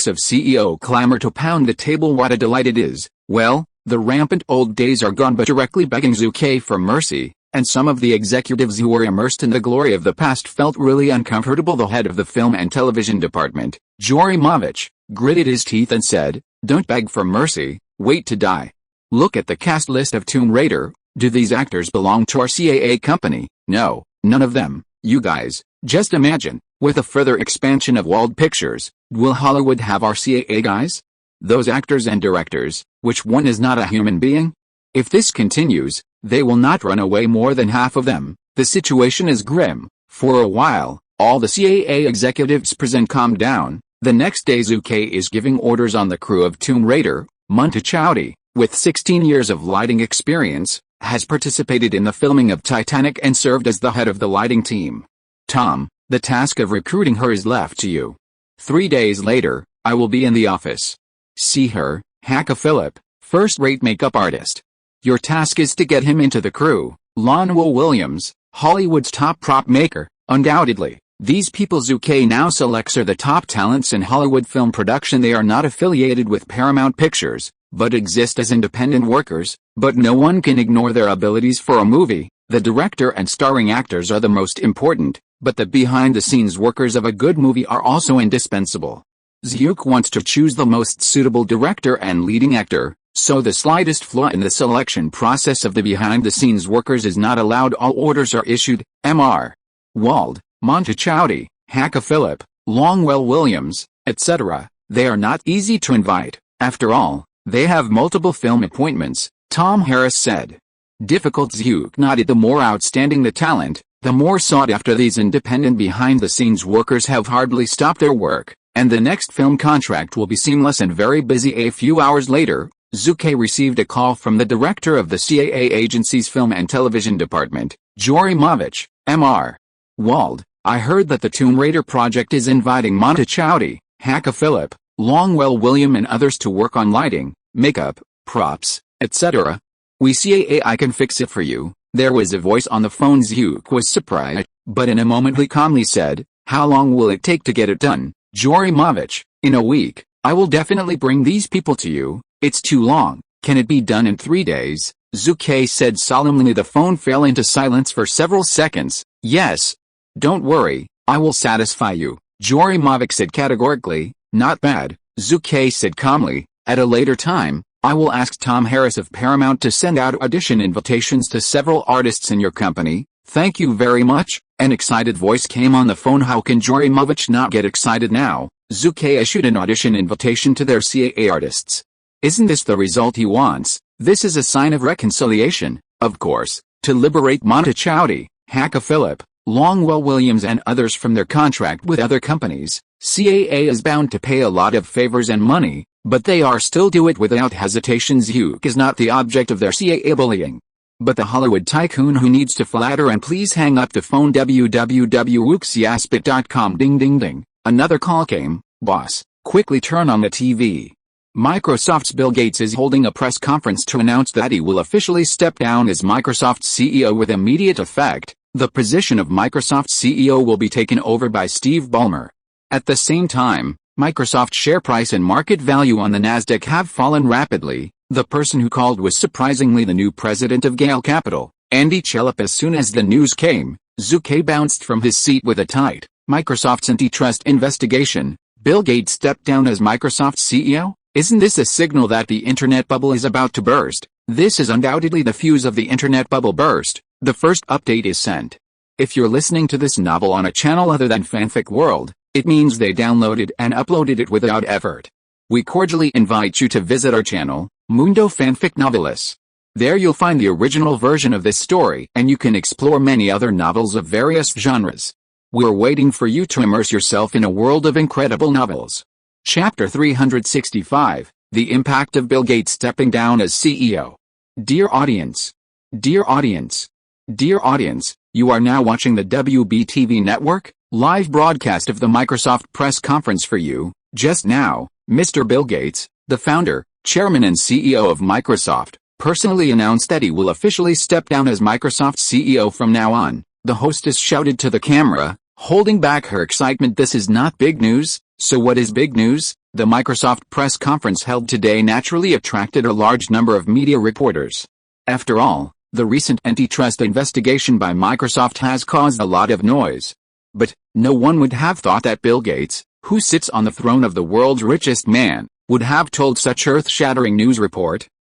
of CEO clamor to pound the table. What a delight it is. Well, the rampant old days are gone, but directly begging Zhu Ke for mercy, and some of the executives who were immersed in the glory of the past felt really uncomfortable. The head of the film and television department, Jory Movich, gritted his teeth and said, don't beg for mercy, wait to die. Look at the cast list of Tomb Raider. Do these actors belong to our CAA company? No, none of them. You guys, Just imagine, with a further expansion of Wald Pictures, will Hollywood have RCAA guys? Those actors and directors, which one is not a human being? If this continues, they will not run away more than half of them. The situation is grim. For a while, all the CAA executives present calmed down. The next day Zhu Ke is giving orders on the crew of Tomb Raider. Montechaudi, with 16 years of lighting experience, has participated in the filming of Titanic and served as the head of the lighting team. Tom, the task of recruiting her is left to you. 3 days later, I will be in the office. See her, Hacka Phillip, first-rate makeup artist. Your task is to get him into the crew. Lonwo Williams, Hollywood's top prop maker, undoubtedly. These people Zhu Ke now selects are the top talents in Hollywood film production. They are not affiliated with Paramount Pictures, but exist as independent workers, but no one can ignore their abilities for a movie. The director and starring actors are the most important, but the behind-the-scenes workers of a good movie are also indispensable. Zhu Ke wants to choose the most suitable director and leading actor, so the slightest flaw in the selection process of the behind-the-scenes workers is not allowed. All orders are issued. Mr. Wald, Montechaudi, Hacka Phillip, Longwell Williams, etc. They are not easy to invite. After all, they have multiple film appointments, Tom Harris said. Difficult. Zhu Ke nodded. The more outstanding the talent, the more sought after. These independent behind-the-scenes workers have hardly stopped their work, and the next film contract will be seamless and very busy. A few hours later, Zhu Ke received a call from the director of the CAA agency's film and television department, Jory Movich. Mr. Wald, I heard that the Tomb Raider project is inviting Montechaudi, Hacka Phillip, Longwell William and others to work on lighting, makeup, props, etc. We CAA I can fix it for you. There was a voice on the phone. Zhu Ke was surprised, but in a moment he calmly said, how long will it take to get it done? Jory Movich, in a week. I will definitely bring these people to you. It's too long. Can it be done in 3 days? Zhu Ke said solemnly. The phone fell into silence for several seconds. Yes. Don't worry, I will satisfy you, Jory Movich said categorically. Not bad, Zhu Ke said calmly. At a later time, I will ask Tom Harris of Paramount to send out audition invitations to several artists in your company. Thank you very much. An excited voice came on the phone. How can Jory Movich not get excited now? Zhu Ke issued an audition invitation to their CAA artists. Isn't this the result he wants? This is a sign of reconciliation, of course, to liberate Montechaudi, Hacka Phillip, Longwell Williams and others from their contract with other companies. CAA is bound to pay a lot of favors and money, but they are still do it without hesitation. Zhu Ke is not the object of their CAA bullying, but the Hollywood tycoon who needs to flatter. And please hang up the phone. www.wuxiaspit.com. Ding ding ding. Another call came. Boss, quickly turn on the TV. Microsoft's Bill Gates is holding a press conference to announce that he will officially step down as Microsoft's CEO with immediate effect. The position of Microsoft's CEO will be taken over by Steve Ballmer. At the same time, Microsoft's share price and market value on the Nasdaq have fallen rapidly. The person who called was surprisingly the new president of Gale Capital, Andy Chalip. As soon as the news came, Zhu Ke bounced from his seat with a tight Microsoft's antitrust investigation. Bill Gates stepped down as Microsoft's CEO? Isn't this a signal that the internet bubble is about to burst? This is undoubtedly the fuse of the internet bubble burst. The first update is sent. If you're listening to this novel on a channel other than Fanfic World, it means they downloaded and uploaded it without effort. We cordially invite you to visit our channel, Mundo Fanfic Novelis. There you'll find the original version of this story and you can explore many other novels of various genres. We're waiting for you to immerse yourself in a world of incredible novels. Chapter 365, The Impact of Bill Gates Stepping Down as CEO. Dear audience. Dear audience. Dear audience, you are now watching the WBTV network, live broadcast of the Microsoft press conference for you. Just now, Mr. Bill Gates, the founder, chairman and CEO of Microsoft, personally announced that he will officially step down as Microsoft's CEO from now on. The hostess shouted to the camera, holding back her excitement. This is not big news. So what is big news? The Microsoft press conference held today naturally attracted a large number of media reporters. After all, the recent antitrust investigation by Microsoft has caused a lot of noise. But no one would have thought that Bill Gates, who sits on the throne of the world's richest man, would have told such earth-shattering news.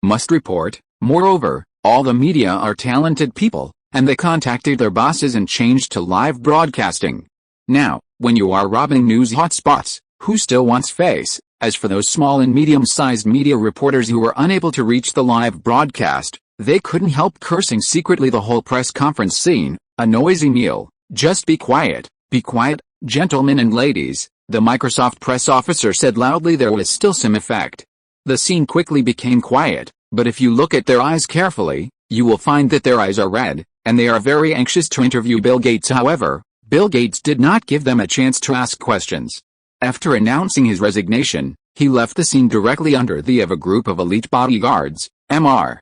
Must report. Moreover, all the media are talented people, and they contacted their bosses and changed to live broadcasting. Now, when you are robbing news hotspots, who still wants face? As for those small and medium-sized media reporters who were unable to reach the live broadcast, they couldn't help cursing secretly the whole press conference scene, a noisy meal. Just be quiet, gentlemen and ladies, the Microsoft press officer said loudly. There was still some effect. The scene quickly became quiet, but if you look at their eyes carefully, you will find that their eyes are red, and they are very anxious to interview Bill Gates. However, Bill Gates did not give them a chance to ask questions. After announcing his resignation, he left the scene directly under the eye of a group of elite bodyguards. Mr.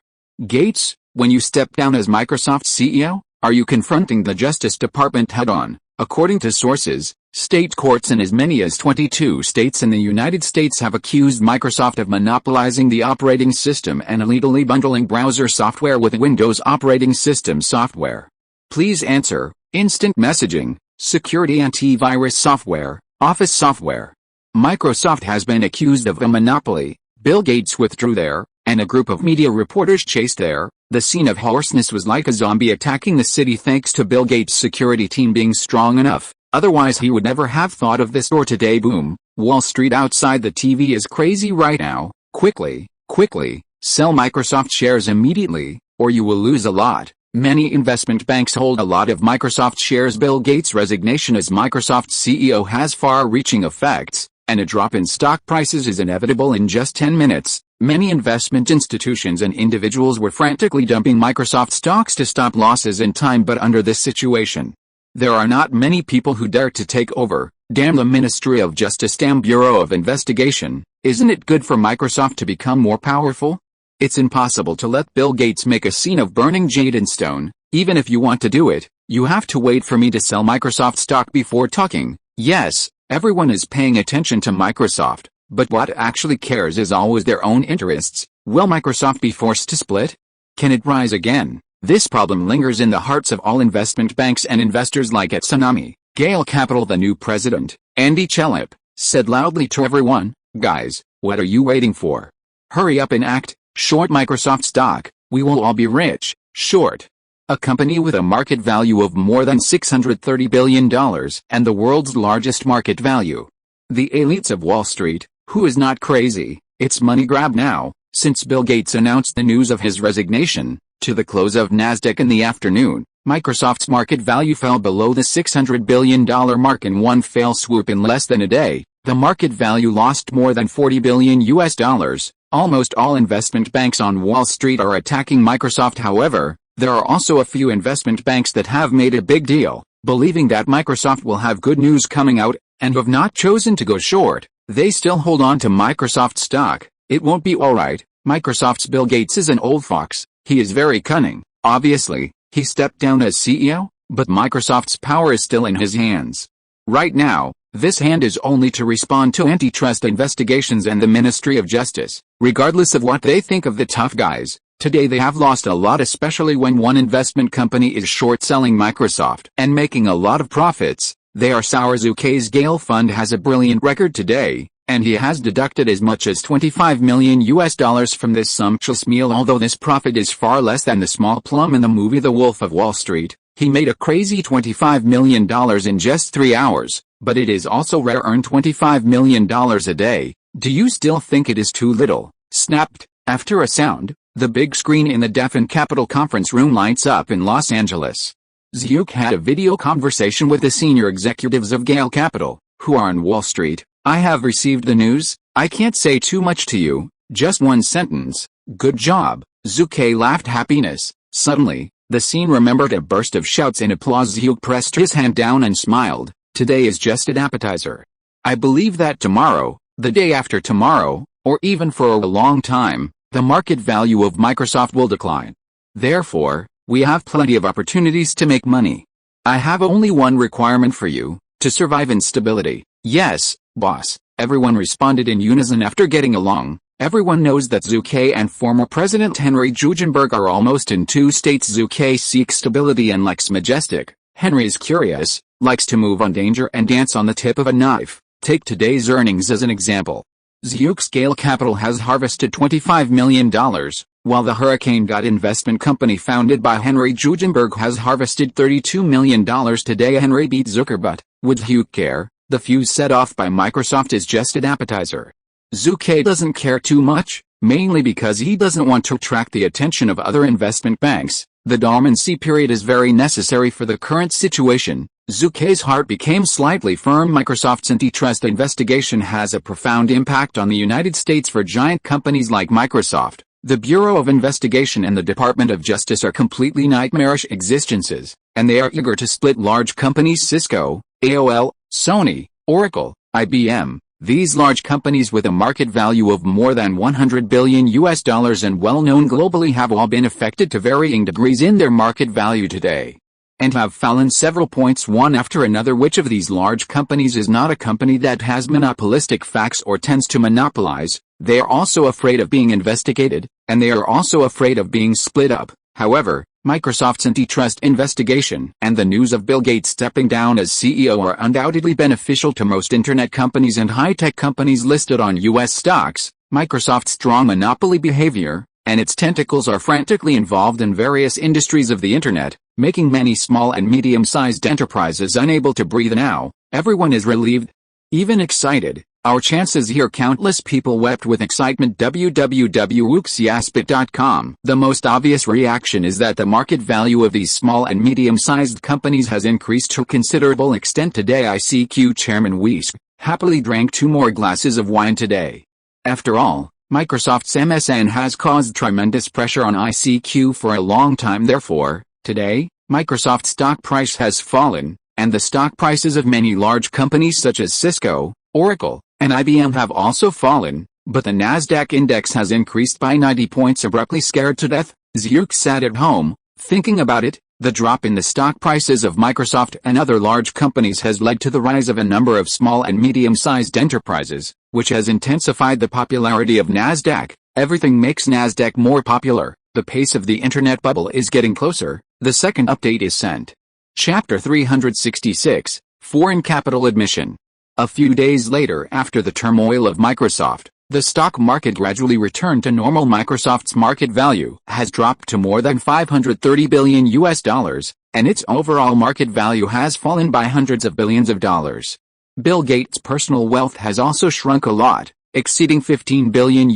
Gates, when you step down as Microsoft's CEO, are you confronting the Justice Department head-on? According to sources, state courts in as many as 22 states in the United States have accused Microsoft of monopolizing the operating system and illegally bundling browser software with Windows operating system software. Please answer: instant messaging, security antivirus software, Office software. Microsoft has been accused of a monopoly. Bill Gates withdrew there, and a group of media reporters chased there. The scene of hoarseness was like a zombie attacking the city thanks to Bill Gates' security team being strong enough. Otherwise he would never have thought of this. Or today, boom, Wall Street outside the TV is crazy right now. Quickly, sell Microsoft shares immediately, or you will lose a lot. Many investment banks hold a lot of Microsoft shares. Bill Gates' resignation as Microsoft's CEO has far-reaching effects, and a drop in stock prices is inevitable in just 10 minutes. Many investment institutions and individuals were frantically dumping Microsoft stocks to stop losses in time, but under this situation, there are not many people who dare to take over. Damn the Ministry of Justice, damn Bureau of Investigation. Isn't it good for Microsoft to become more powerful? It's impossible to let Bill Gates make a scene of burning jade and stone. Even if you want to do it, you have to wait for me to sell Microsoft stock before talking. Yes, everyone is paying attention to Microsoft, but what actually cares is always their own interests. Will Microsoft be forced to split? Can it rise again? This problem lingers in the hearts of all investment banks and investors like at Tsunami. Gale Capital, the new president, Andy Chalip, said loudly to everyone, "Guys, what are you waiting for? Hurry up and act. Short Microsoft stock, we will all be rich." Short. A company with a market value of more than $630 billion and the world's largest market value. The elites of Wall Street, who is not crazy, it's money grab now. Since Bill Gates announced the news of his resignation, to the close of Nasdaq in the afternoon, Microsoft's market value fell below the $600 billion mark in one fell swoop. In less than a day, the market value lost more than $40 billion. Almost all investment banks on Wall Street are attacking Microsoft. However, there are also a few investment banks that have made a big deal, believing that Microsoft will have good news coming out, and have not chosen to go short. They still hold on to Microsoft stock. It won't be alright. Microsoft's Bill Gates is an old fox. He is very cunning. Obviously, he stepped down as CEO, but Microsoft's power is still in his hands. Right now, this hand is only to respond to antitrust investigations and the Ministry of Justice. Regardless of what they think of the tough guys, today they have lost a lot, especially when one investment company is short-selling Microsoft and making a lot of profits. They are sour. Zhu Ke's Gale Fund has a brilliant record today, and he has deducted as much as $25 million from this sumptuous meal. Although this profit is far less than the small plum in the movie The Wolf of Wall Street, he made a crazy $25 million in just 3 hours, but it is also rare to earn $25 million a day. Do you still think it is too little? Snapped. After a sound, the big screen in the Deafened Capitol conference room lights up in Los Angeles. Zhu Ke had a video conversation with the senior executives of Gale Capital, who are on Wall Street. "I have received the news. I can't say too much to you, just one sentence. Good job." Zhu Ke laughed happiness. Suddenly, the scene remembered a burst of shouts and applause. Zhu pressed his hand down and smiled. "Today is just an appetizer. I believe that tomorrow, the day after tomorrow, or even for a long time, the market value of Microsoft will decline. Therefore, we have plenty of opportunities to make money. I have only one requirement for you, to survive instability." "Yes, boss," everyone responded in unison. After getting along, everyone knows that Zhu Ke and former President Henry Jugenberg are almost in two states. Zhu Ke seeks stability and likes majestic. Henry is curious, likes to move on danger and dance on the tip of a knife. Take today's earnings as an example. Zhu Ke's Gale Capital has harvested $25 million, while the Hurricane investment company founded by Henry Jugenberg has harvested $32 million today. Henry beat Zuckerberg. With Zhu Ke, the fuse set off by Microsoft is just an appetizer. Zhu Ke doesn't care too much, mainly because he doesn't want to attract the attention of other investment banks. The dormancy period is very necessary for the current situation. Zhu Ke's heart became slightly firm. Microsoft's antitrust investigation has a profound impact on the United States. For giant companies like Microsoft, the Bureau of Investigation and the Department of Justice are completely nightmarish existences, and they are eager to split large companies Cisco, AOL, Sony, Oracle, IBM. These large companies with a market value of more than $100 billion and well-known globally have all been affected to varying degrees in their market value today, and have fallen several points one after another. Which of these large companies is not a company that has monopolistic facts or tends to monopolize? They are also afraid of being investigated, and they are also afraid of being split up. However, Microsoft's antitrust investigation and the news of Bill Gates stepping down as CEO are undoubtedly beneficial to most internet companies and high-tech companies listed on U.S. stocks. Microsoft's strong monopoly behavior and its tentacles are frantically involved in various industries of the internet, making many small and medium-sized enterprises unable to breathe. Now, everyone is relieved, even excited. Our chances here. Countless people wept with excitement. www.uxiaspit.com. The most obvious reaction is that the market value of these small and medium-sized companies has increased to a considerable extent today. ICQ Chairman Weiss happily drank 2 more glasses of wine today. After all, Microsoft's MSN has caused tremendous pressure on ICQ for a long time. Therefore, today, Microsoft's stock price has fallen, and the stock prices of many large companies such as Cisco, Oracle, and IBM have also fallen, but the Nasdaq index has increased by 90 points. Abruptly scared to death, Zhu Ke sat at home, thinking about it. The drop in the stock prices of Microsoft and other large companies has led to the rise of a number of small and medium-sized enterprises, which has intensified the popularity of Nasdaq. Everything makes Nasdaq more popular. The pace of the internet bubble is getting closer. The second update is sent. Chapter 366, Foreign Capital Admission. A few days later, after the turmoil of Microsoft, the stock market gradually returned to normal. Microsoft's market value has dropped to more than $530 billion, and its overall market value has fallen by hundreds of billions of dollars. Bill Gates' personal wealth has also shrunk a lot, exceeding $15 billion.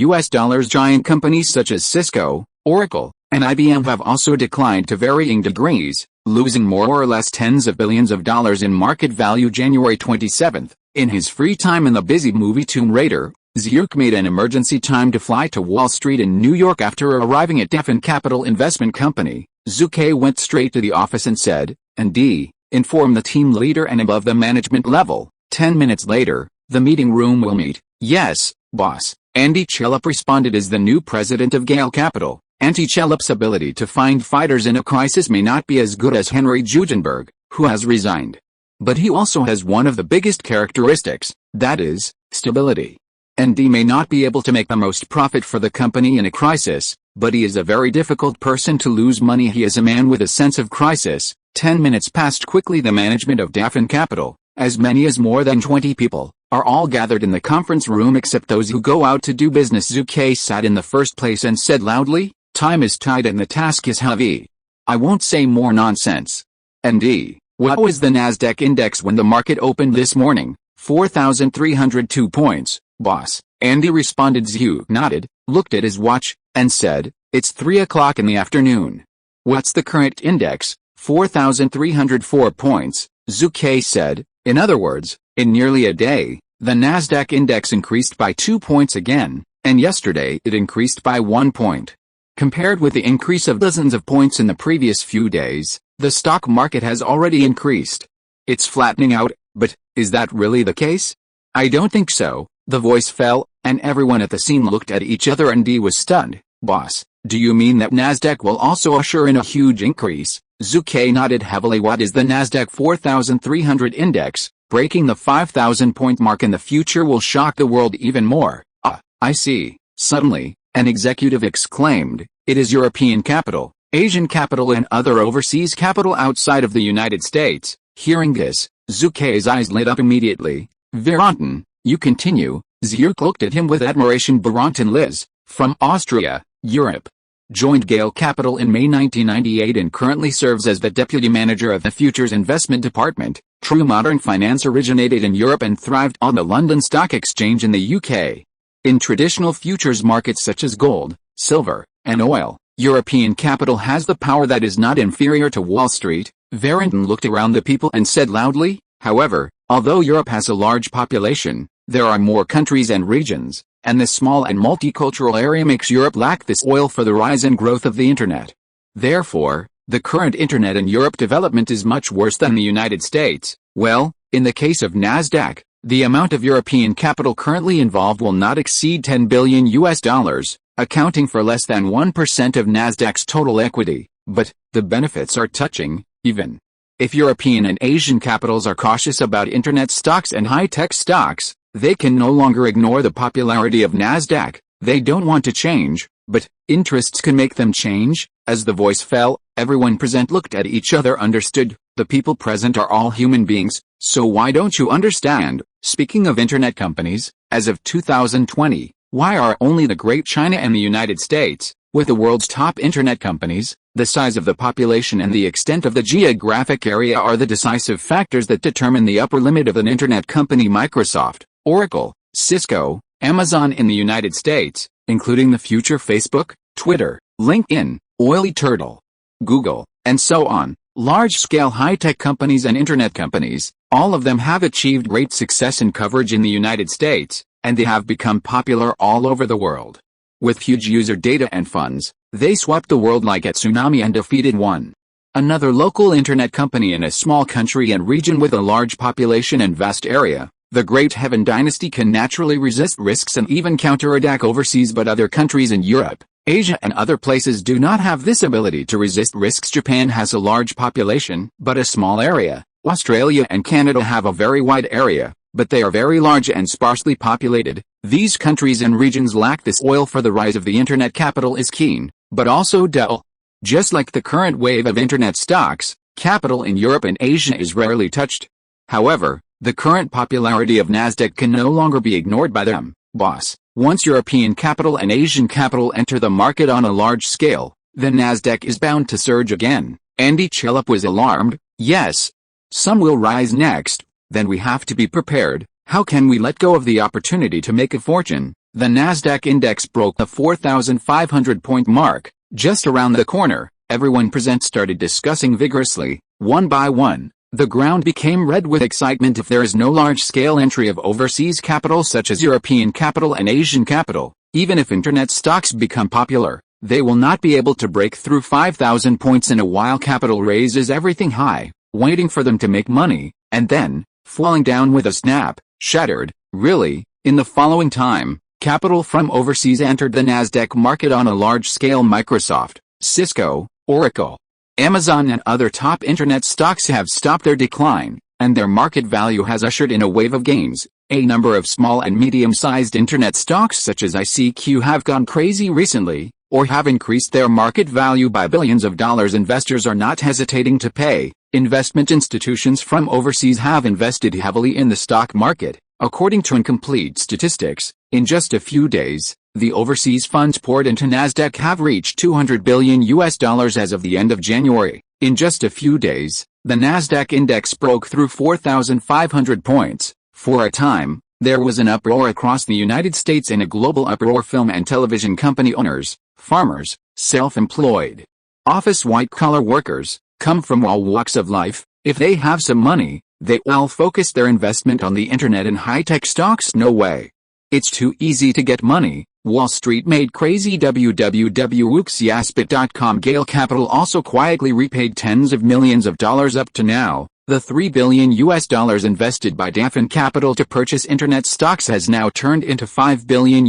Giant companies such as Cisco, Oracle, and IBM have also declined to varying degrees, losing more or less tens of billions of dollars in market value. January 27. In his free time in the busy movie Tomb Raider, Zhu Ke made an emergency time to fly to Wall Street in New York. After arriving at Orphan Capital Investment Company, Zhu Ke went straight to the office and said, inform the team leader and above the management level. 10 minutes later, the meeting room will meet. Yes, boss. Andy Chalop responded as the new president of Gale Capital. Andy Chalop's ability to find fighters in a crisis may not be as good as Henry Judenberg, who has resigned. But he also has one of the biggest characteristics, that is, stability. Andy may not be able to make the most profit for the company in a crisis, but he is a very difficult person to lose money. He is a man with a sense of crisis. 10 minutes passed quickly. The management of Orphan Capital, as many as more than 20 people, are all gathered in the conference room except those who go out to do business. Zhu Ke sat in the first place and said loudly, time is tight and the task is heavy. I won't say more nonsense. Andy, what was the Nasdaq index when the market opened this morning? 4,302 points, boss. Andy responded. Zhu nodded, looked at his watch, and said, it's 3 o'clock in the afternoon. What's the current index? 4,304 points, Zhu Ke said. In other words, in nearly a day, the Nasdaq index increased by 2 points again, and yesterday it increased by 1 point. Compared with the increase of dozens of points in the previous few days, the stock market has already increased. It's flattening out, but is that really the case? I don't think so. The voice fell, and everyone at the scene looked at each other. and Andy was stunned. Boss, do you mean that Nasdaq will also usher in a huge increase? Zhu Ke nodded heavily. What is the Nasdaq 4,300 index? Breaking the 5,000 point mark in the future will shock the world even more. Ah, I see. Suddenly, an executive exclaimed, it is European capital, Asian capital and other overseas capital outside of the United States. Hearing this, Zhu Ke's eyes lit up immediately. Veronten, you continue. Zhu Ke looked at him with admiration. Veronten Liz, from Austria, Europe. Joined Gale Capital in May 1998 and currently serves as the deputy manager of the Futures Investment Department. True modern finance originated in Europe and thrived on the London Stock Exchange in the UK. In traditional futures markets such as gold, silver, and oil, European capital has the power that is not inferior to Wall Street. Varenden looked around the people and said loudly, however, although Europe has a large population, there are more countries and regions, and this small and multicultural area makes Europe lack this oil for the rise and growth of the Internet. Therefore, the current Internet in Europe development is much worse than the United States. Well, in the case of Nasdaq, the amount of European capital currently involved will not exceed $10 billion, accounting for less than 1% of Nasdaq's total equity, but the benefits are touching, even. If European and Asian capitals are cautious about Internet stocks and high-tech stocks, they can no longer ignore the popularity of Nasdaq. They don't want to change, but interests can make them change. As the voice fell, everyone present looked at each other, understood. The people present are all human beings, so why don't you understand? Speaking of Internet companies, as of 2020, why are only the Great China and the United States, with the world's top Internet companies, the size of the population and the extent of the geographic area are the decisive factors that determine the upper limit of an Internet company? Microsoft, Oracle, Cisco, Amazon in the United States, including the future Facebook, Twitter, LinkedIn, Oily Turtle, Google, and so on. Large-scale high-tech companies and Internet companies, all of them have achieved great success and coverage in the United States, and they have become popular all over the world. With huge user data and funds, they swept the world like a tsunami and defeated one another local Internet company in a small country and region with a large population and vast area. The Great Heaven Dynasty can naturally resist risks and even counterattack overseas, but other countries in Europe, Asia and other places do not have this ability to resist risks. Japan has a large population, but a small area. Australia and Canada have a very wide area, but they are very large and sparsely populated. These countries and regions lack this oil for the rise of the Internet. Capital is keen, but also dull. Just like the current wave of Internet stocks, capital in Europe and Asia is rarely touched. However, the current popularity of Nasdaq can no longer be ignored by them, boss. Once European capital and Asian capital enter the market on a large scale, then Nasdaq is bound to surge again. Andy Chillip was alarmed. Yes, some will rise next, then we have to be prepared. How can we let go of the opportunity to make a fortune? The Nasdaq index broke the 4,500-point mark, just around the corner. Everyone present started discussing vigorously. One by one, the ground became red with excitement. If there is no large-scale entry of overseas capital such as European capital and Asian capital, even if Internet stocks become popular, they will not be able to break through 5,000 points in a while. Capital raises everything high, waiting for them to make money, and then, falling down with a snap, shattered. Really, in the following time, capital from overseas entered the Nasdaq market on a large scale. Microsoft, Cisco, Oracle, Amazon and other top Internet stocks have stopped their decline, and their market value has ushered in a wave of gains. A number of small and medium-sized Internet stocks such as ICQ have gone crazy recently, or have increased their market value by billions of dollars. Investors are not hesitating to pay. Investment institutions from overseas have invested heavily in the stock market. According to incomplete statistics, in just a few days, the overseas funds poured into Nasdaq have reached $200 billion as of the end of January. In just a few days, the Nasdaq index broke through 4,500 points. For a time, there was an uproar across the United States and a global uproar. Film and television company owners, farmers, self-employed, office white-collar workers, come from all walks of life. If they have some money, they all focus their investment on the Internet and high-tech stocks. No way. It's too easy to get money. Wall Street made crazy. www.wooksyaspit.com. Gale Capital also quietly repaid tens of millions of dollars up to now. The $3 billion invested by Daffin Capital to purchase Internet stocks has now turned into $5 billion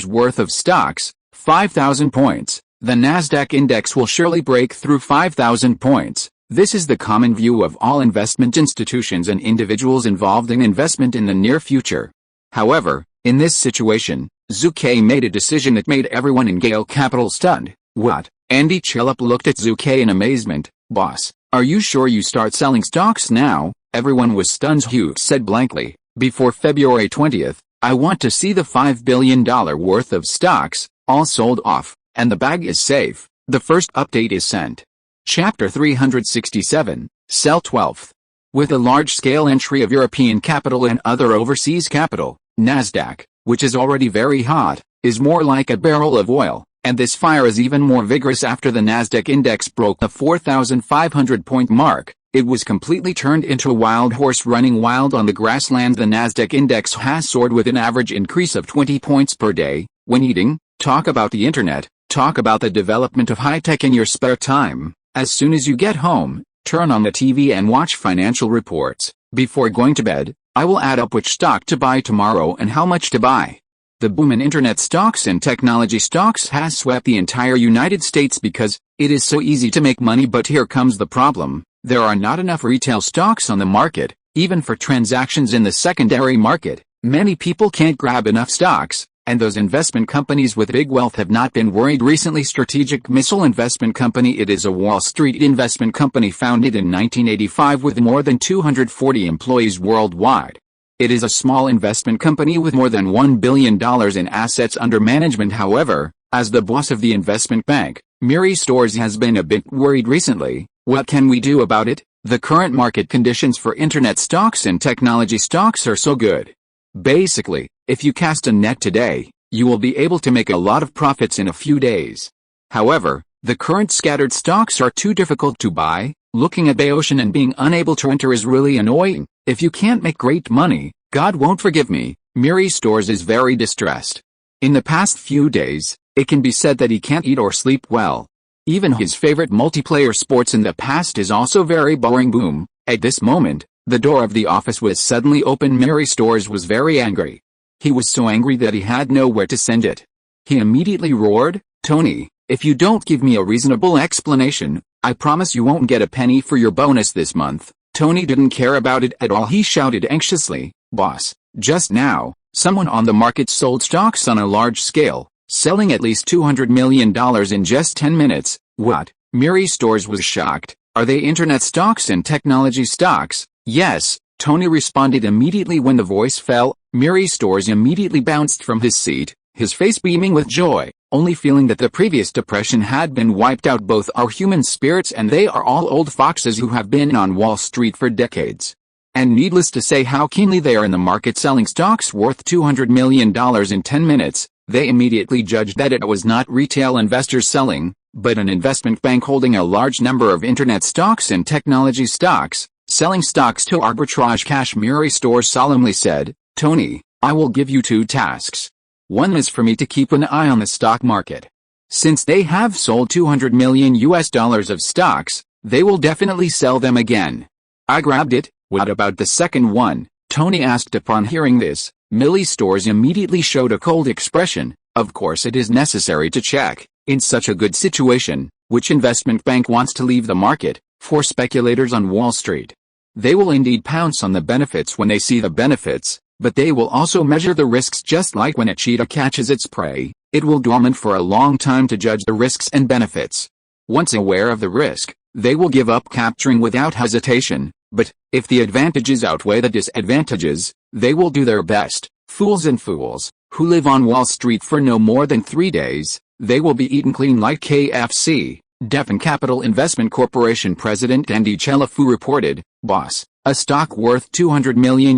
worth of stocks. 5,000 points. The Nasdaq index will surely break through 5,000 points. This is the common view of all investment institutions and individuals involved in investment in the near future. However, in this situation, Zhu Ke made a decision that made everyone in Gale Capital stunned. What? Andy Chillip looked at Zhu Ke in amazement. Boss, are you sure you start selling stocks now? Everyone was stunned. Hugh said blankly, before February 20th, I want to see the $5 billion worth of stocks, all sold off, and the bag is safe. The first update is sent. Chapter 367, Sell 12th. With a large-scale entry of European capital and other overseas capital, Nasdaq, which is already very hot, is more like a barrel of oil, and this fire is even more vigorous after the Nasdaq index broke the 4,500-point mark. It was completely turned into a wild horse running wild on the grasslands. The Nasdaq index has soared with an average increase of 20 points per day. When eating, talk about the internet, talk about the development of high-tech in your spare time. As soon as you get home, turn on the TV and watch financial reports. Before going to bed, I will add up which stock to buy tomorrow and how much to buy. The boom in internet stocks and technology stocks has swept the entire United States because it is so easy to make money, but here comes the problem. There are not enough retail stocks on the market, even for transactions in the secondary market. Many people can't grab enough stocks, and those investment companies with big wealth have not been worried recently. Strategic Missile Investment Company. It is a Wall Street investment company founded in 1985 with more than 240 employees worldwide. It is a small investment company with more than $1 billion in assets under management. However, as the boss of the investment bank, Mary Stores has been a bit worried recently. What can we do about it? The current market conditions for internet stocks and technology stocks are so good. Basically, if you cast a net today, you will be able to make a lot of profits in a few days. However, the current scattered stocks are too difficult to buy. Looking at the ocean and being unable to enter is really annoying. If you can't make great money, God won't forgive me. Mary Stores is very distressed. In the past few days, it can be said that he can't eat or sleep well. Even his favorite multiplayer sports in the past is also very boring. Boom. At this moment, the door of the office was suddenly open. Mary Stores was very angry. He was so angry that he had nowhere to send it. He immediately roared, "Tony, if you don't give me a reasonable explanation, I promise you won't get a penny for your bonus this month." Tony didn't care about it at all. He shouted anxiously, "Boss, just now, someone on the market sold stocks on a large scale, selling at least $200 million in just 10 minutes. What?" Mary Stores was shocked. "Are they internet stocks and technology stocks?" "Yes," Tony responded immediately. When the voice fell, Mary Stores immediately bounced from his seat, his face beaming with joy, only feeling that the previous depression had been wiped out. Both are human spirits, and they are all old foxes who have been on Wall Street for decades. And needless to say how keenly they are in the market selling stocks worth $200 million in 10 minutes, they immediately judged that it was not retail investors selling, but an investment bank holding a large number of internet stocks and technology stocks, selling stocks to arbitrage cash. Mary Stores solemnly said, "Tony, I will give you two tasks. One is for me to keep an eye on the stock market. Since they have sold $200 million of stocks, they will definitely sell them again." I grabbed it. "What about the second one?" Tony asked. Upon hearing this, Mary Stores immediately showed a cold expression. Of course it is necessary to check, in such a good situation, which investment bank wants to leave the market. For speculators on Wall Street, they will indeed pounce on the benefits when they see the benefits, but they will also measure the risks. Just like when a cheetah catches its prey, it will dormant for a long time to judge the risks and benefits. Once aware of the risk, they will give up capturing without hesitation, but if the advantages outweigh the disadvantages, they will do their best. Fools who live on Wall Street for no more than 3 days, they will be eaten clean like KFC. Devon Capital Investment Corporation President Andy Chelafu reported, "Boss, a stock worth $200 million,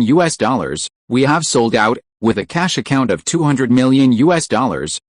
we have sold out, with a cash account of $200 million.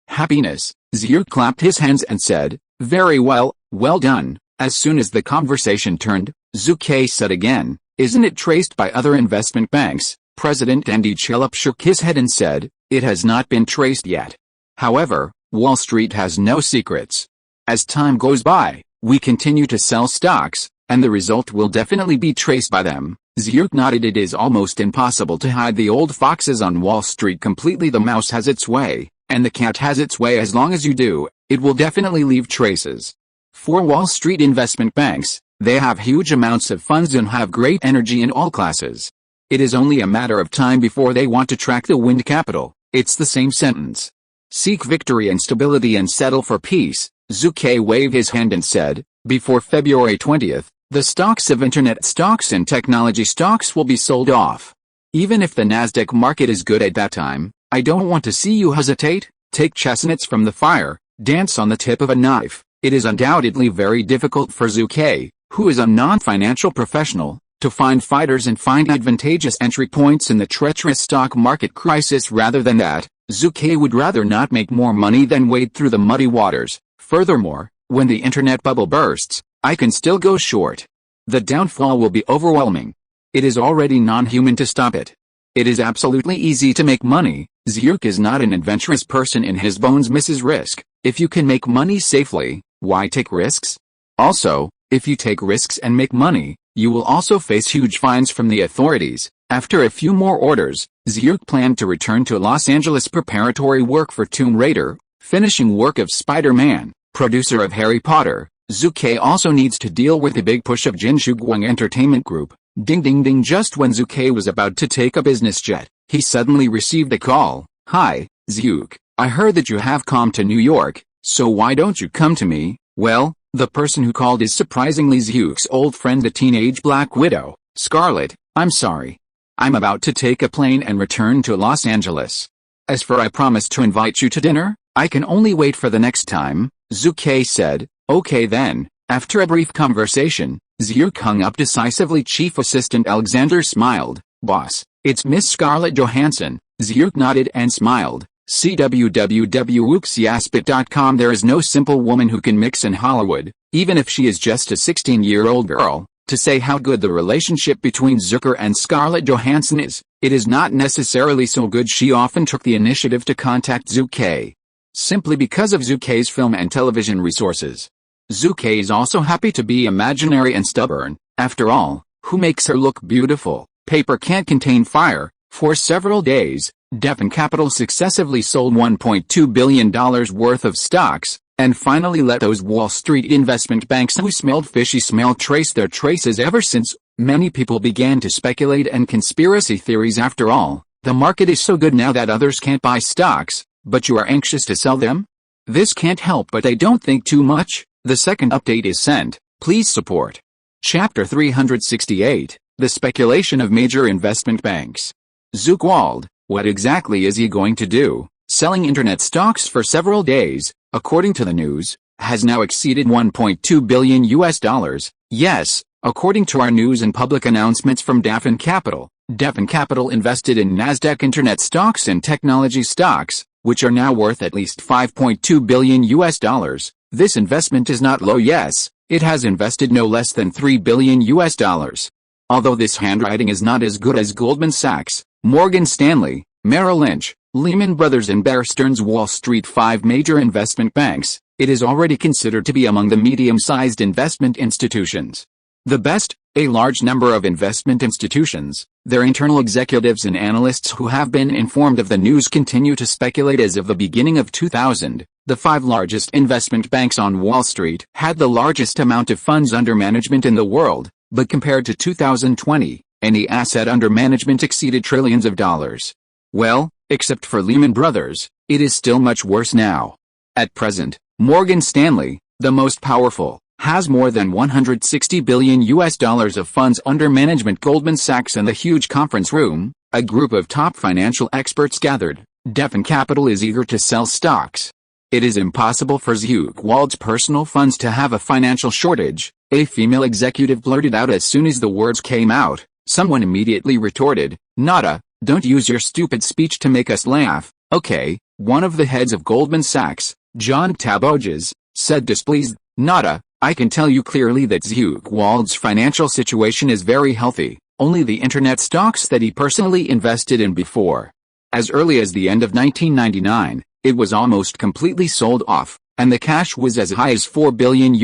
Happiness." Zhu clapped his hands and said, "Very well, well done." As soon as the conversation turned, Zhu Ke said again, "Isn't it traced by other investment banks?" President Andy Chelafu shook his head and said, "It has not been traced yet. However, Wall Street has no secrets. As time goes by, we continue to sell stocks, and the result will definitely be traced by them." Zhu nodded. "It is almost impossible to hide the old foxes on Wall Street completely. The mouse has its way, and the cat has its way. As long as you do, it will definitely leave traces." For Wall Street investment banks, they have huge amounts of funds and have great energy in all classes. It is only a matter of time before they want to track the wind capital. It's the same sentence. Seek victory and stability and settle for peace. Zhu Ke waved his hand and said, "Before February 20th, the stocks of internet stocks and technology stocks will be sold off. Even if the Nasdaq market is good at that time, I don't want to see you hesitate. Take chestnuts from the fire, dance on the tip of a knife." It is undoubtedly very difficult for Zhu Ke, who is a non-financial professional, to find fighters and find advantageous entry points in the treacherous stock market crisis. Rather than that, Zhu Ke would rather not make more money than wade through the muddy waters. Furthermore, when the internet bubble bursts, I can still go short. The downfall will be overwhelming. It is already non-human to stop it. It is absolutely easy to make money. Zhu Ke is not an adventurous person in his bones. Misses risk. If you can make money safely, why take risks? Also, if you take risks and make money, you will also face huge fines from the authorities. After a few more orders, Zhu Ke planned to return to Los Angeles preparatory work for Tomb Raider, finishing work of Spider-Man, producer of Harry Potter. Zhu Ke also needs to deal with the big push of Jinshu Guang Entertainment Group. Ding ding ding. Just when Zhu Ke was about to take a business jet, he suddenly received a call. Hi, Zhu Ke, I heard that you have come to New York, so why don't you come to me? Well, the person who called is surprisingly Zhu Ke's old friend, the teenage Black Widow, Scarlet. I'm sorry. I'm about to take a plane and return to Los Angeles. As for I promised to invite you to dinner, I can only wait for the next time, Zhu Ke said. Okay then. After a brief conversation, Zhu Ke hung up decisively. Chief Assistant Alexander smiled. Boss, it's Miss Scarlett Johansson. Zhu Ke nodded and smiled. See www.uxiaspit.com. There is no simple woman who can mix in Hollywood, even if she is just a 16-year-old girl. To say how good the relationship between Zhu Ke and Scarlett Johansson is, it is not necessarily so good. She often took the initiative to contact Zhu Ke, simply because of Zhu Ke's film and television resources. Zhu Ke is also happy to be imaginary and stubborn. After all, who makes her look beautiful? Paper can't contain fire. For several days, Devon Capital successively sold $1.2 billion worth of stocks, and finally let those Wall Street investment banks who smelled fishy smell trace their traces. Ever since, many people began to speculate and conspiracy theories. After all, the market is so good now that others can't buy stocks, but you are anxious to sell them? This can't help but they don't think too much. The second update is sent. Please support. Chapter 368, The Speculation of Major Investment Banks. Zhu Ke Wald, what exactly is he going to do? Selling internet stocks for several days, according to the news, has now exceeded $1.2 billion. Yes, according to our news and public announcements from Devon Capital. Devon Capital invested in Nasdaq internet stocks and technology stocks, which are now worth at least $5.2 billion. This investment is not low. Yes, it has invested no less than $3 billion. Although this handwriting is not as good as Goldman Sachs, Morgan Stanley, Merrill Lynch, Lehman Brothers and Bear Stearns' Wall Street 5 major investment banks, it is already considered to be among the medium-sized investment institutions. The best, a large number of investment institutions, their internal executives and analysts who have been informed of the news continue to speculate. As of the beginning of 2000, the 5 largest investment banks on Wall Street had the largest amount of funds under management in the world, but compared to 2020, any asset under management exceeded trillions of dollars. Well, except for Lehman Brothers, it is still much worse now. At present, Morgan Stanley, the most powerful, has more than $160 billion of funds under management. Goldman Sachs and the huge conference room, a group of top financial experts gathered. Devon Capital is eager to sell stocks. It is impossible for Zhu Ke Wald's personal funds to have a financial shortage, a female executive blurted out as soon as the words came out. Someone immediately retorted, Nada, don't use your stupid speech to make us laugh, okay? One of the heads of Goldman Sachs, John Taboges, said displeased, Nada, I can tell you clearly that Zhu Ke Wald's financial situation is very healthy, only the internet stocks that he personally invested in before. As early as the end of 1999, it was almost completely sold off, and the cash was as high as $4 billion.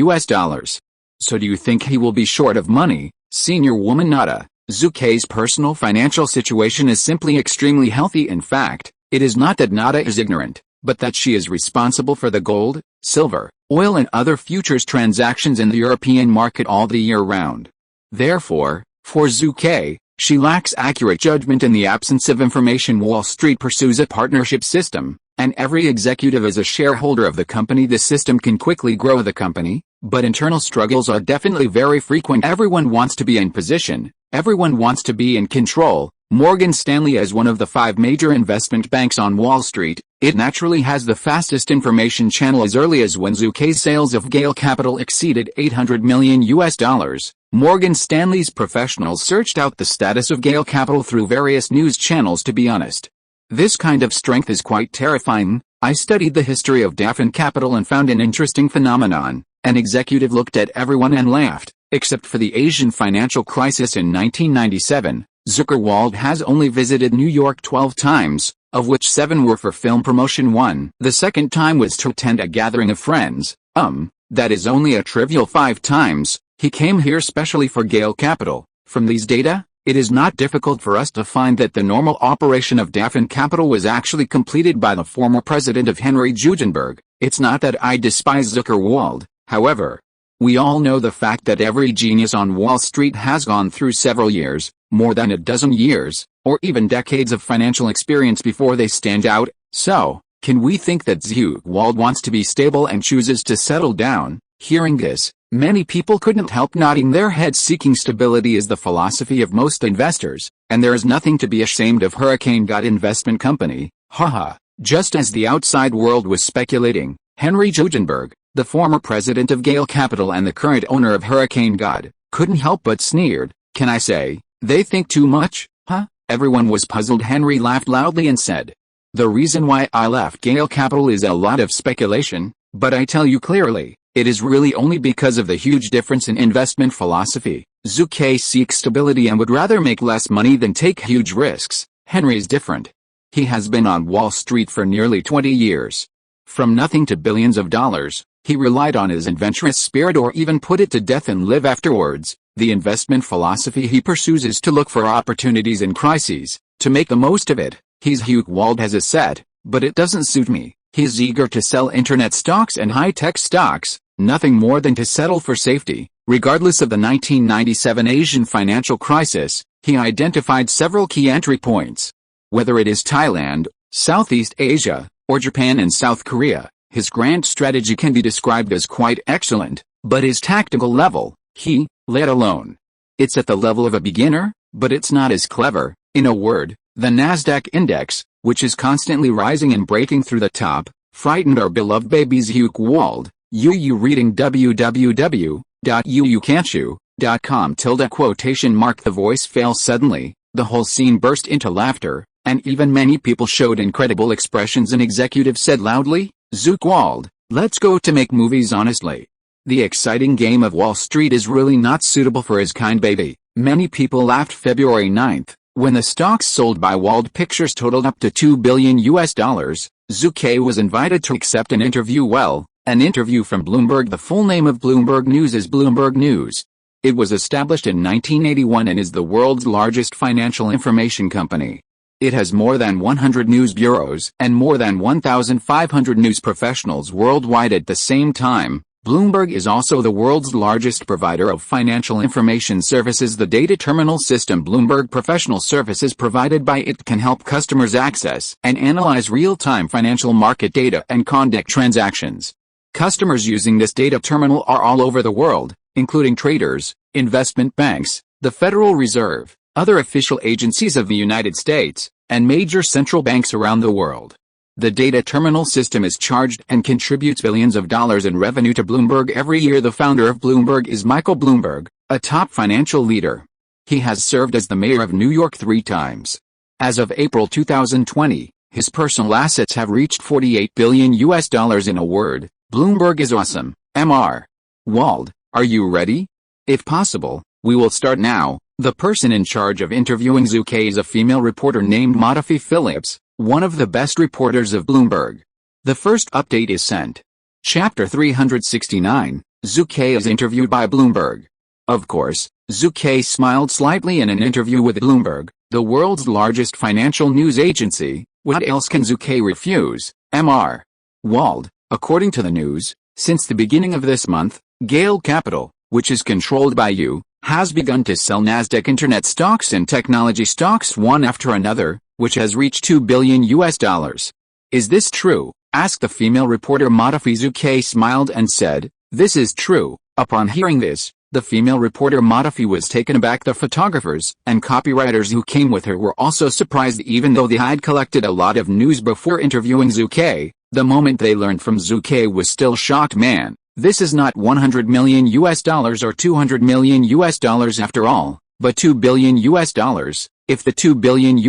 So do you think he will be short of money, senior woman? Nada. Zhu Ke's personal financial situation is simply extremely healthy. In fact, it is not that Nada is ignorant, but that she is responsible for the gold, silver, oil and other futures transactions in the European market all the year round. Therefore, for Zhu Ke, she lacks accurate judgment. In the absence of information, Wall Street pursues a partnership system, and every executive is a shareholder of the company. The system can quickly grow the company, but internal struggles are definitely very frequent. Everyone wants to be in position, everyone wants to be in control. Morgan Stanley is one of the 5 major investment banks on Wall Street. It naturally has the fastest information channel. As early as when Zhu Ke's sales of Gale Capital exceeded $800 million, Morgan Stanley's professionals searched out the status of Gale Capital through various news channels. To be honest, this kind of strength is quite terrifying. I studied the history of Daffin Capital and found an interesting phenomenon. An executive looked at everyone and laughed, except for the Asian financial crisis in 1997. Zhu Ke Wald has only visited New York 12 times, of which 7 were for film promotion. The second time was to attend a gathering of friends. That is only a trivial 5 times. He came here specially for Gale Capital. From these data, it is not difficult for us to find that the normal operation of Daffin Capital was actually completed by the former president of Henry Judenberg. It's not that I despise Zhu Ke Wald, however. We all know the fact that every genius on Wall Street has gone through several years, more than a dozen years, or even decades of financial experience before they stand out. So, can we think that Zhu Ke Wald wants to be stable and chooses to settle down? Hearing this, many people couldn't help nodding their heads. Seeking stability is the philosophy of most investors, and there is nothing to be ashamed of. Hurricane God Investment Company, haha. Just as the outside world was speculating, Henry Judenberg, the former president of Gale Capital and the current owner of Hurricane God, couldn't help but sneered. Can I say, they think too much, huh? Everyone was puzzled. Henry laughed loudly and said, the reason why I left Gale Capital is a lot of speculation, but I tell you clearly, it is really only because of the huge difference in investment philosophy. Zhu Ke seeks stability and would rather make less money than take huge risks. Henry is different. He has been on Wall Street for nearly 20 years. From nothing to billions of dollars, he relied on his adventurous spirit or even put it to death and live afterwards. The investment philosophy he pursues is to look for opportunities in crises, to make the most of it. Zhu Ke Wald has a set, but it doesn't suit me. He's eager to sell internet stocks and high-tech stocks, nothing more than to settle for safety. Regardless of the 1997 Asian financial crisis, he identified several key entry points. Whether it is Thailand, Southeast Asia, or Japan and South Korea, his grand strategy can be described as quite excellent, but his tactical level, let alone. It's at the level of a beginner, but it's not as clever. In a word, the Nasdaq index, which is constantly rising and breaking through the top, frightened our beloved baby Zhu Ke Wald. Reading www.uucan'tchu.com quotation mark. The voice fails suddenly, the whole scene burst into laughter, and even many people showed incredible expressions. An executive said loudly, Zhu Ke Wald, let's go to make movies. Honestly, the exciting game of Wall Street is really not suitable for his kind baby. Many people laughed. February 9th, when the stocks sold by Wald Pictures totaled up to $2 billion. Zhu Ke was invited to accept an interview. An interview from Bloomberg. The full name of Bloomberg News is Bloomberg News. It was established in 1981 and is the world's largest financial information company. It has more than 100 news bureaus and more than 1,500 news professionals worldwide at the same time. Bloomberg is also the world's largest provider of financial information services. The data terminal system Bloomberg Professional Services provided by it can help customers access and analyze real-time financial market data and conduct transactions. Customers using this data terminal are all over the world, including traders, investment banks, the Federal Reserve, other official agencies of the United States, and major central banks around the world. The data terminal system is charged and contributes billions of dollars in revenue to Bloomberg every year. The founder of Bloomberg is Michael Bloomberg, a top financial leader. He has served as the mayor of New York 3 times. As of April 2020, his personal assets have reached $48 billion. In a word, Bloomberg is awesome. Mr. Wald, are you ready? If possible, we will start now. The person in charge of interviewing Zhu Ke is a female reporter named Modifi Phillips, one of the best reporters of Bloomberg. The first update is sent. Chapter 369, Zhu Ke is interviewed by Bloomberg. Of course, Zhu Ke smiled slightly in an interview with Bloomberg, the world's largest financial news agency. What else can Zhu Ke refuse? Mr. Wald, according to the news, since the beginning of this month, Gale Capital, which is controlled by you, has begun to sell Nasdaq Internet stocks and technology stocks one after another, which has reached $2 billion. Is this true? Asked the female reporter. Modifi. Zhu Ke smiled and said, this is true. Upon hearing this, The female reporter Modafi was taken aback. The photographers and copywriters who came with her were also surprised, even though they had collected a lot of news before interviewing Zhu Ke. The moment they learned from Zhu Ke was still shocked. Man, this is not $100 million or $200 million after all, but $2 billion. If the $2 billion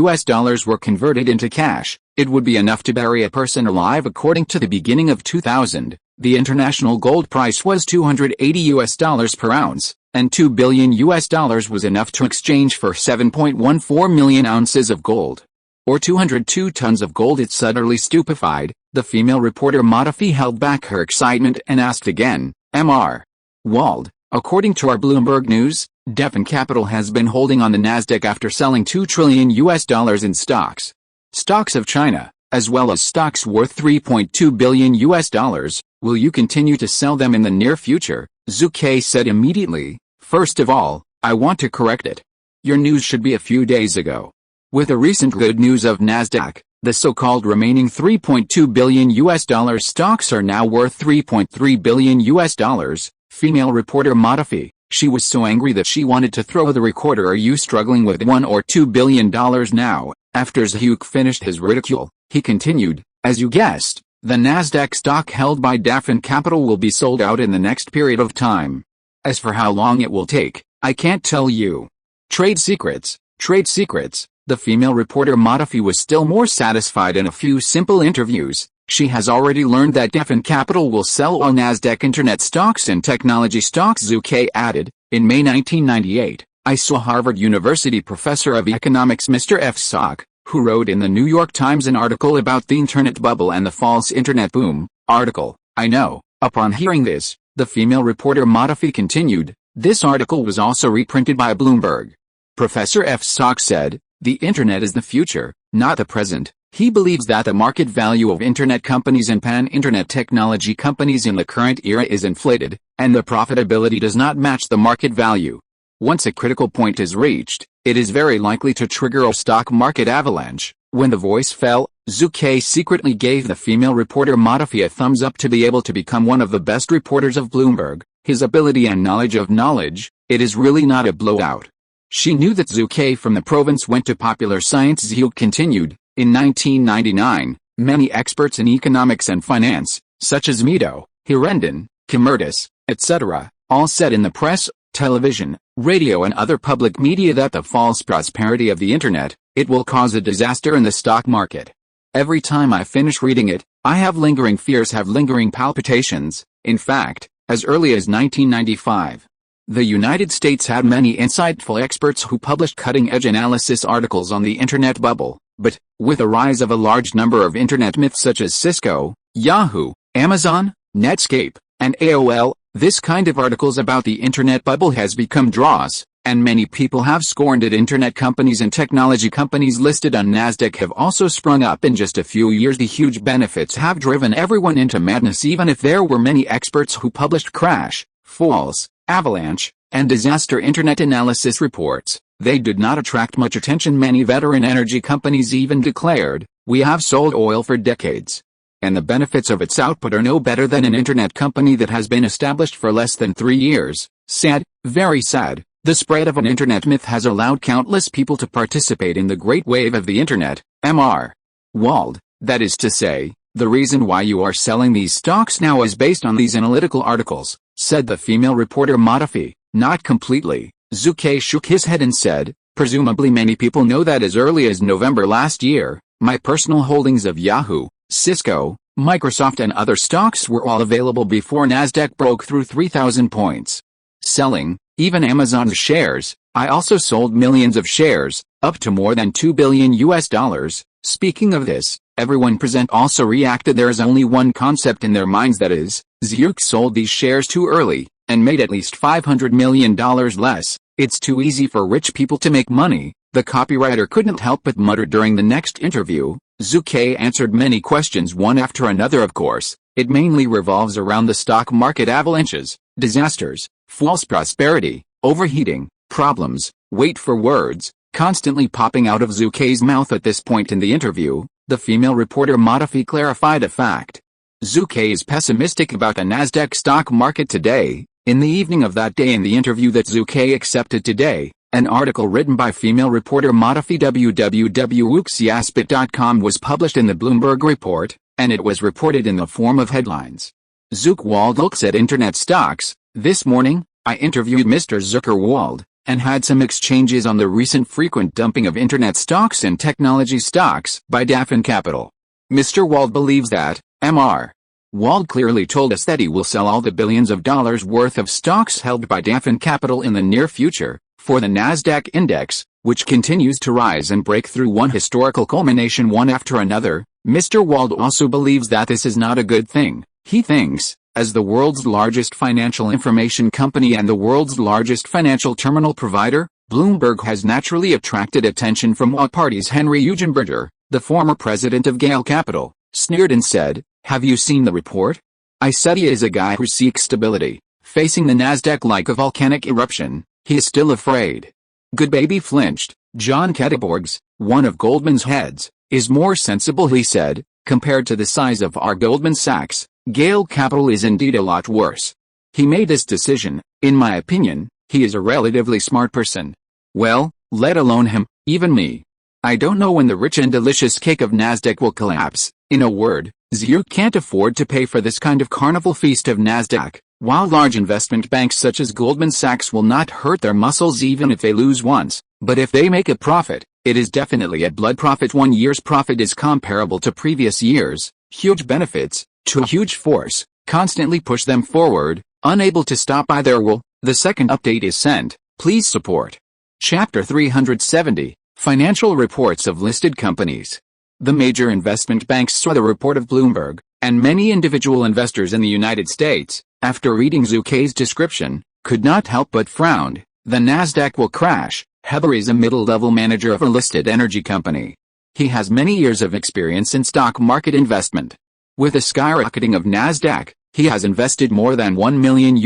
were converted into cash, it would be enough to bury a person alive. According to the beginning of 2000, the international gold price was $280 per ounce, and $2 billion was enough to exchange for 7.14 million ounces of gold, or 202 tons of gold. It's utterly stupefied. The female reporter Modafi held back her excitement and asked again, Mr. Wald, according to our Bloomberg News, Devon Capital has been holding on the Nasdaq after selling $2 trillion in stocks of China, as well as stocks worth $3.2 billion. Will you continue to sell them in the near future? Zhu Ke said immediately. First of all, I want to correct it. Your news should be a few days ago. With the recent good news of Nasdaq, the so-called remaining $3.2 billion stocks are now worth $3.3 billion. Female reporter Modafi. She was so angry that she wanted to throw the recorder. Are you struggling with $1 or $2 billion now? After Zhu Ke finished his ridicule, he continued, as you guessed, the Nasdaq stock held by Devon Capital will be sold out in the next period of time. As for how long it will take, I can't tell you. Trade secrets. The female reporter Modafi was still more satisfied. In a few simple interviews, she has already learned that Devon Capital will sell all Nasdaq internet stocks and technology stocks. Zhu Ke added, in May 1998, I saw Harvard University professor of economics Mr. F. Sock, who wrote in the New York Times an article about the internet bubble and the false internet boom. Article, I know. Upon hearing this, the female reporter Modafi continued, this article was also reprinted by Bloomberg. Professor F. Sock said, the internet is the future, not the present. He believes that the market value of internet companies and pan-internet technology companies in the current era is inflated, and the profitability does not match the market value. Once a critical point is reached, it is very likely to trigger a stock market avalanche. When the voice fell, Zhu Ke secretly gave the female reporter Modafi a thumbs up to be able to become one of the best reporters of Bloomberg. His ability and knowledge of knowledge, it is really not a blowout. She knew that Zhu Ke from the province went to popular science. Zhu continued, in 1999, many experts in economics and finance, such as Meadow, Hirendon, Kimertis, etc., all said in the press, television, radio and other public media that the false prosperity of the internet, it will cause a disaster in the stock market. Every time I finish reading it, I have lingering fears, have lingering palpitations. In fact, as early as 1995, the United States had many insightful experts who published cutting-edge analysis articles on the internet bubble. But, with the rise of a large number of internet myths such as Cisco, Yahoo, Amazon, Netscape, and AOL, this kind of articles about the internet bubble has become dross, and many people have scorned it. Internet companies and technology companies listed on Nasdaq have also sprung up in just a few years. The huge benefits have driven everyone into madness. Even if there were many experts who published crash, falls, avalanche, and disaster internet analysis reports, they did not attract much attention. Many veteran energy companies even declared, we have sold oil for decades, and the benefits of its output are no better than an internet company that has been established for less than 3 years. Sad, very sad. The spread of an internet myth has allowed countless people to participate in the great wave of the internet. Mr. Wald, that is to say, the reason why you are selling these stocks now is based on these analytical articles, said the female reporter Modafi. Not completely. Zhu Ke shook his head and said, presumably many people know that as early as November last year, my personal holdings of Yahoo, Cisco, Microsoft and other stocks were all available before Nasdaq broke through 3,000 points. Selling, even Amazon's shares, I also sold millions of shares, up to more than $2 billion. Speaking of this, everyone present also reacted. There is only one concept in their minds, that is, Zhu Ke sold these shares too early, and made at least $500 million less. It's too easy for rich people to make money, the copywriter couldn't help but mutter during the next interview. Zhu Ke answered many questions one after another. Of course, it mainly revolves around the stock market avalanches, disasters, false prosperity, overheating, problems, wait for words, constantly popping out of Zhu Ke's mouth. At this point in the interview, the female reporter Modafi clarified a fact. Zhu Ke is pessimistic about the Nasdaq stock market today. In the evening of that day, in the interview that Zhu Ke accepted today, an article written by female reporter Matafi www.wuxiaspit.com was published in the Bloomberg Report, and it was reported in the form of headlines. Zhu Ke Wald looks at internet stocks. This morning, I interviewed Mr. Zhu Ke Wald, and had some exchanges on the recent frequent dumping of internet stocks and technology stocks by Daffin Capital. Mr. Wald believes that, Mr. Wald clearly told us that he will sell all the billions of dollars worth of stocks held by Daffin Capital in the near future, for the Nasdaq index, which continues to rise and break through one historical culmination one after another. Mr. Wald also believes that this is not a good thing. He thinks, as the world's largest financial information company and the world's largest financial terminal provider, Bloomberg has naturally attracted attention from all parties. Henry Eugenberger, the former president of Gale Capital, sneered and said, "Have you seen the report? I said he is a guy who seeks stability. Facing the Nasdaq like a volcanic eruption, he is still afraid." Good baby flinched. John Ketteborgs, one of Goldman's heads, is more sensible, he said. Compared to the size of our Goldman Sachs, Gale Capital is indeed a lot worse. He made this decision. In my opinion, he is a relatively smart person. Well, let alone him, even me. I don't know when the rich and delicious cake of Nasdaq will collapse. In a word, Zhu can't afford to pay for this kind of carnival feast of Nasdaq, while large investment banks such as Goldman Sachs will not hurt their muscles even if they lose once, but if they make a profit, it is definitely a blood profit. 1 year's profit is comparable to previous years. Huge benefits, to a huge force, constantly push them forward, unable to stop by their will. The second update is sent. Please support. Chapter 370, Financial Reports of Listed Companies. The major investment banks saw the report of Bloomberg, and many individual investors in the United States, after reading Zhu Ke's description, could not help but frown. The Nasdaq will crash. Heber is a middle-level manager of a listed energy company. He has many years of experience in stock market investment. With the skyrocketing of Nasdaq, he has invested more than $1 million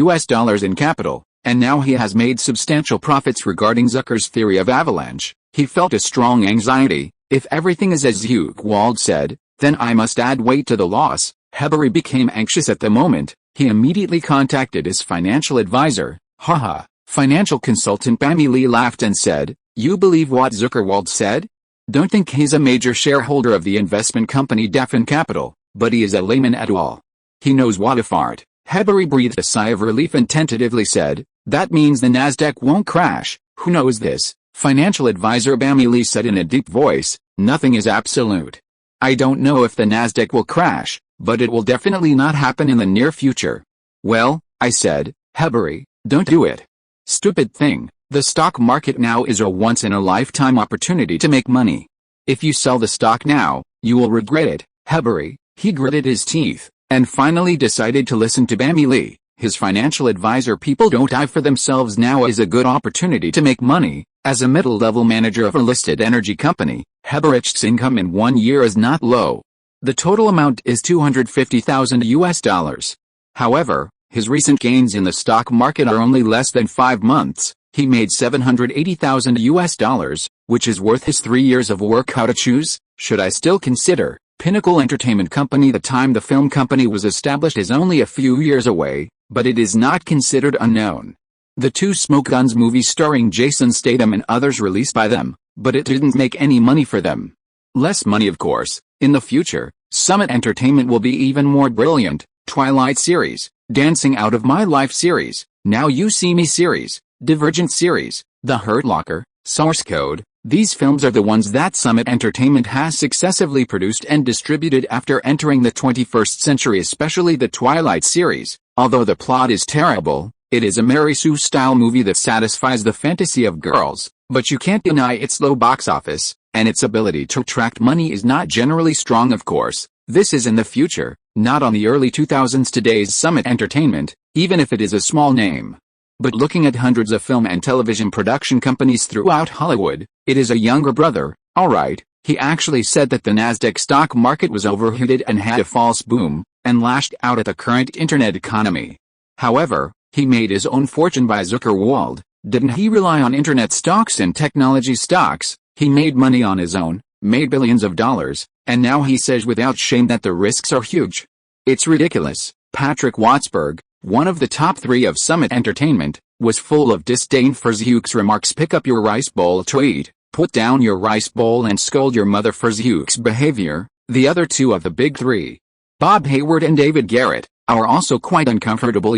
in capital, and now he has made substantial profits. Regarding Zucker's theory of avalanche, he felt a strong anxiety. If everything is as Zhu Ke Wald said, then I must add weight to the loss. Heber became anxious at the moment. He immediately contacted his financial advisor. Haha. Financial consultant Bami Lee laughed and said, "You believe what Zhu Ke Wald said? Don't think he's a major shareholder of the investment company Daffin Capital, but he is a layman at all. He knows what a fart." Heber breathed a sigh of relief and tentatively said, "That means the Nasdaq won't crash." "Who knows this?" Financial advisor Bami Lee said in a deep voice. "Nothing is absolute. I don't know if the Nasdaq will crash, but it will definitely not happen in the near future." "Well," I said, "Heber, don't do it. Stupid thing. The stock market now is a once-in-a-lifetime opportunity to make money. If you sell the stock now, you will regret it." Heber, he gritted his teeth, and finally decided to listen to Bami Lee, his financial advisor. "People don't die for themselves. Now is a good opportunity to make money. As a middle-level manager of a listed energy company, Heber's income in 1 year is not low. The total amount is $250,000. However, his recent gains in the stock market are only less than 5 months. He made $780,000, which is worth his 3 years of work. How to choose? Should I still consider Pinnacle Entertainment Company? The time the film company was established is only a few years away, but it is not considered unknown. The two Smoke Guns movies starring Jason Statham and others released by them, but it didn't make any money for them. Less money, of course. In the future, Summit Entertainment will be even more brilliant. Twilight series, Dancing Out of My Life series, Now You See Me series, Divergent series, The Hurt Locker, Source Code. These films are the ones that Summit Entertainment has successively produced and distributed after entering the 21st century, especially the Twilight series. Although the plot is terrible, it is a Mary Sue-style movie that satisfies the fantasy of girls, but you can't deny its low box office, and its ability to attract money is not generally strong. Of course, this is in the future, not on the early 2000s. Today's Summit Entertainment, even if it is a small name. But looking at hundreds of film and television production companies throughout Hollywood, it is a younger brother. Alright, he actually said that the Nasdaq stock market was overheated and had a false boom, and lashed out at the current internet economy. However, he made his own fortune by Zhu Ke Wald. Didn't he rely on internet stocks and technology stocks? He made money on his own, made billions of dollars, and now he says without shame that the risks are huge. It's ridiculous. Patrick Wattsburg, one of the top 3 of Summit Entertainment, was full of disdain for Zhuke's remarks. Pick up your rice bowl tweet, put down your rice bowl and scold your mother for Zhuke's behavior. The other 2 of the big 3, Bob Hayward and David Garrett, are also quite uncomfortable.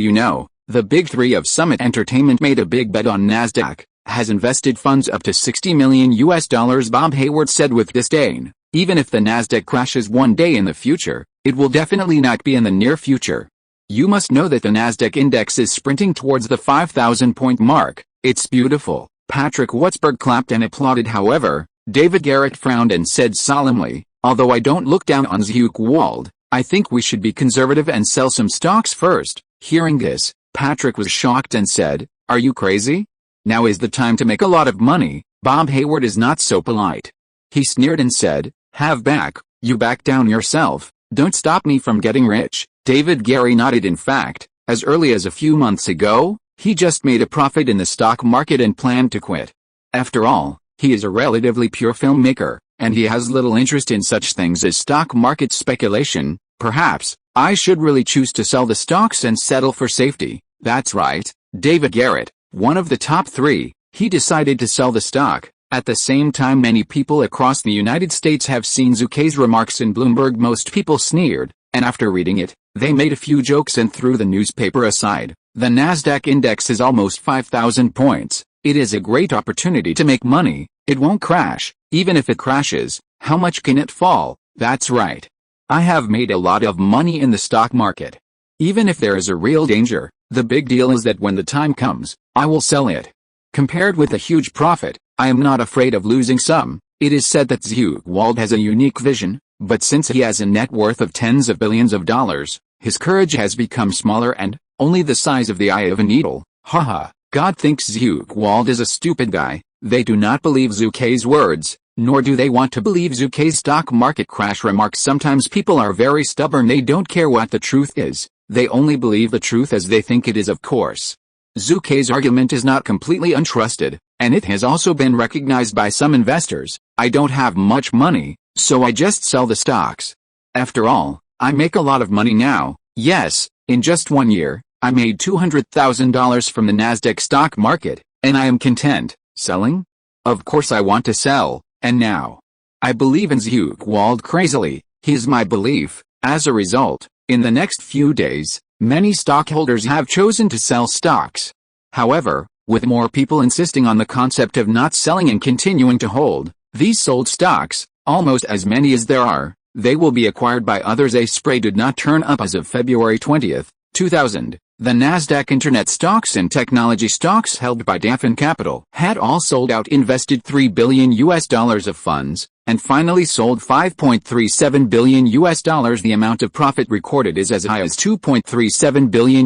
The big 3 of Summit Entertainment made a big bet on NASDAQ, has invested funds up to $60 million. Bob Hayward said with disdain, even if the NASDAQ crashes one day in the future, it will definitely not be in the near future. You must know that the NASDAQ index is sprinting towards the 5,000-point mark. It's beautiful. Patrick Wutzberg clapped and applauded. However, David Garrett frowned and said solemnly, although I don't look down on Zhu Ke Wald, I think we should be conservative and sell some stocks first. Hearing this, Patrick was shocked and said, are you crazy? Now is the time to make a lot of money. Bob Hayward is not so polite. He sneered and said, have back, you back down yourself, don't stop me from getting rich. David Garrett nodded. In fact, as early as a few months ago, he just made a profit in the stock market and planned to quit. After all, he is a relatively pure filmmaker, and he has little interest in such things as stock market speculation. Perhaps, I should really choose to sell the stocks and settle for safety. That's right, David Garrett, one of the top 3, he decided to sell the stock. At the same time, many people across the United States have seen Zhu Ke's remarks in Bloomberg. Most people sneered, and after reading it, they made a few jokes and threw the newspaper aside. The NASDAQ index is almost 5,000 points. It is a great opportunity to make money. It won't crash. Even if it crashes, how much can it fall? That's right. I have made a lot of money in the stock market. Even if there is a real danger, the big deal is that when the time comes, I will sell it. Compared with a huge profit, I am not afraid of losing some. It is said that Zhu Ke Wald has a unique vision, but since he has a net worth of tens of billions of dollars, his courage has become smaller and only the size of the eye of a needle. Haha, God thinks Zhu Ke Wald is a stupid guy. They do not believe Zhu Ke's words, nor do they want to believe Zhu Ke's stock market crash remarks. Sometimes people are very stubborn. They don't care what the truth is. They only believe the truth as they think it is. Of course, Zhu Ke's argument is not completely untrusted, and it has also been recognized by some investors. I don't have much money, so I just sell the stocks. After all, I make a lot of money now. Yes, in just 1 year, I made $200,000 from the NASDAQ stock market, and I am content. Selling? Of course I want to sell, and now. I believe in Zhu Ke Wald crazily. He's my belief. As a result, in the next few days, many stockholders have chosen to sell stocks. However, with more people insisting on the concept of not selling and continuing to hold these sold stocks, almost as many as there are, they will be acquired by others. A spray did not turn up as of February 20, 2000. The NASDAQ Internet stocks and technology stocks held by Orphan Capital had all sold out, invested $3 billion of funds, and finally sold $5.37 billion. The amount of profit recorded is as high as $2.37 billion.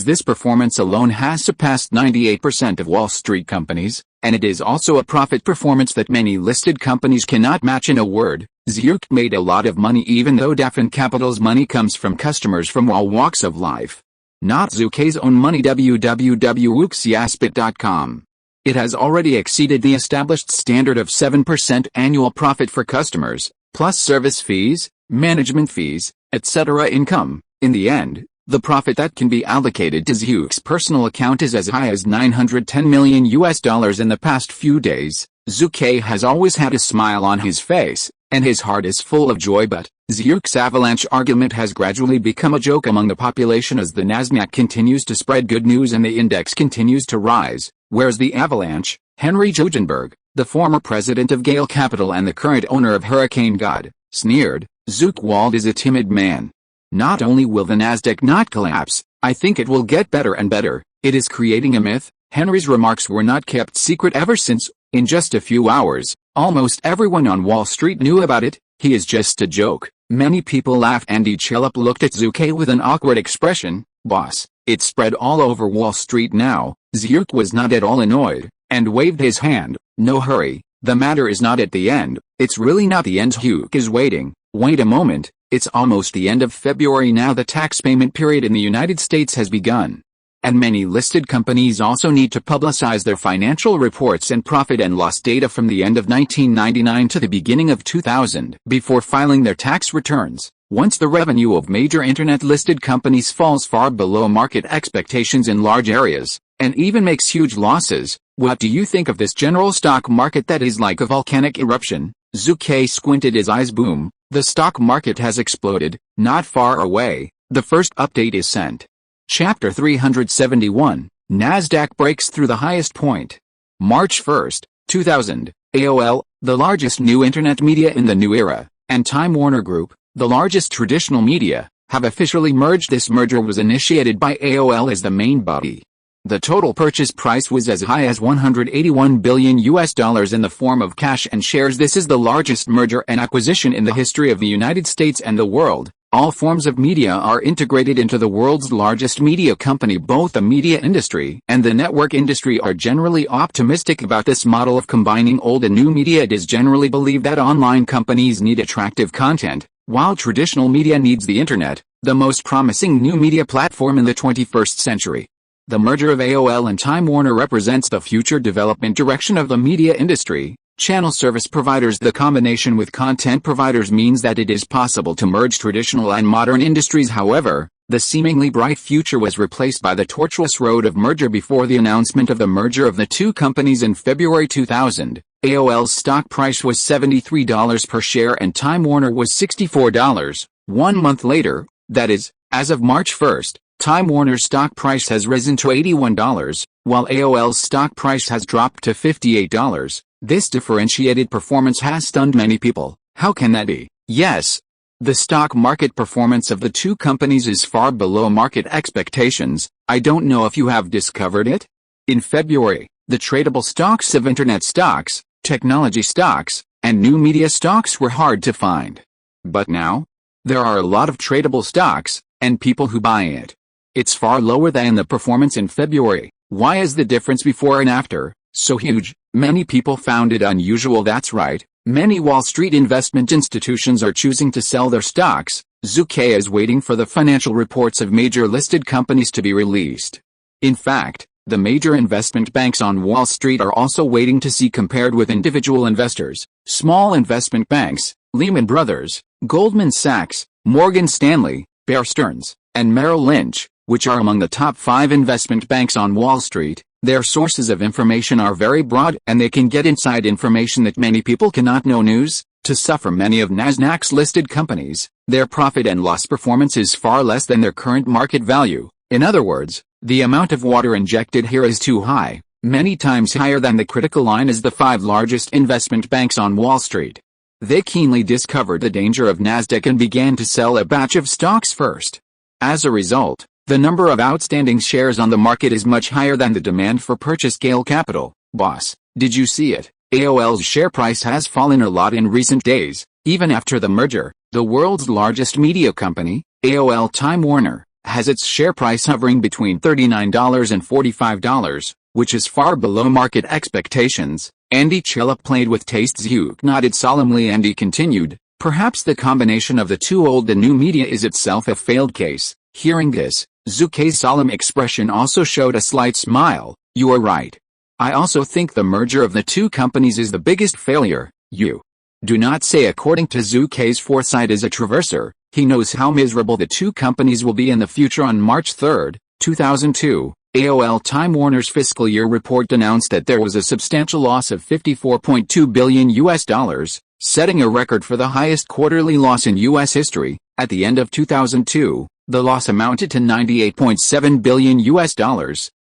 This performance alone has surpassed 98% of Wall Street companies, and it is also a profit performance that many listed companies cannot match. In a word, Zhu Ke made a lot of money, even though Orphan Capital's money comes from customers from all walks of life. Not Zhu Ke's own money. www.wuxiaspit.com. It has already exceeded the established standard of 7% annual profit for customers, plus service fees, management fees, etc. income. In the end, the profit that can be allocated to Zhu Ke's personal account is as high as $910 million. In the past few days, Zhu Ke has always had a smile on his face, and his heart is full of joy, but Zhu Ke's avalanche argument has gradually become a joke among the population as the Nasdaq continues to spread good news and the index continues to rise, whereas the avalanche, Henry Jojenberg, the former president of Gale Capital and the current owner of Hurricane God, sneered, Zhu Ke Wald is a timid man. Not only will the Nasdaq not collapse, I think it will get better and better. It is creating a myth. Henry's remarks were not kept secret ever since. In just a few hours, almost everyone on Wall Street knew about it. He is just a joke. Many people laughed and each looked at Zhu Ke with an awkward expression. Boss, it spread all over Wall Street now. Zhu Ke was not at all annoyed, and waved his hand. No hurry, the matter is not at the end. It's really not the end. Zhu Ke is waiting. Wait a moment, it's almost the end of February now. The tax payment period in the United States has begun. And many listed companies also need to publicize their financial reports and profit and loss data from the end of 1999 to the beginning of 2000 before filing their tax returns. Once the revenue of major internet-listed companies falls far below market expectations in large areas, and even makes huge losses, what do you think of this general stock market that is like a volcanic eruption? Zhu Ke squinted his eyes. Boom, the stock market has exploded, not far away. The first update is sent. Chapter 371, Nasdaq breaks through the highest point. March 1, 2000, AOL, the largest new internet media in the new era, and Time Warner Group, the largest traditional media, have officially merged. This merger was initiated by AOL as the main body. The total purchase price was as high as $181 billion in the form of cash and shares. This is the largest merger and acquisition in the history of the United States and the world. All forms of media are integrated into the world's largest media company. Both the media industry and the network industry are generally optimistic about this model of combining old and new media. It is generally believed that online companies need attractive content, while traditional media needs the internet, the most promising new media platform in the 21st century. The merger of AOL and Time Warner represents the future development direction of the media industry. Channel service providers. The combination with content providers means that it is possible to merge traditional and modern industries. However, the seemingly bright future was replaced by the tortuous road of merger. Before the announcement of the merger of the two companies in February 2000, AOL's stock price was $73 per share and Time Warner was $64. 1 month later, that is, as of March 1, Time Warner's stock price has risen to $81, while AOL's stock price has dropped to $58. This differentiated performance has stunned many people. How can that be? Yes, the stock market performance of the two companies is far below market expectations. I don't know if you have discovered it. In February, the tradable stocks of internet stocks, technology stocks, and new media stocks were hard to find. But now, there are a lot of tradable stocks, and people who buy it. It's far lower than the performance in February. Why is the difference before and after so huge? Many people found it unusual. That's right. Many Wall Street investment institutions are choosing to sell their stocks. Zhu Ke is waiting for the financial reports of major listed companies to be released. In fact, the major investment banks on Wall Street are also waiting to see. Compared with individual investors, small investment banks, Lehman Brothers, Goldman Sachs, Morgan Stanley, Bear Stearns, and Merrill Lynch, which are among the top 5 investment banks on Wall Street, their sources of information are very broad and they can get inside information that many people cannot know. News to suffer. Many of Nasdaq's listed companies, their profit and loss performance is far less than their current market value. In other words, the amount of water injected here is too high, many times higher than the critical line. As the 5 largest investment banks on Wall Street, they keenly discovered the danger of Nasdaq and began to sell a batch of stocks first. As a result, the number of outstanding shares on the market is much higher than the demand for purchase. Scale capital. Boss, did you see it? AOL's share price has fallen a lot in recent days, even after the merger. The world's largest media company, AOL Time Warner, has its share price hovering between $39 and $45, which is far below market expectations. Andy Chilla played with taste. Zhu nodded solemnly and he continued, perhaps the combination of the two old and new media is itself a failed case. Hearing this, Zhu Ke's solemn expression also showed a slight smile. You are right. I also think the merger of the two companies is the biggest failure. You do not say. According to Zhu Ke's foresight as a traverser, he knows how miserable the two companies will be in the future. On March 3, 2002, AOL Time Warner's fiscal year report announced that there was a substantial loss of $54.2 billion, setting a record for the highest quarterly loss in U.S. history. At the end of 2002, the loss amounted to $98.7 billion,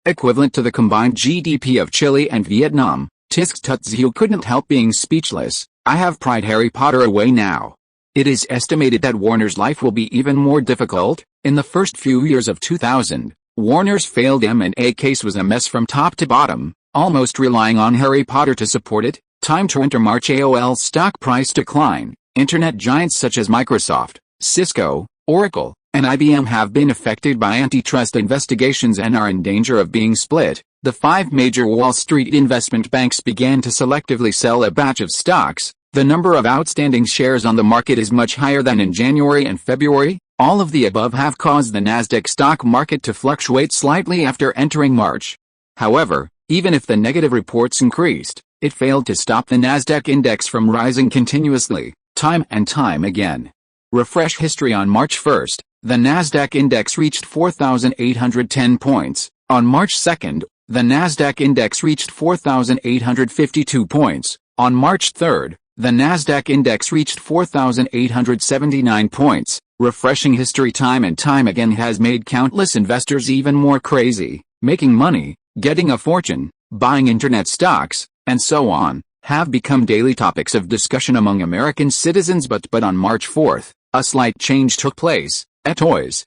equivalent to the combined GDP of Chile and Vietnam. Tisk Tut. Zhu couldn't help being speechless. I have pried Harry Potter away now. It is estimated that Warner's life will be even more difficult. In the first few years of 2000, Warner's failed M&A case was a mess from top to bottom, almost relying on Harry Potter to support it. Time to enter. March. AOL's stock price decline. Internet giants such as Microsoft, Cisco, Oracle, and IBM have been affected by antitrust investigations and are in danger of being split. The 5 major Wall Street investment banks began to selectively sell a batch of stocks. The number of outstanding shares on the market is much higher than in January and February. All of the above have caused the Nasdaq stock market to fluctuate slightly after entering March. However, even if the negative reports increased, it failed to stop the Nasdaq index from rising continuously, time and time again. Refresh history. On March 1st, the Nasdaq index reached 4,810 points. On March 2nd, the Nasdaq index reached 4,852 points. On March 3rd, the Nasdaq index reached 4,879 points. Refreshing history time and time again has made countless investors even more crazy. Making money, getting a fortune, buying internet stocks, and so on, have become daily topics of discussion among American citizens. But on March 4th, a slight change took place. Toys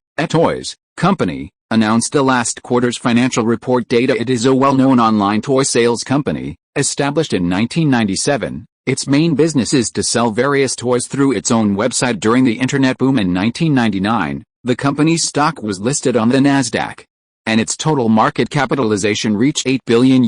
Company announced the last quarter's financial report data. It is a well-known online toy sales company, established in 1997. Its main business is to sell various toys through its own website. During the internet boom in 1999, the company's stock was listed on the Nasdaq, and its total market capitalization reached $8 billion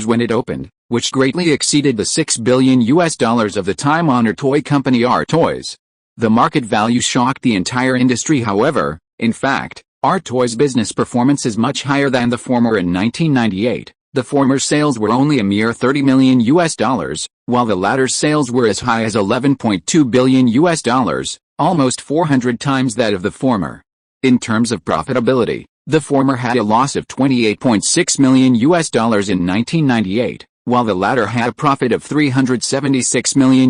when it opened, which greatly exceeded the $6 billion of the time-honored toy company R Toys. The market value shocked the entire industry. However, in fact, R Toys' business performance is much higher than the former. In 1998, the former sales were only a mere $30 million, while the latter's sales were as high as $11.2 billion, almost 400 times that of the former. In terms of profitability, the former had a loss of $28.6 million in 1998, while the latter had a profit of $376 million.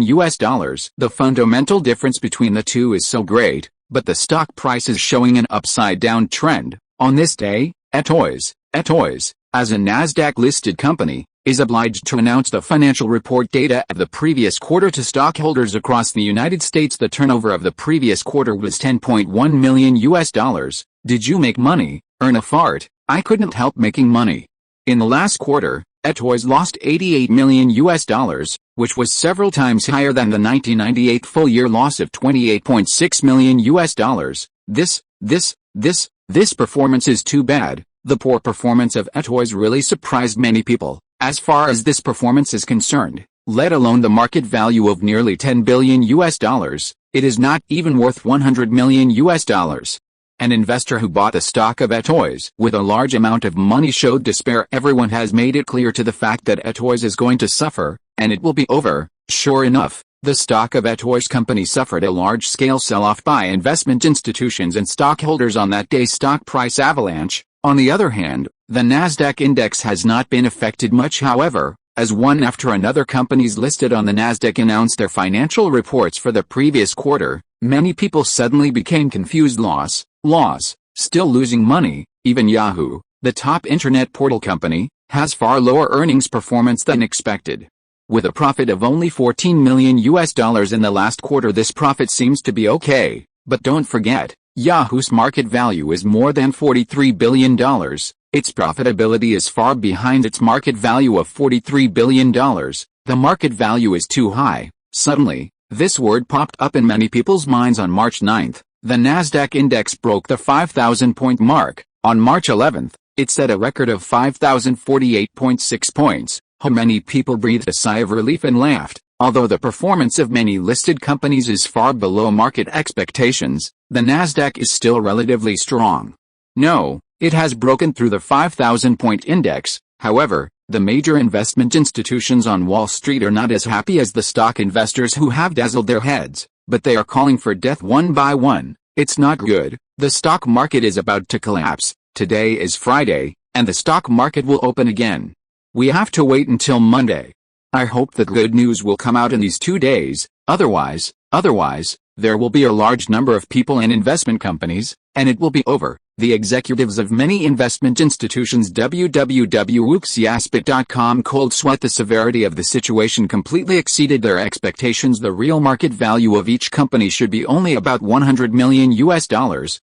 The fundamental difference between the two is so great, but the stock price is showing an upside-down trend. On this day, Toys, as a Nasdaq-listed company, is obliged to announce the financial report data of the previous quarter to stockholders across the United States. The turnover of the previous quarter was $10.1 million. Did you make money? Earn a fart? I couldn't help making money. In the last quarter, Toys lost $88 million, which was several times higher than the 1998 full-year loss of $28.6 million. This performance is too bad. The poor performance of Toys really surprised many people. As far as this performance is concerned, let alone the market value of nearly $10 billion, it is not even worth $100 million. An investor who bought the stock of Toys with a large amount of money showed despair. Everyone has made it clear to the fact that Toys is going to suffer, and it will be over. Sure enough, the stock of Toys company suffered a large-scale sell-off by investment institutions and stockholders on that day's stock price avalanche. On the other hand, the Nasdaq index has not been affected much. However, as one after another companies listed on the Nasdaq announced their financial reports for the previous quarter, many people suddenly became confused. Loss, still losing money. Even Yahoo, the top internet portal company, has far lower earnings performance than expected. With a profit of only $14 million in the last quarter, this profit seems to be okay, but don't forget, Yahoo's market value is more than $43 billion. Its profitability is far behind its market value of $43 billion. The market value is too high. Suddenly, this word popped up in many people's minds. On March 9th, the Nasdaq index broke the 5,000-point mark. On March 11th, it set a record of 5,048.6 points. Many people breathed a sigh of relief and laughed. Although the performance of many listed companies is far below market expectations, the Nasdaq is still relatively strong. No, it has broken through the 5,000-point index. However, the major investment institutions on Wall Street are not as happy as the stock investors who have dazzled their heads, but they are calling for death one by one. It's not good. The stock market is about to collapse. Today is Friday, and the stock market will open again. We have to wait until Monday. I hope that good news will come out in these 2 days. Otherwise, there will be a large number of people in investment companies, and it will be over. The executives of many investment institutions www.uxiaspit.com cold sweat. The severity of the situation completely exceeded their expectations. The real market value of each company should be only about $100 million,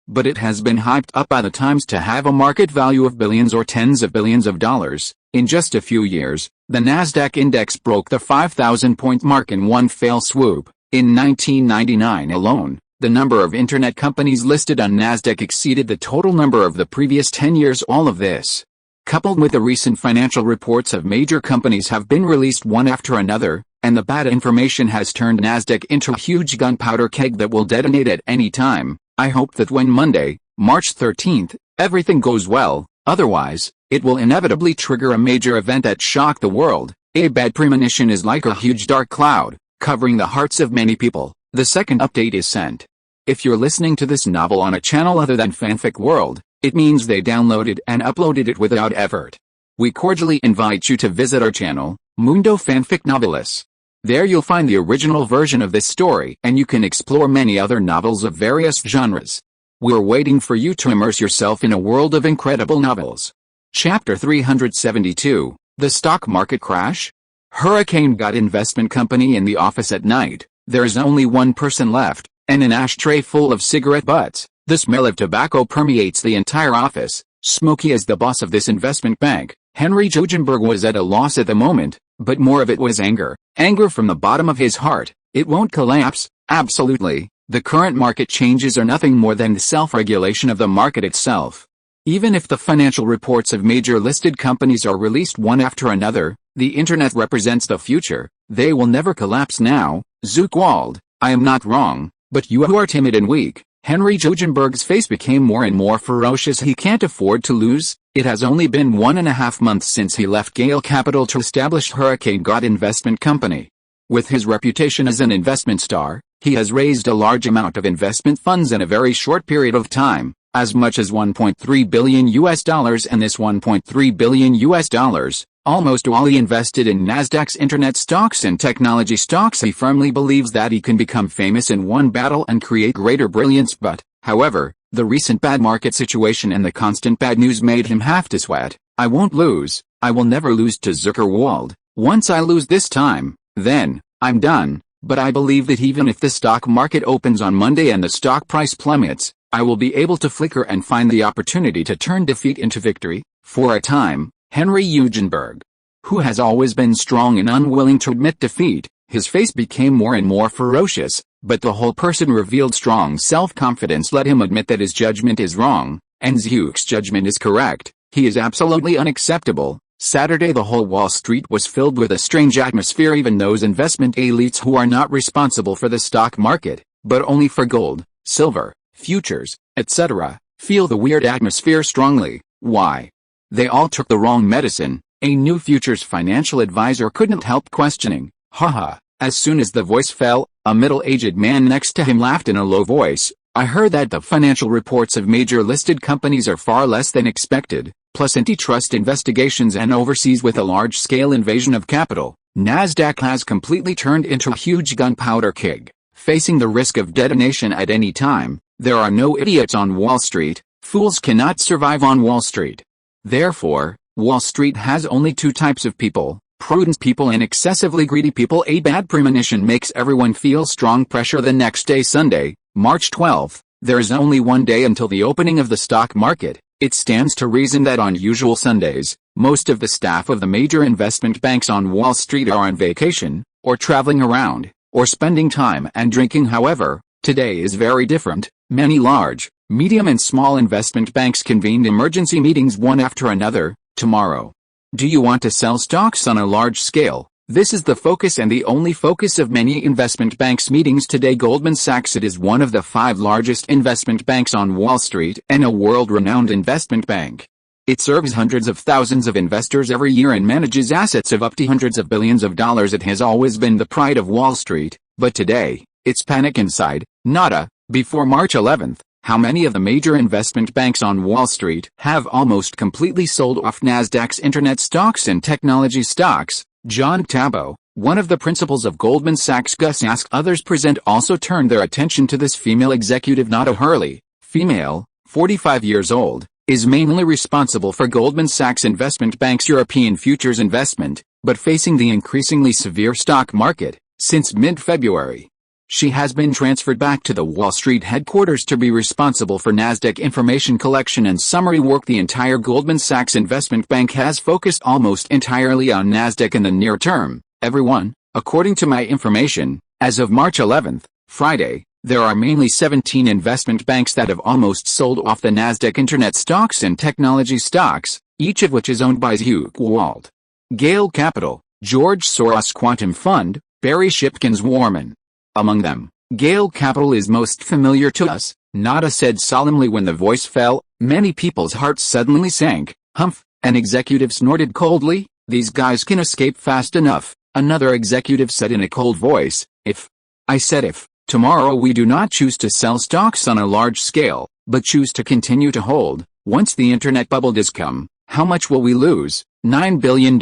but it has been hyped up by the Times to have a market value of billions or tens of billions of dollars. In just a few years, the Nasdaq index broke the 5,000-point mark in one fell swoop. In 1999 alone, the number of internet companies listed on Nasdaq exceeded the total number of the previous 10 years. All of this, coupled with the recent financial reports of major companies have been released one after another, and the bad information has turned Nasdaq into a huge gunpowder keg that will detonate at any time. I hope that when Monday, March 13th, everything goes well. Otherwise, it will inevitably trigger a major event that shock the world. A bad premonition is like a huge dark cloud, covering the hearts of many people. The second update is sent. If you're listening to this novel on a channel other than Fanfic World, it means they downloaded and uploaded it without effort. We cordially invite you to visit our channel, Mundo Fanfic Novelis. There you'll find the original version of this story and you can explore many other novels of various genres. We're waiting for you to immerse yourself in a world of incredible novels. Chapter 372, The Stock Market Crash? Hurricane got investment company in the office at night. There's only one person left, and an ashtray full of cigarette butts. The smell of tobacco permeates the entire office. Smokey as the boss of this investment bank, Henry Jojenberg was at a loss at the moment, but more of it was anger. Anger from the bottom of his heart. It won't collapse, absolutely. The current market changes are nothing more than the self-regulation of the market itself. Even if the financial reports of major listed companies are released one after another, the internet represents the future. They will never collapse now. Zhu Ke Wald, I am not wrong, but you who are timid and weak. Henry Jojenberg's face became more and more ferocious. He can't afford to lose. It has only been 1.5 months since he left Gale Capital to establish Hurricane God Investment Company. With his reputation as an investment star, he has raised a large amount of investment funds in a very short period of time, as much as $1.3 billion US, and this $1.3 billion US, almost all he invested in Nasdaq's internet stocks and technology stocks. He firmly believes that he can become famous in one battle and create greater brilliance, but, however, the recent bad market situation and the constant bad news made him have to sweat. I won't lose. I will never lose to Zhu Ke Wald. Once I lose this time, then, I'm done. But I believe that even if the stock market opens on Monday and the stock price plummets, I will be able to flicker and find the opportunity to turn defeat into victory. For a time, Henry Jojenberg, who has always been strong and unwilling to admit defeat, his face became more and more ferocious, but the whole person revealed strong self-confidence. Let him admit that his judgment is wrong, and Zhu's judgment is correct. He is absolutely unacceptable. Saturday the whole Wall Street was filled with a strange atmosphere. Even those investment elites who are not responsible for the stock market, but only for gold, silver, futures, etc., feel the weird atmosphere strongly. Why? They all took the wrong medicine. A new futures financial advisor couldn't help questioning. Haha. As soon as the voice fell, a middle-aged man next to him laughed in a low voice. I heard that the financial reports of major listed companies are far less than expected, plus antitrust investigations and overseas with a large-scale invasion of capital. Nasdaq has completely turned into a huge gunpowder keg, facing the risk of detonation at any time. There are no idiots on Wall Street. Fools cannot survive on Wall Street. Therefore, Wall Street has only two types of people: prudent people and excessively greedy people. A bad premonition makes everyone feel strong pressure. The next day, Sunday, March 12th, there is only one day until the opening of the stock market. It stands to reason that on usual Sundays, most of the staff of the major investment banks on Wall Street are on vacation, or traveling around, or spending time and drinking. However, today is very different. Many large, medium and small investment banks convened emergency meetings one after another. Tomorrow. Do you want to sell stocks on a large scale? This is the focus and the only focus of many investment banks meetings today. Goldman Sachs, it is one of the 5 largest investment banks on Wall Street and a world-renowned investment bank. It serves hundreds of thousands of investors every year and manages assets of up to hundreds of billions of dollars. It has always been the pride of Wall Street, but today, it's panic inside. Nada. Before March 11th, how many of the major investment banks on Wall Street have almost completely sold off Nasdaq's internet stocks and technology stocks? John Tabo, one of the principals of Goldman Sachs, Gus asked others present, also turned their attention to this female executive. Nada Hurley, female, 45 years old, is mainly responsible for Goldman Sachs Investment Bank's European futures investment, but facing the increasingly severe stock market since mid-February. She has been transferred back to the Wall Street headquarters to be responsible for Nasdaq information collection and summary work. The entire Goldman Sachs investment bank has focused almost entirely on Nasdaq in the near term. Everyone, according to my information, as of March 11th, Friday, there are mainly 17 investment banks that have almost sold off the Nasdaq internet stocks and technology stocks, each of which is owned by Zhu Ke Wald, Gale Capital, George Soros Quantum Fund, Barry Shipkins Warman. Among them, Gale Capital is most familiar to us, Nada said solemnly. When the voice fell, many people's hearts suddenly sank. Humph, an executive snorted coldly. These guys can escape fast enough, another executive said in a cold voice. If. I said if. Tomorrow we do not choose to sell stocks on a large scale, but choose to continue to hold. Once the internet bubble does come, how much will we lose? $9 billion,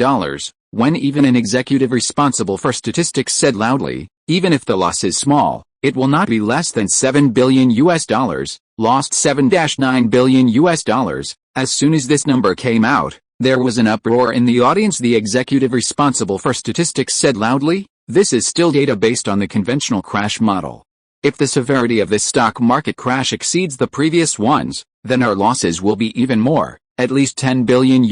when even an executive responsible for statistics said loudly, even if the loss is small, it will not be less than $7 billion lost $7-9 billion. As soon as this number came out, there was an uproar in the audience. The executive responsible for statistics said loudly, this is still data based on the conventional crash model. If the severity of this stock market crash exceeds the previous ones, then our losses will be even more, at least $10 billion.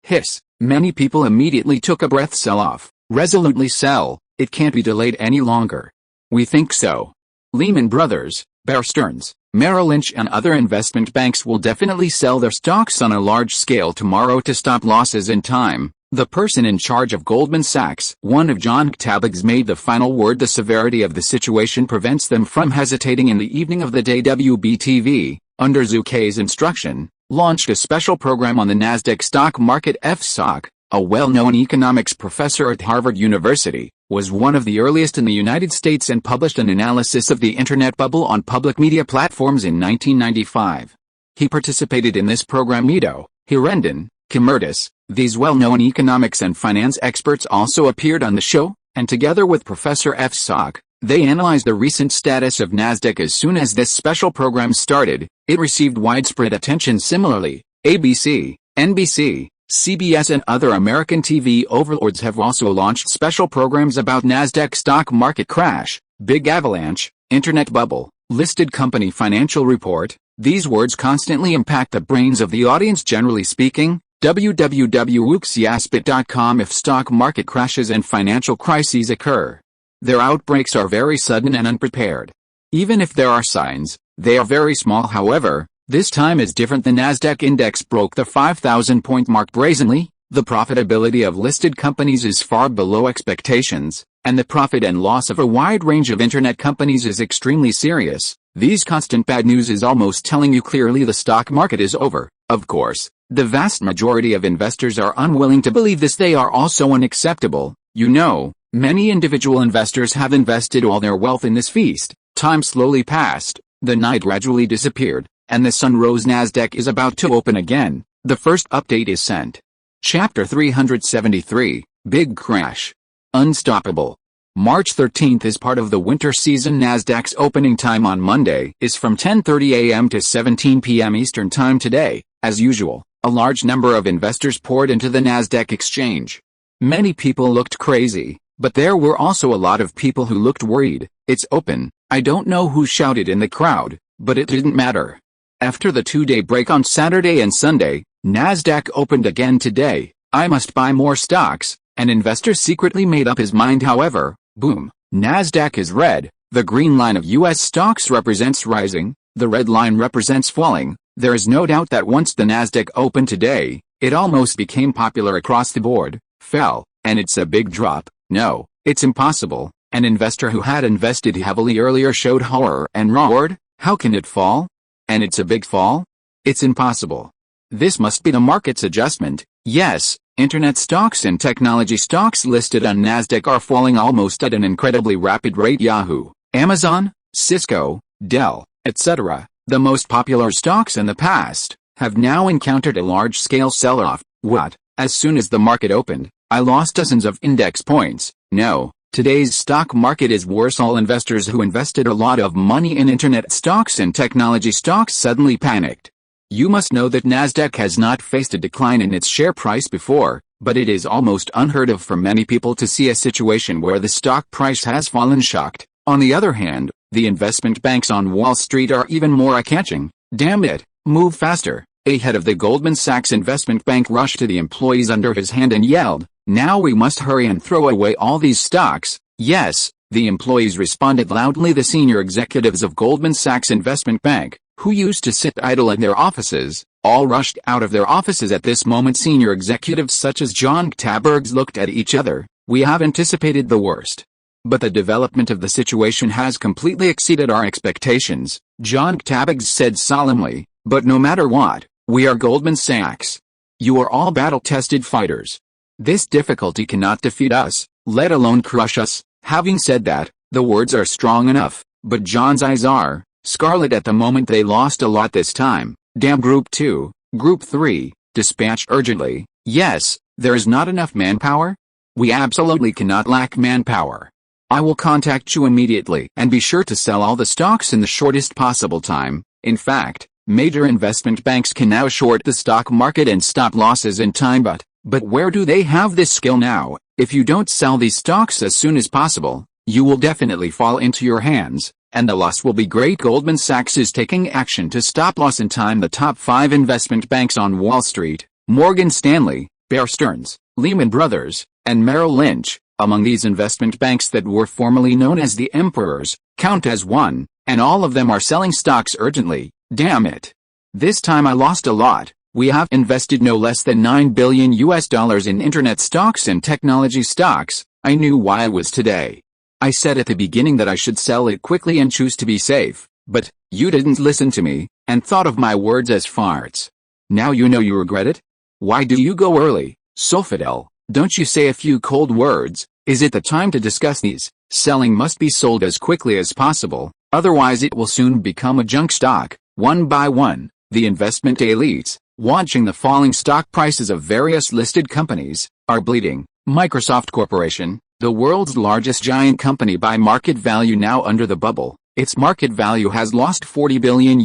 Hiss. Many people immediately took a breath. Sell off. Resolutely sell. It can't be delayed any longer. We think so. Lehman Brothers, Bear Stearns, Merrill Lynch and other investment banks will definitely sell their stocks on a large scale tomorrow to stop losses in time. The person in charge of Goldman Sachs, one of John Tabag's, made the final word. The severity of the situation prevents them from hesitating. In the evening of the day, WBTV, under Zhu Ke's instruction, launched a special program on the Nasdaq stock market. FSOC, a well-known economics professor at Harvard University, was one of the earliest in the United States and published an analysis of the internet bubble on public media platforms in 1995. He participated in this program. Ito, Hirenden, Kimurtis, these well-known economics and finance experts also appeared on the show, and together with Professor FSOC, they analyzed the recent status of Nasdaq. As soon as this special program started, it received widespread attention. Similarly, ABC, NBC, CBS and other American TV overlords have also launched special programs about Nasdaq stock market crash, big avalanche, internet bubble, listed company financial report. These words constantly impact the brains of the audience. Generally speaking, www.wuxiaspit.com. If stock market crashes and financial crises occur, their outbreaks are very sudden and unprepared. Even if there are signs, they are very small. However, this time is different. The Nasdaq index broke the 5,000-point mark brazenly. The profitability of listed companies is far below expectations, and the profit and loss of a wide range of internet companies is extremely serious. These constant bad news is almost telling you clearly the stock market is over. Of course, the vast majority of investors are unwilling to believe this. They are also unacceptable. You know, many individual investors have invested all their wealth in this feast. Time slowly passed, the night gradually disappeared, and the sun rose. Nasdaq is about to open again. The first update is sent. Chapter 373, Big Crash. Unstoppable. March 13th is part of the winter season. Nasdaq's opening time on Monday is from 10:30 a.m. to 17 p.m. Eastern Time today. As usual, a large number of investors poured into the Nasdaq exchange. Many people looked crazy, but there were also a lot of people who looked worried. It's open. I don't know who shouted in the crowd, but it didn't matter. After the two-day break on Saturday and Sunday, Nasdaq opened again today. I must buy more stocks. An investor secretly made up his mind. However, boom, Nasdaq is red. The green line of U.S. stocks represents rising, the red line represents falling. There is no doubt that once the Nasdaq opened today, it almost became popular across the board, fell, and it's a big drop. No, it's impossible. An investor who had invested heavily earlier showed horror and roared, how can it fall? And it's a big fall? It's impossible. This must be the market's adjustment. Yes, internet stocks and technology stocks listed on Nasdaq are falling almost at an incredibly rapid rate. Yahoo, Amazon, Cisco, Dell, etc., the most popular stocks in the past, have now encountered a large-scale sell-off. What? As soon as the market opened, I lost dozens of index points. No, today's stock market is worse. All investors who invested a lot of money in internet stocks and technology stocks suddenly panicked. You must know that Nasdaq has not faced a decline in its share price before, but it is almost unheard of for many people to see a situation where the stock price has fallen. Shocked. On the other hand, the investment banks on Wall Street are even more eye-catching. Damn it, move faster. A head of the Goldman Sachs investment bank rushed to the employees under his hand and yelled, now we must hurry and throw away all these stocks. Yes, the employees responded loudly. The senior executives of Goldman Sachs Investment Bank, who used to sit idle in their offices, all rushed out of their offices at this moment. Senior executives such as John Tabag looked at each other. We have anticipated the worst. But the development of the situation has completely exceeded our expectations, John Tabag said solemnly. But no matter what, we are Goldman Sachs. You are all battle-tested fighters. This difficulty cannot defeat us, let alone crush us. Having said that, The words are strong enough, but John's eyes are scarlet at the moment. They lost a lot this time. Damn. Group 2, Group 3, dispatch urgently. Yes, there is not enough manpower? We absolutely cannot lack manpower. I will contact you immediately and be sure to sell all the stocks in the shortest possible time. In fact, major investment banks can now short the stock market and stop losses in time, but where do they have this skill now? If you don't sell these stocks as soon as possible, you will definitely fall into your hands, and the loss will be great. Goldman Sachs is taking action to stop loss in time. The top 5 investment banks on Wall Street, Morgan Stanley, Bear Stearns, Lehman Brothers, and Merrill Lynch, among these investment banks that were formerly known as the emperors, count as one, and all of them are selling stocks urgently. Damn it. This time I lost a lot. We have invested no less than $9 billion in internet stocks and technology stocks. I knew why it was today. I said at the beginning that I should sell it quickly and choose to be safe, but you didn't listen to me, and thought of my words as farts. Now you know you regret it? Why do you go early, Sofidel? Don't you say a few cold words? Is it the time to discuss these? Selling must be sold as quickly as possible, otherwise it will soon become a junk stock. One by one, the investment elites, watching the falling stock prices of various listed companies, are bleeding. Microsoft Corporation, the world's largest giant company by market value, now under the bubble. Its market value has lost $40 billion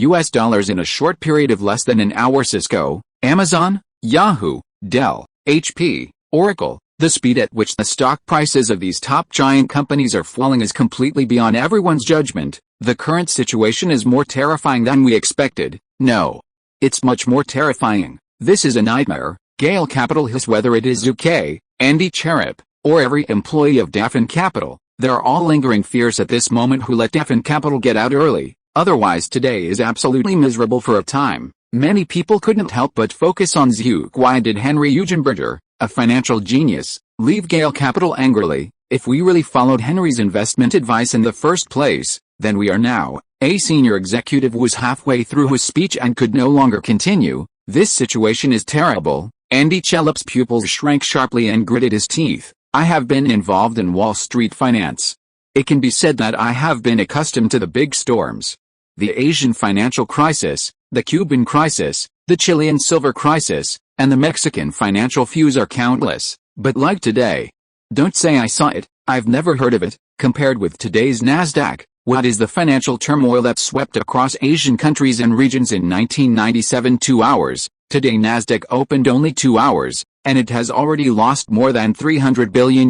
in a short period of less than an hour. Cisco, Amazon, Yahoo, Dell, HP, Oracle. The speed at which the stock prices of these top giant companies are falling is completely beyond everyone's judgment. The current situation is more terrifying than we expected. No. It's much more terrifying. This is a nightmare. Gale Capital hiss. Whether it is Zhu Ke, Andy Cherip, or every employee of Daffin Capital, there are all lingering fears at this moment. Who let Daffin Capital get out early? Otherwise today is absolutely miserable for a time. Many people couldn't help but focus on Zhu. Why did Henry Eugenberger, a financial genius, leave Gale Capital angrily? If we really followed Henry's investment advice in the first place, then we are now. A senior executive was halfway through his speech and could no longer continue. This situation is terrible. Andy Cherip's pupils shrank sharply and gritted his teeth. I have been involved in Wall Street finance. It can be said that I have been accustomed to the big storms. The Asian financial crisis, the Cuban crisis, the Chilean silver crisis, and the Mexican financial fuse are countless. But like today, don't say I saw it, I've never heard of it. Compared with today's Nasdaq, what is the financial turmoil that swept across Asian countries and regions in 1997? 2 hours. Today Nasdaq opened only 2 hours, and it has already lost more than $300 billion.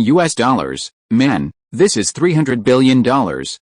Man, this is $300 billion.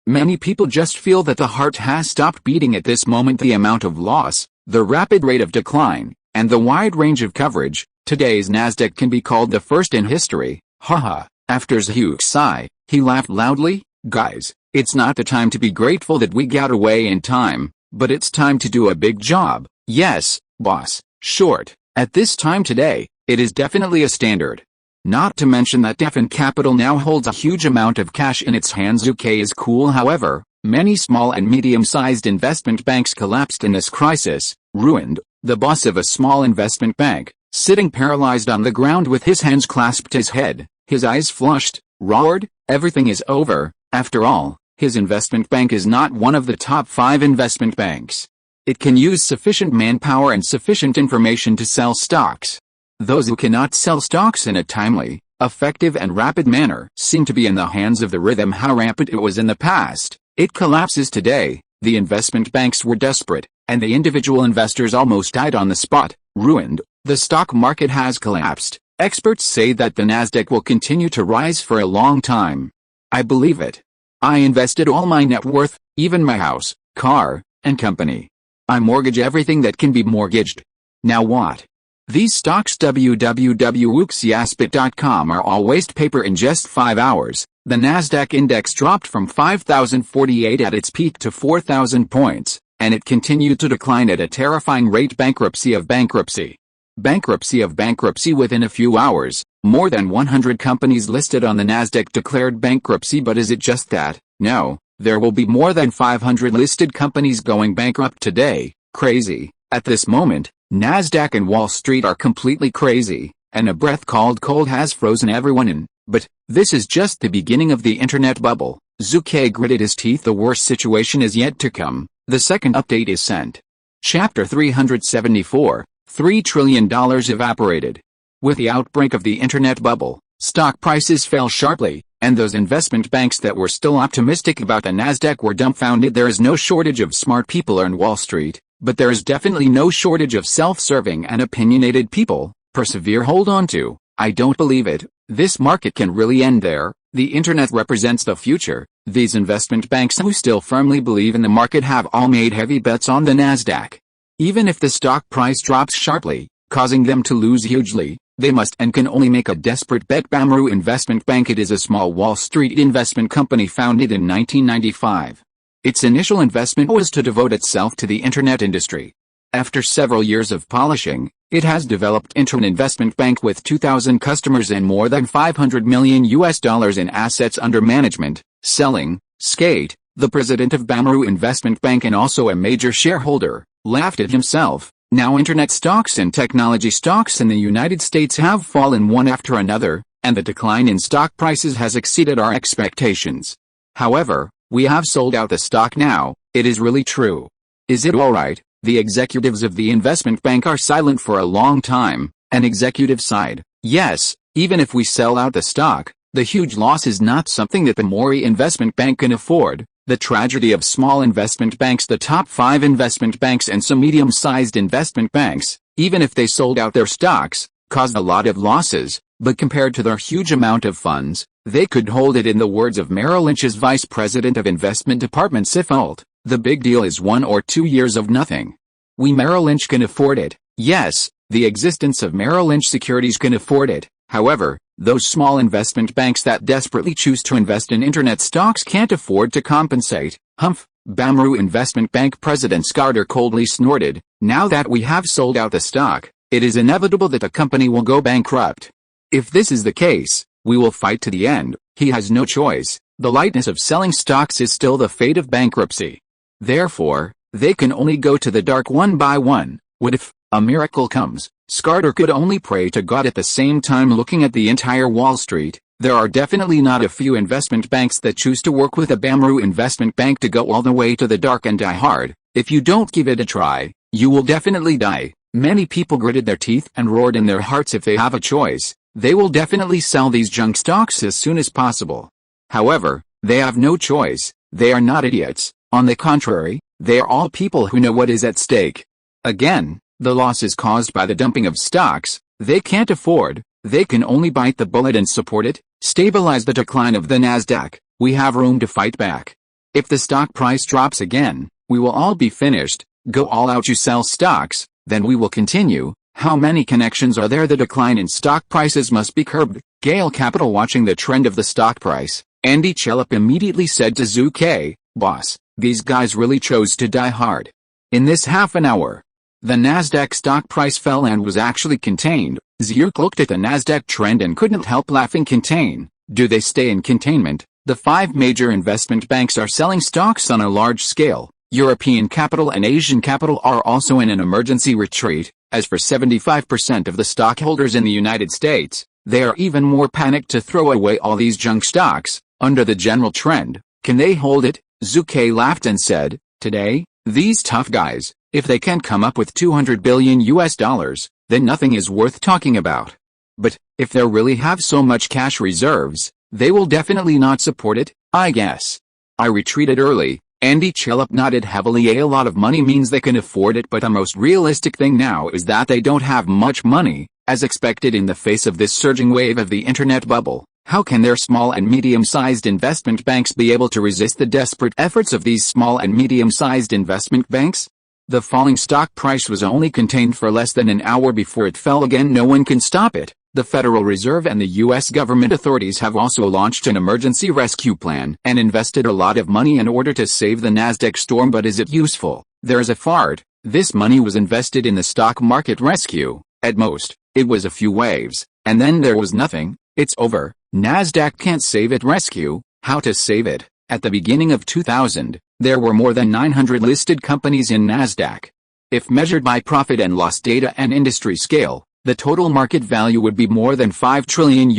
Many people just feel that the heart has stopped beating at this moment. The amount of loss, the rapid rate of decline, and the wide range of coverage. Today's Nasdaq can be called the first in history. Haha. After Zhu sigh, he laughed loudly. Guys, it's not the time to be grateful that we got away in time, but it's time to do a big job. Yes, boss. Short. At this time today, it is definitely a standard. Not to mention that Daffin Capital now holds a huge amount of cash in its hands. Zhu Ke is cool. However, many small and medium-sized investment banks collapsed in this crisis, ruined. The boss of a small investment bank, sitting paralyzed on the ground with his hands clasped his head, his eyes flushed, roared, everything is over. After all, his investment bank is not one of the top 5 investment banks. It can use sufficient manpower and sufficient information to sell stocks. Those who cannot sell stocks in a timely, effective and rapid manner seem to be in the hands of the rhythm. How rampant it was in the past, it collapses today. The investment banks were desperate, and the individual investors almost died on the spot, ruined. The stock market has collapsed. Experts say that the Nasdaq will continue to rise for a long time. I believe it. I invested all my net worth, even my house, car, and company. I mortgage everything that can be mortgaged. Now what? These stocks www.wuxiaspit.com are all waste paper. In just 5 hours, the Nasdaq index dropped from 5,048 at its peak to 4,000 points, and it continued to decline at a terrifying rate. Bankruptcy of bankruptcy. Bankruptcy of bankruptcy. Within a few hours, more than 100 companies listed on the Nasdaq declared bankruptcy. But is it just that? No, there will be more than 500 listed companies going bankrupt today. Crazy. At this moment, Nasdaq and Wall Street are completely crazy, and a breath called cold has frozen everyone in. But this is just the beginning of the internet bubble. Zhu Ke gritted his teeth. The worst situation is yet to come. The second update is sent. Chapter 374, $3 trillion evaporated. With the outbreak of the internet bubble, stock prices fell sharply, and those investment banks that were still optimistic about the Nasdaq were dumbfounded. There is no shortage of smart people on Wall Street, but there is definitely no shortage of self-serving and opinionated people. Persevere. Hold on to. I don't believe it. This market can really end there. The internet represents the future. These investment banks who still firmly believe in the market have all made heavy bets on the Nasdaq. Even if the stock price drops sharply, causing them to lose hugely, they must and can only make a desperate bet. Bamboo Investment Bank. It is a small Wall Street investment company founded in 1995. Its initial investment was to devote itself to the internet industry. After several years of polishing, it has developed into an investment bank with 2,000 customers and more than $500 million in assets under management. Selling, Skate, the president of Bamboo Investment Bank and also a major shareholder, laughed at himself. Now internet stocks and technology stocks in the United States have fallen one after another, and the decline in stock prices has exceeded our expectations. However, we have sold out the stock now. It is really true. Is it alright? The executives of the investment bank are silent for a long time. An executive sighed. Yes, even if we sell out the stock, the huge loss is not something that the Mori Investment Bank can afford. The tragedy of small investment banks. The top 5 investment banks and some medium-sized investment banks, even if they sold out their stocks, caused a lot of losses, but compared to their huge amount of funds, they could hold it. In the words of Merrill Lynch's vice president of investment department Sifalt, the big deal is 1 or 2 years of nothing. We Merrill Lynch can afford it. Yes, the existence of Merrill Lynch securities can afford it. However, those small investment banks that desperately choose to invest in internet stocks can't afford to compensate. Humph. Bamboo Investment Bank President Scarter coldly snorted. Now that we have sold out the stock, it is inevitable that the company will go bankrupt. If this is the case, we will fight to the end. He has no choice. The lightness of selling stocks is still the fate of bankruptcy. Therefore, they can only go to the dark one by one. What if a miracle comes? Scarter could only pray to God. At the same time, looking at the entire Wall Street, there are definitely not a few investment banks that choose to work with a Bamboo Investment Bank to go all the way to the dark and die hard. If you don't give it a try, you will definitely die. Many people gritted their teeth and roared in their hearts. If they have a choice, they will definitely sell these junk stocks as soon as possible. However, they have no choice. They are not idiots. On the contrary, they are all people who know what is at stake. Again, the loss is caused by the dumping of stocks they can't afford. They can only bite the bullet and support it, stabilize the decline of the Nasdaq. We have room to fight back. If the stock price drops again, we will all be finished. Go all out. You sell stocks, then we will continue. How many connections are there? The decline in stock prices must be curbed. Gale Capital. Watching the trend of the stock price, Andy Chalop immediately said to Zhu Ke, "Boss, these guys really chose to die hard." In this half an hour, the Nasdaq stock price fell and was actually contained. Zhu looked at the Nasdaq trend and couldn't help laughing. Contain? Do they stay in containment? The 5 major investment banks are selling stocks on a large scale. European capital and Asian capital are also in an emergency retreat. As for 75% of the stockholders in the United States, they are even more panicked to throw away all these junk stocks. Under the general trend, can they hold it? Zhu Ke laughed and said, "Today, these tough guys, if they can't come up with $200 billion, then nothing is worth talking about. But, if they really have so much cash reserves, they will definitely not support it, I guess." I retreated early. Andy Chalop nodded heavily. A lot of money means they can afford it, but the most realistic thing now is that they don't have much money. As expected in the face of this surging wave of the internet bubble, how can their small and medium-sized investment banks be able to resist the desperate efforts of these small and medium-sized investment banks? The falling stock price was only contained for less than an hour before it fell again. No one can stop it. The Federal Reserve and the U.S. government authorities have also launched an emergency rescue plan and invested a lot of money in order to save the Nasdaq storm. But is it useful? There's a fart. This money was invested in the stock market rescue. At most, it was a few waves, and then there was nothing. It's over. Nasdaq can't save it. Rescue? How to save it? At the beginning of 2000, there were more than 900 listed companies in Nasdaq. If measured by profit and loss data and industry scale, the total market value would be more than $5 trillion.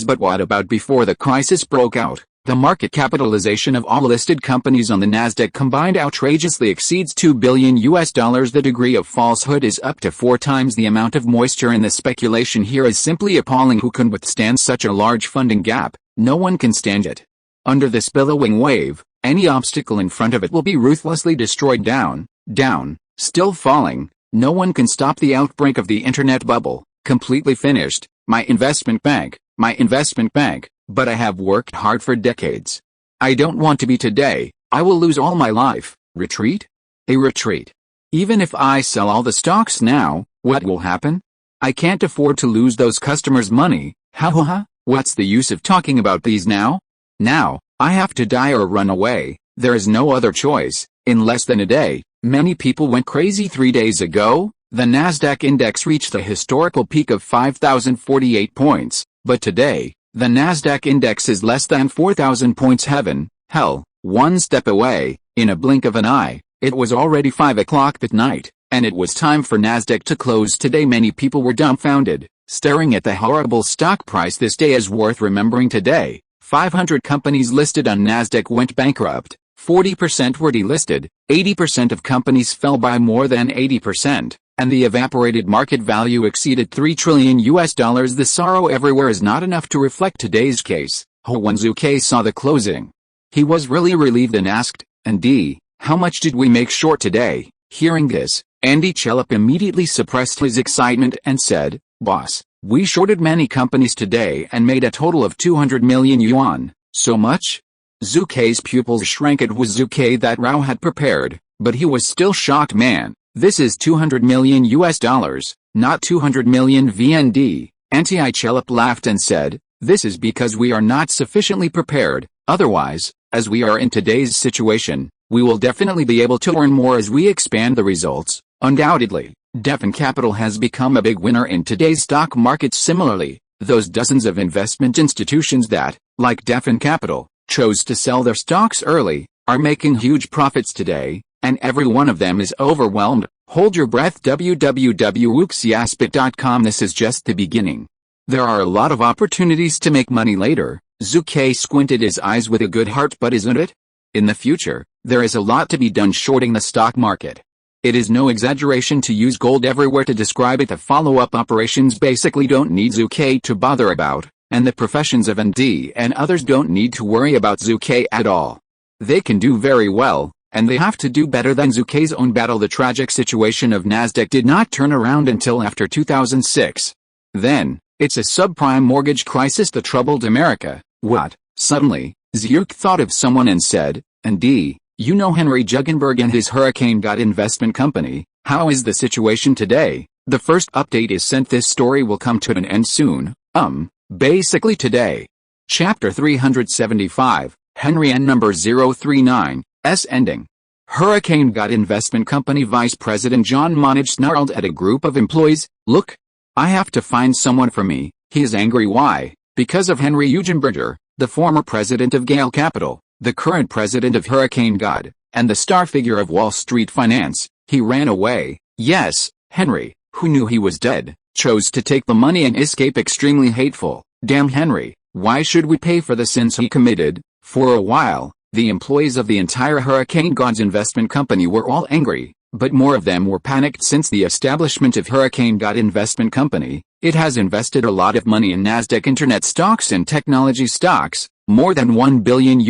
But what about before the crisis broke out? The market capitalization of all listed companies on the Nasdaq combined outrageously exceeds $2 billion. The degree of falsehood is up to 4 times the amount of moisture in the speculation here is simply appalling. Who can withstand such a large funding gap? No one can stand it. Under this billowing wave, any obstacle in front of it will be ruthlessly destroyed. Down, still falling. No one can stop the outbreak of the internet bubble. Completely finished. My investment bank. But I have worked hard for decades. I don't want to be today. I will lose all my life. Retreat? A retreat. Even if I sell all the stocks now, what will happen? I can't afford to lose those customers' money. What's the use of talking about these now? Now, I have to die or run away. There is no other choice. In less than a day, many people went crazy. 3 days ago, the Nasdaq index reached a historical peak of 5,048 points, but today, the Nasdaq index is less than 4,000 points. Hell, one step away. In a blink of an eye, it was already 5 o'clock that night, and it was time for Nasdaq to close today. Many people were dumbfounded, staring at the horrible stock price. This day is worth remembering today. 500 companies listed on Nasdaq went bankrupt, 40% were delisted, 80% of companies fell by more than 80%, and the evaporated market value exceeded $3 trillion. The sorrow everywhere is not enough to reflect today's case. When Zhu Ke saw the closing, he was really relieved and asked, "Andy, how much did we make short today?" Hearing this, Andy Chellup immediately suppressed his excitement and said, "Boss, we shorted many companies today and made a total of 200 million yuan. So much?" Zhu Ke's pupils shrank. It was Zhu Ke that Rao had prepared, but he was still shocked. "Man, this is $200 million, not 200 million VND. Anti Chellup laughed and said, "This is because we are not sufficiently prepared. Otherwise, as we are in today's situation, we will definitely be able to earn more as we expand the results." Undoubtedly, Devon Capital has become a big winner in today's stock market. Similarly, those dozens of investment institutions that, like Devon Capital, chose to sell their stocks early, are making huge profits today, and every one of them is overwhelmed. Hold your breath. www.uxiaspit.com. This is just the beginning. There are a lot of opportunities to make money later. Zhu Ke squinted his eyes with a good heart. But isn't it? In the future, there is a lot to be done shorting the stock market. It is no exaggeration to use gold everywhere to describe it. The follow-up operations basically don't need Zhu Ke to bother about, and the professions of ND and others don't need to worry about Zhu Ke at all. They can do very well, and they have to do better than Zhu Ke's own battle. The tragic situation of Nasdaq did not turn around until after 2006. Then, it's a subprime mortgage crisis that troubled America. What? Suddenly, Zhu Ke thought of someone and said, "Andy, you know Henry Juggenberg and his Hurricane Investment Company. How is the situation today?" The first update is sent. This story will come to an end soon. Basically today. Chapter 375, Henry N number 039, S ending. Hurricane Investment Company Vice President John Monage snarled at a group of employees, "Look, I have to find someone for me." He is angry. Why? Because of Henry Juggenberger, the former president of Gale Capital, the current president of Hurricane and the star figure of Wall Street finance. He ran away. Yes, Henry, who knew he was dead, chose to take the money and escape. Extremely hateful. Damn Henry, why should we pay for the sins he committed? For a while, the employees of the entire Hurricane Investment Company were all angry, but more of them were panicked. Since the establishment of Hurricane Investment Company, it has invested a lot of money in Nasdaq internet stocks and technology stocks, more than $1 billion,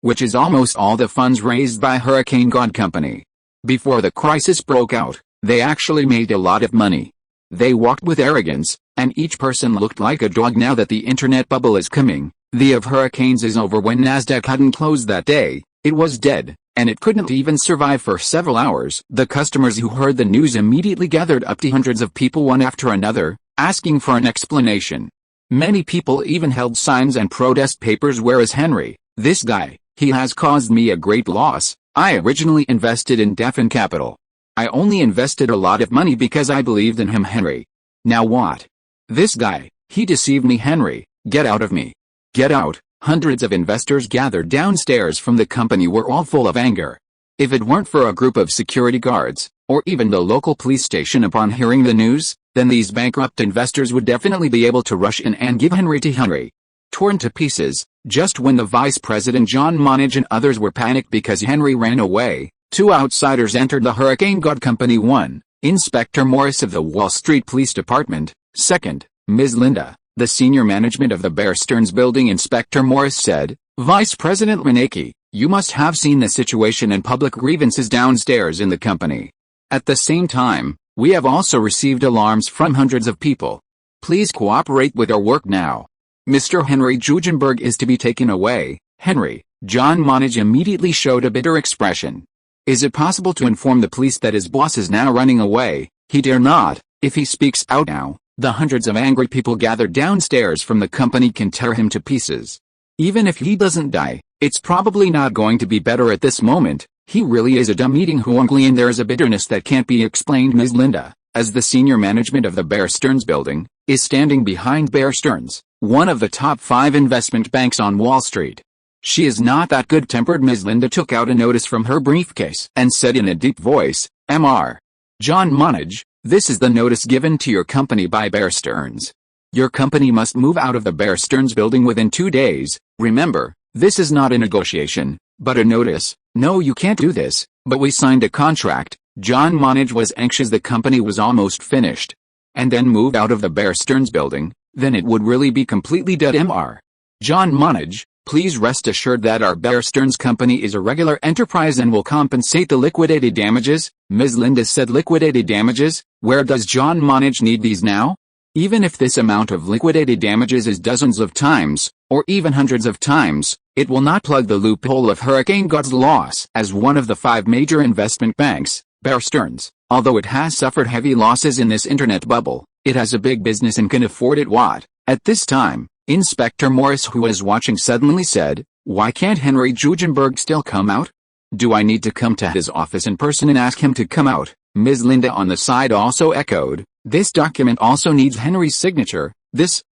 which is almost all the funds raised by Hurricane Company. Before the crisis broke out, they actually made a lot of money. They walked with arrogance, and each person looked like a dog. Now that the internet bubble is coming, the of hurricanes is over. When Nasdaq hadn't closed that day, it was dead, and it couldn't even survive for several hours. The customers who heard the news immediately gathered up to hundreds of people one after another, asking for an explanation. Many people even held signs and protest papers. "Where is Henry? This guy, he has caused me a great loss. I originally invested in Devon Capital. I only invested a lot of money because I believed in him. Henry. Now what? This guy, he deceived me. Henry, get out of me. Get out." Hundreds of investors gathered downstairs from the company were all full of anger. If it weren't for a group of security guards, or even the local police station upon hearing the news, then these bankrupt investors would definitely be able to rush in and give Henry to Henry. torn to pieces. Just when the vice president John Monage and others were panicked because Henry ran away, two outsiders entered the Hurricane Guard Company. 1. Inspector Morris of the Wall Street Police Department. 2. Ms. Linda, the senior management of the Bear Stearns building. Inspector Morris said, "Vice President Manaki, you must have seen the situation and public grievances downstairs in the company. At the same time, we have also received alarms from hundreds of people. Please cooperate with our work now. Mr. Henry Jugenberg is to be taken away." Henry, John Monage immediately showed a bitter expression. Is it possible to inform the police that his boss is now running away? He dare not. If he speaks out now, the hundreds of angry people gathered downstairs from the company can tear him to pieces. Even if he doesn't die, it's probably not going to be better at this moment. He really is a dumb eating hoongly, and there is a bitterness that can't be explained. Ms. Linda, as the senior management of the Bear Stearns building, is standing behind Bear Stearns, one of the top 5 investment banks on Wall Street. She is not that good-tempered. Ms. Linda took out a notice from her briefcase and said in a deep voice, "Mr. John Monage, this is the notice given to your company by Bear Stearns. Your company must move out of the Bear Stearns building within 2 days. Remember, this is not a negotiation, but a notice. No, you can't do this, but we signed a contract." John Monage was anxious the company was almost finished. And then moved out of the Bear Stearns building, then it would really be completely dead. Mr. John Monage, please rest assured that our Bear Stearns company is a regular enterprise and will compensate the liquidated damages. Ms. Linda said, "Liquidated damages? Where does John Monage need these now? Even if this amount of liquidated damages is dozens of times, or even hundreds of times, it will not plug the loophole of Hurricane Guard's loss." As one of the 5 major investment banks, Bear Stearns, although it has suffered heavy losses in this internet bubble, it has a big business and can afford it. What? At this time, Inspector Morris, who was watching, suddenly said, "Why can't Henry Jugenberg still come out? Do I need to come to his office in person and ask him to come out?" Ms. Linda on the side also echoed, "This document also needs Henry's signature. This.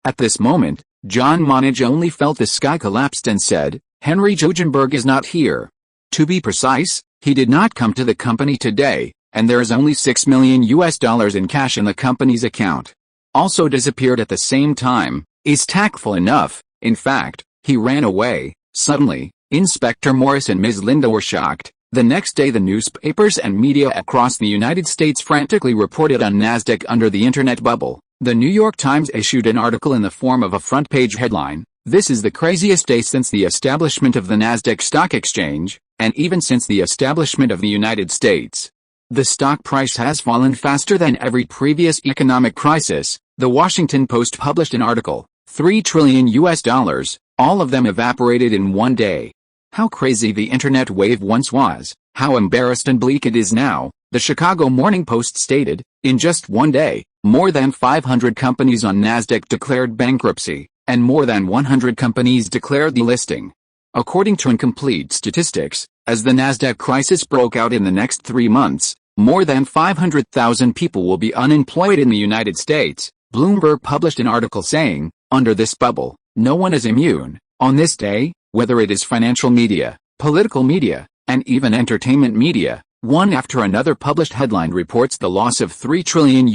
At this moment, John Monage only felt the sky collapsed and said, "Henry Jugenberg is not here. To be precise, he did not come to the company today, and there is only $6 million in cash in the company's account. Also disappeared at the same time, is tactful enough. In fact, he ran away." Suddenly, Inspector Morris and Ms. Linda were shocked. The next day the newspapers and media across the United States frantically reported on NASDAQ under the internet bubble. The New York Times issued an article in the form of a front-page headline, "This is the craziest day since the establishment of the NASDAQ stock exchange, and even since the establishment of the United States. The stock price has fallen faster than every previous economic crisis." The Washington Post published an article, $3 trillion, all of them evaporated in one day. How crazy the internet wave once was, how embarrassed and bleak it is now. The Chicago Morning Post stated, in just one day, more than 500 companies on NASDAQ declared bankruptcy, and more than 100 companies declared delisting. According to incomplete statistics, as the NASDAQ crisis broke out in the next 3 months, more than 500,000 people will be unemployed in the United States. Bloomberg published an article saying, "Under this bubble, no one is immune." On this day, whether it is financial media, political media, and even entertainment media, one after another published headline reports the loss of $3 trillion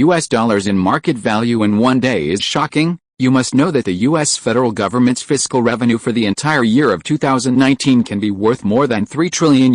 in market value in one day is shocking. You must know that the U.S. federal government's fiscal revenue for the entire year of 2019 can be worth more than $3 trillion.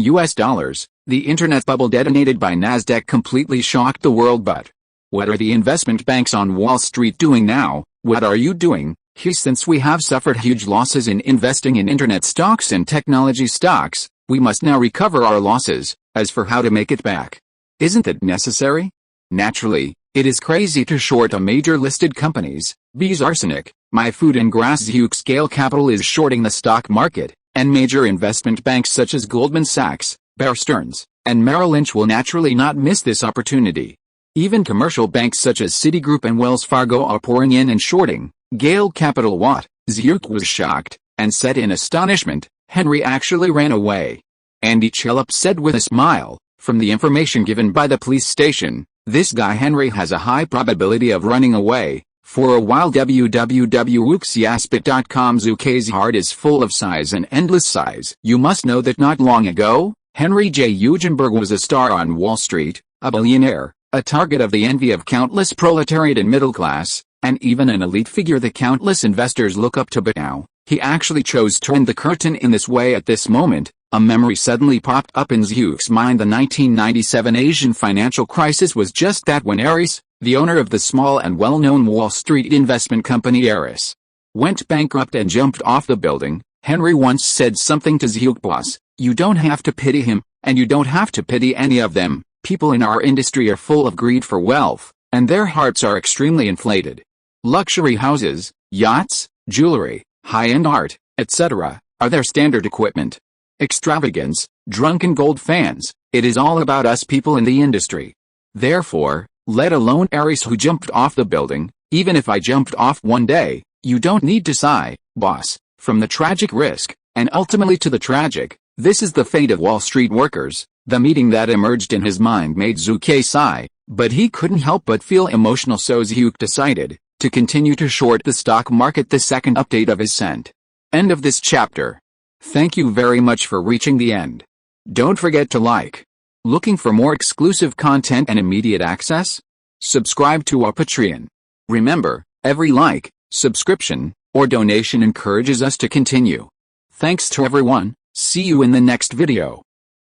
The internet bubble detonated by NASDAQ completely shocked the world, but what are the investment banks on Wall Street doing now? What are you doing? Since we have suffered huge losses in investing in internet stocks and technology stocks, we must now recover our losses. As for how to make it back, isn't it necessary? Naturally, it is crazy to short a major listed companies. B's Arsenic, My Food and Grass. Zhu Scale Capital is shorting the stock market, and major investment banks such as Goldman Sachs, Bear Stearns, and Merrill Lynch will naturally not miss this opportunity. Even commercial banks such as Citigroup and Wells Fargo are pouring in and shorting. Gale Capital. What? Zhu was shocked, and said in astonishment, "Henry actually ran away." Andy Chillup said with a smile, "From the information given by the police station, this guy Henry has a high probability of running away. For a while www.wooksyaspit.com. Zhu Ke's heart is full of size and endless size. You must know that not long ago, Henry J. Jugenberg was a star on Wall Street, a billionaire, a target of the envy of countless proletariat and middle class. and even an elite figure that countless investors look up to. But now, he actually chose to turn the curtain in this way. At this moment, a memory suddenly popped up in Zhu's mind. The 1997 Asian financial crisis was just that, when Ares, the owner of the small and well-known Wall Street investment company Ares, went bankrupt and jumped off the building. Henry once said something to Zhu: "Boss, you don't have to pity him, and you don't have to pity any of them. People in our industry are full of greed for wealth, and their hearts are extremely inflated. Luxury houses, yachts, jewelry, high-end art, etc., are their standard equipment. Extravagance, drunken gold fans, it is all about us people in the industry. Therefore, let alone Ares who jumped off the building, even if I jumped off one day, you don't need to sigh, boss." From the tragic risk, and ultimately to the tragic, this is the fate of Wall Street workers. The meeting that emerged in his mind made Zhu sigh, but he couldn't help but feel emotional, so Zhu decided to continue to short the stock market. The second update of his cent. End of this chapter. Thank you very much for reaching the end. Don't forget to like. Looking for more exclusive content and immediate access? Subscribe to our Patreon. Remember, every like, subscription, or donation encourages us to continue. Thanks to everyone. See you in the next video.